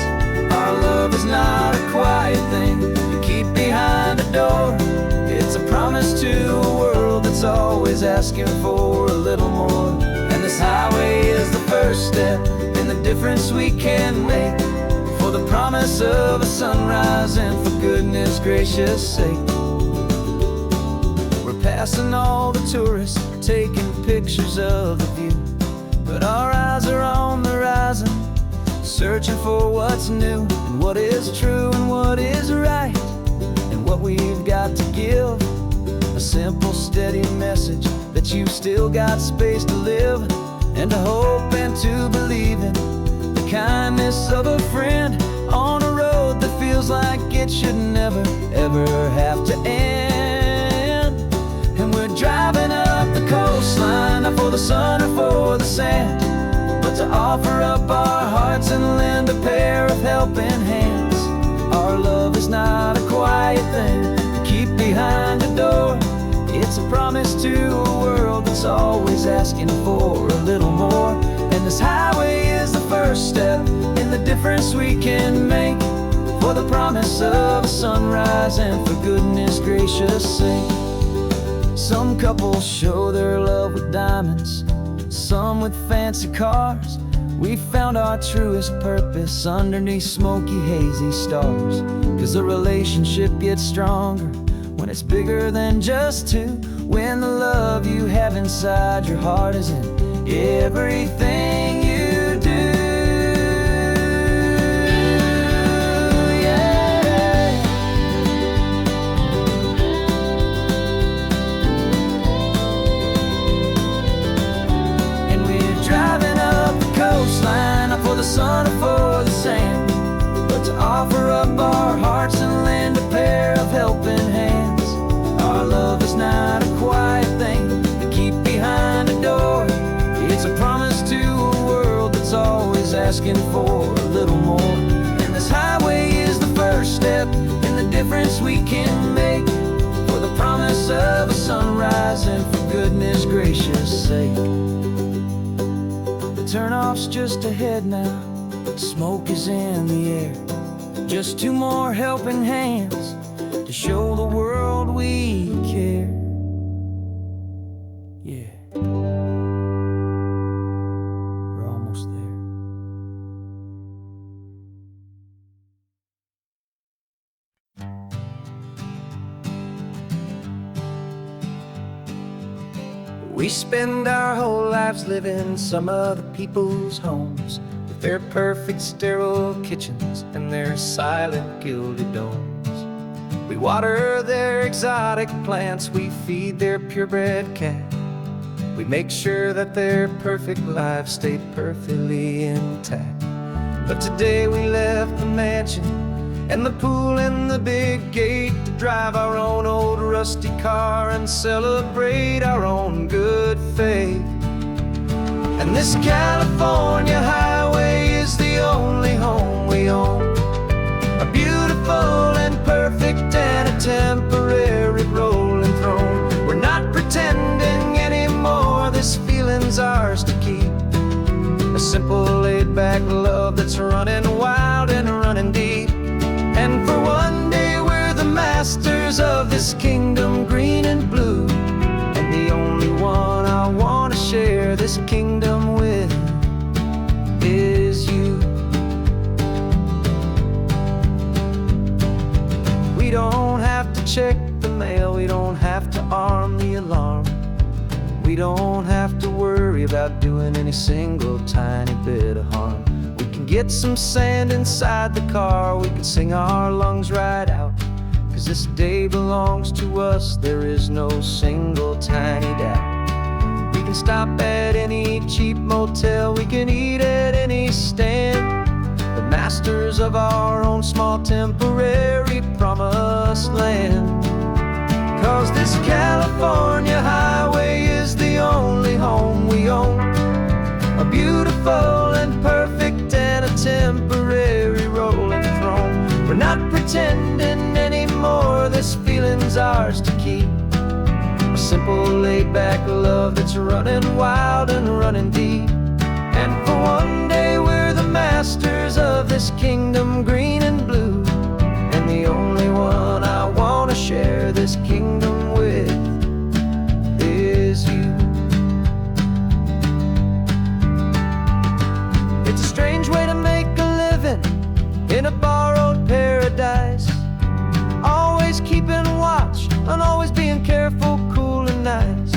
Our love is not a quiet thing you keep behind a door. It's a promise to a world that's always asking for a little more. And this highway is the first step in the difference we can make, for the promise of a sunrise and for goodness gracious sake. Passing all the tourists, taking pictures of the view, but our eyes are on the horizon, searching for what's new and what is true and what is right, and what we've got to give. A simple, steady message that you've still got space to live, and to hope and to believe in the kindness of a friend on a road that feels like it should never, ever have to end. And we're driving up the coastline, not for the sun or for the sand, but to offer up our hearts and lend a pair of helping hands. Our love is not a quiet thing to keep behind a door. It's a promise to a world that's always asking for a little more. And this highway is the first step in the difference we can make, for the promise of a sunrise and for goodness gracious sake. Some couples show their love with diamonds, some with fancy cars. We found our truest purpose underneath smoky, hazy stars. 'Cause a relationship gets stronger when it's bigger than just two, when the love you have inside your heart is in everything you do. Yeah. And we're driving up the coastline, not for the sun or for the sand, but to offer up our hearts and lend a pair of helping hands. Our love is not a quiet thing to keep behind a door. It's a promise to a world that's always asking for a little more. And this highway is the first step in the difference we can make, for the promise of a sunrise and for goodness gracious sake. The turnoff's just ahead now, smoke is in the air. Just two more helping hands to show the world we care. Yeah, we're almost there. We spend our whole lives living some other people's homes, with their perfect sterile kitchens and their silent gilded domes. We water their exotic plants, we feed their purebred cat. We make sure that their perfect lives stay perfectly intact. But today we left the mansion and the pool and the big gate to drive our own old rusty car and celebrate our own good faith. And this California highway is the only home we own, a beautiful and perfect and a temporary rolling throne. We're not pretending anymore, this feeling's ours to keep, a simple laid-back love that's running wild and running deep. And for one day we're the masters of this kingdom green and blue, and the only one I want to share this kingdom with is you. We don't have to check the mail, we don't have to arm the alarm, we don't have to worry about doing any single tiny bit of harm. We can get some sand inside the car, we can sing our lungs right out, 'cause this day belongs to us, there is no single tiny doubt. We can stop at any cheap motel, we can eat at any stand, the masters of our own small temporary promised land. 'Cause this California highway is the only home we own, a beautiful and perfect and a temporary rolling throne. We're not pretending anymore, this feeling's ours to keep, a simple laid-back love that's running wild and running deep. And for one day we're the masters of this kingdom green and blue, and the only one I want to share this kingdom with is you. It's a strange way to make a living in a borrowed paradise, always keeping watch and always being careful, cool and nice.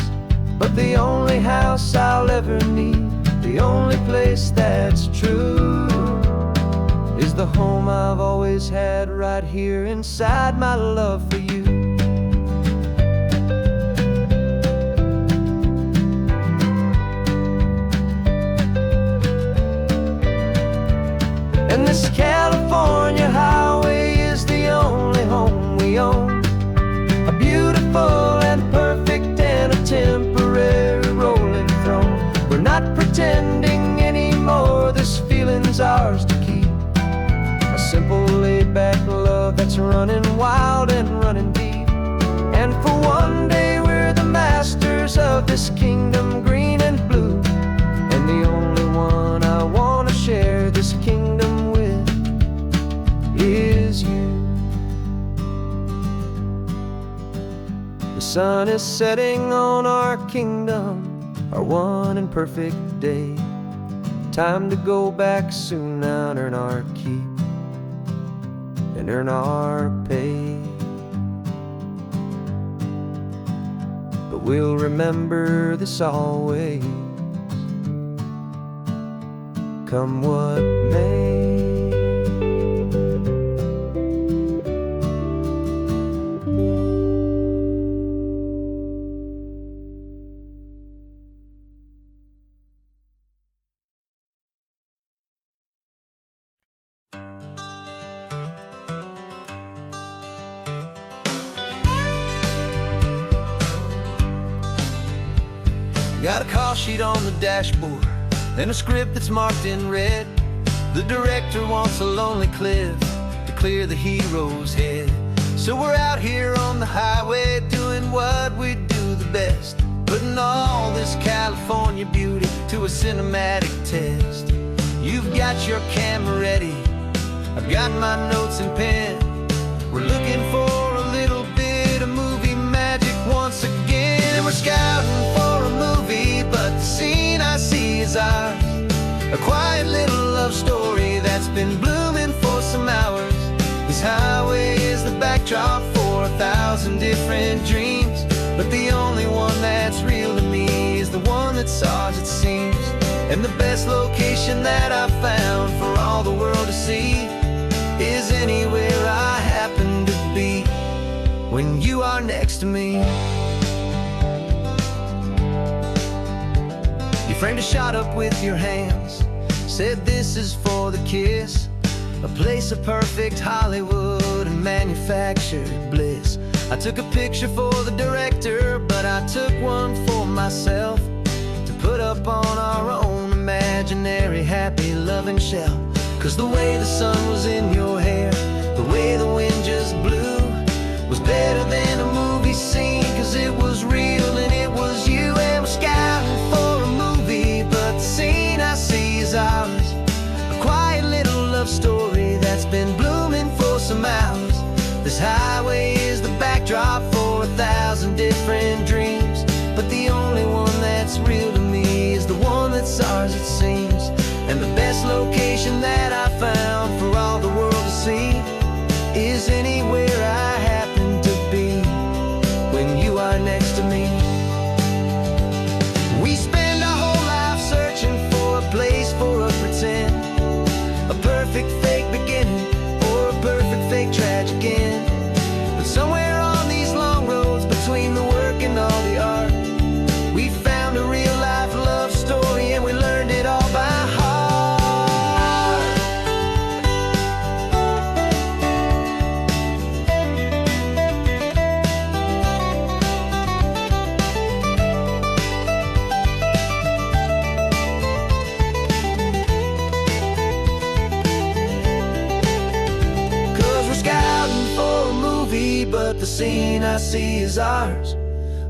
But the only house I'll ever need, the only place that's true, is the home I've always had right here inside my love for you. peaceful and perfect and a temporary rolling throne. We're not pretending anymore, this feeling's ours to keep. A simple laid-back love that's running wild and running deep. And for one day we're the masters of this kingdom, green and blue. And the only one I want to share this kingdom with is you. The sun is setting on our kingdom, our one and perfect day. Time to go back soon now and earn our keep and earn our pay. But we'll remember this always, come what may. Got a call sheet on the dashboard and a script that's marked in red. The director wants a lonely cliff to clear the hero's head. So we're out here on the highway doing what we do the best, putting all this California beauty to a cinematic test. You've got your camera ready, I've got my notes and pen. We're looking for a little bit of movie magic once again. We're scouting for a movie, but the scene I see is ours. A quiet little love story that's been blooming for some hours. This highway is the backdrop for 1,000 different dreams, but the only one that's real to me is the one that's ours, it seems. And the best location that I've found for all the world to see is anywhere I happen to be when you are next to me. You framed a shot up with your hands, said this is for the kiss, a place of perfect Hollywood and manufactured bliss. I took a picture for the director, but I took one for myself to put up on our own imaginary happy loving shelf. Cause the way the sun was in your hair, the way the wind just blew, was better than a movie scene, cause it was real and it was you. And we're scouting for a movie, but the scene I see is ours. A quiet little love story that's been blooming for some hours. This highway is the backdrop for 1,000 different dreams, but the only one that's real to me is the one that's ours, it seems. And the best location that I found for all the world to see is anywhere I happen to be when you are next to me. We spend our whole life searching for a place for a pretend, a perfect fake beginning or a perfect fake tragic end. But somewhere on these long roads between the work and all the art, we found a real life love story and we learned it all by heart. But the scene I see is ours.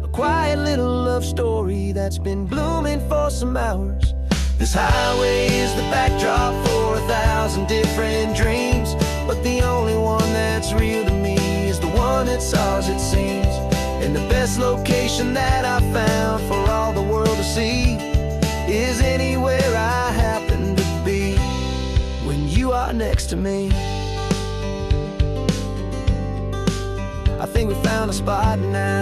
A quiet little love story that's been blooming for some hours. This highway is the backdrop for 1,000 different dreams, but the only one that's real to me is the one that's ours, it seems. And the best location that I found for all the world to see is anywhere I happen to be when you are next to me. I think we found a spot now.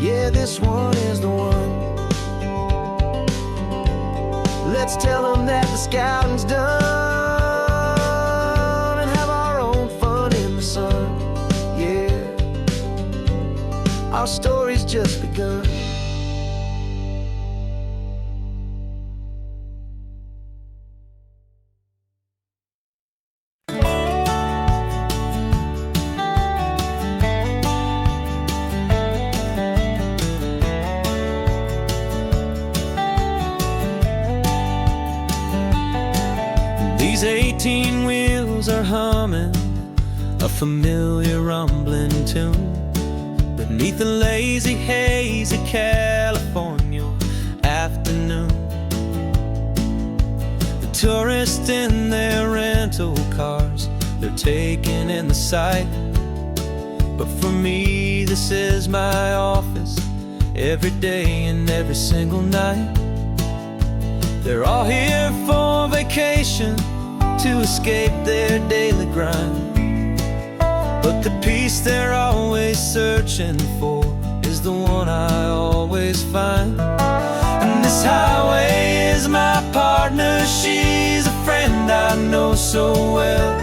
Yeah, this one is the one. Let's tell them that the scouting's done and have our own fun in the sun. Yeah, our story's just begun. 18 wheels are humming a familiar rumbling tune beneath the lazy haze of California afternoon. The tourists in their rental cars, they're taking in the sight. But for me, this is my office, every day and every single night. They're all here for vacation, to escape their daily grind. But the peace they're always searching for is the one I always find. And this highway is my partner, she's a friend I know so well.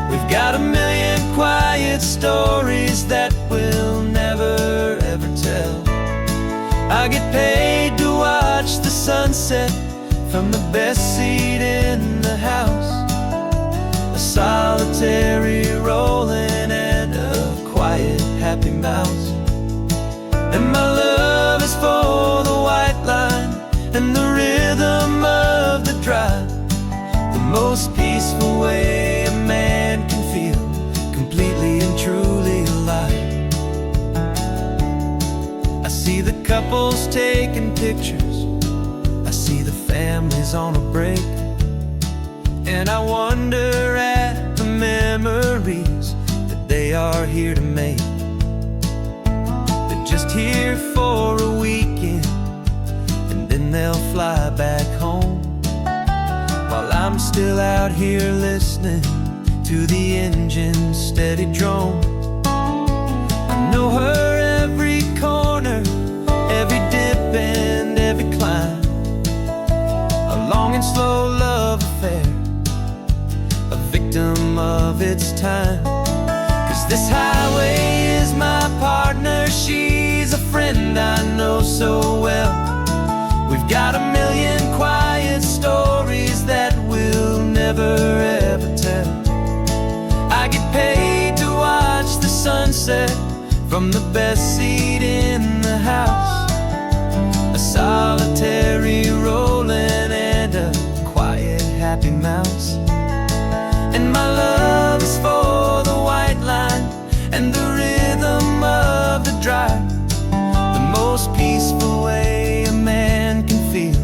We've got a million quiet stories that we'll never ever tell. I get paid to watch the sunset from the best seat in the house, a solitary rolling and a quiet happy mouse. And my love is for the white line and the rhythm of the drive, the most peaceful way a man can feel completely and truly alive. I see the couples taking pictures, I see the families on a break, and I wonder at the memories that they are here to make. They're just here for a weekend, and then they'll fly back home, while I'm still out here listening to the engine's steady drone. I know her every corner, every dip and every climb, a long and slow love affair, a victim of its time. 'Cause this highway is my partner, she's a friend I know so well. We've got a million quiet stories that we'll never ever tell. I get paid to watch the sunset from the best seat in the house, a solitary rolling and a quiet happy mouse. And my love is for the white line and the rhythm of the drive, the most peaceful way a man can feel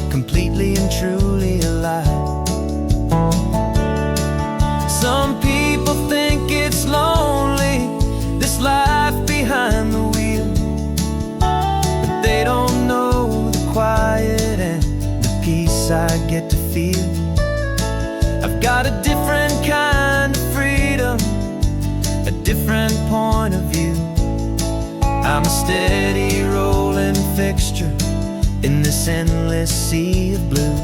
completely and truly alive. Some people think it's lonely, this life behind the wheel, but they don't know the quiet and the peace I get to feel. I've got a different kind of freedom, a different point of view. I'm a steady rolling fixture in this endless sea of blue.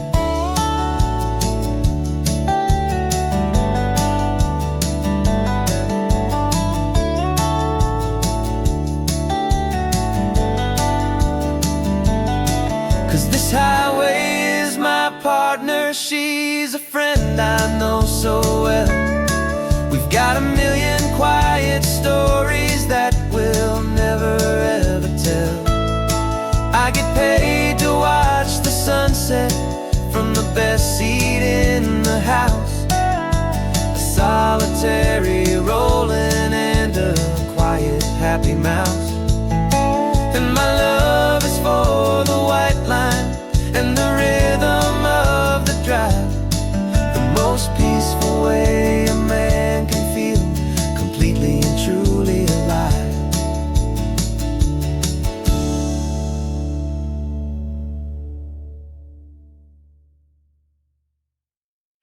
This highway is my partner, she's a friend I know so well. We've got a million quiet stories that we'll never ever tell. I get paid to watch the sunset from the best seat in the house, a solitary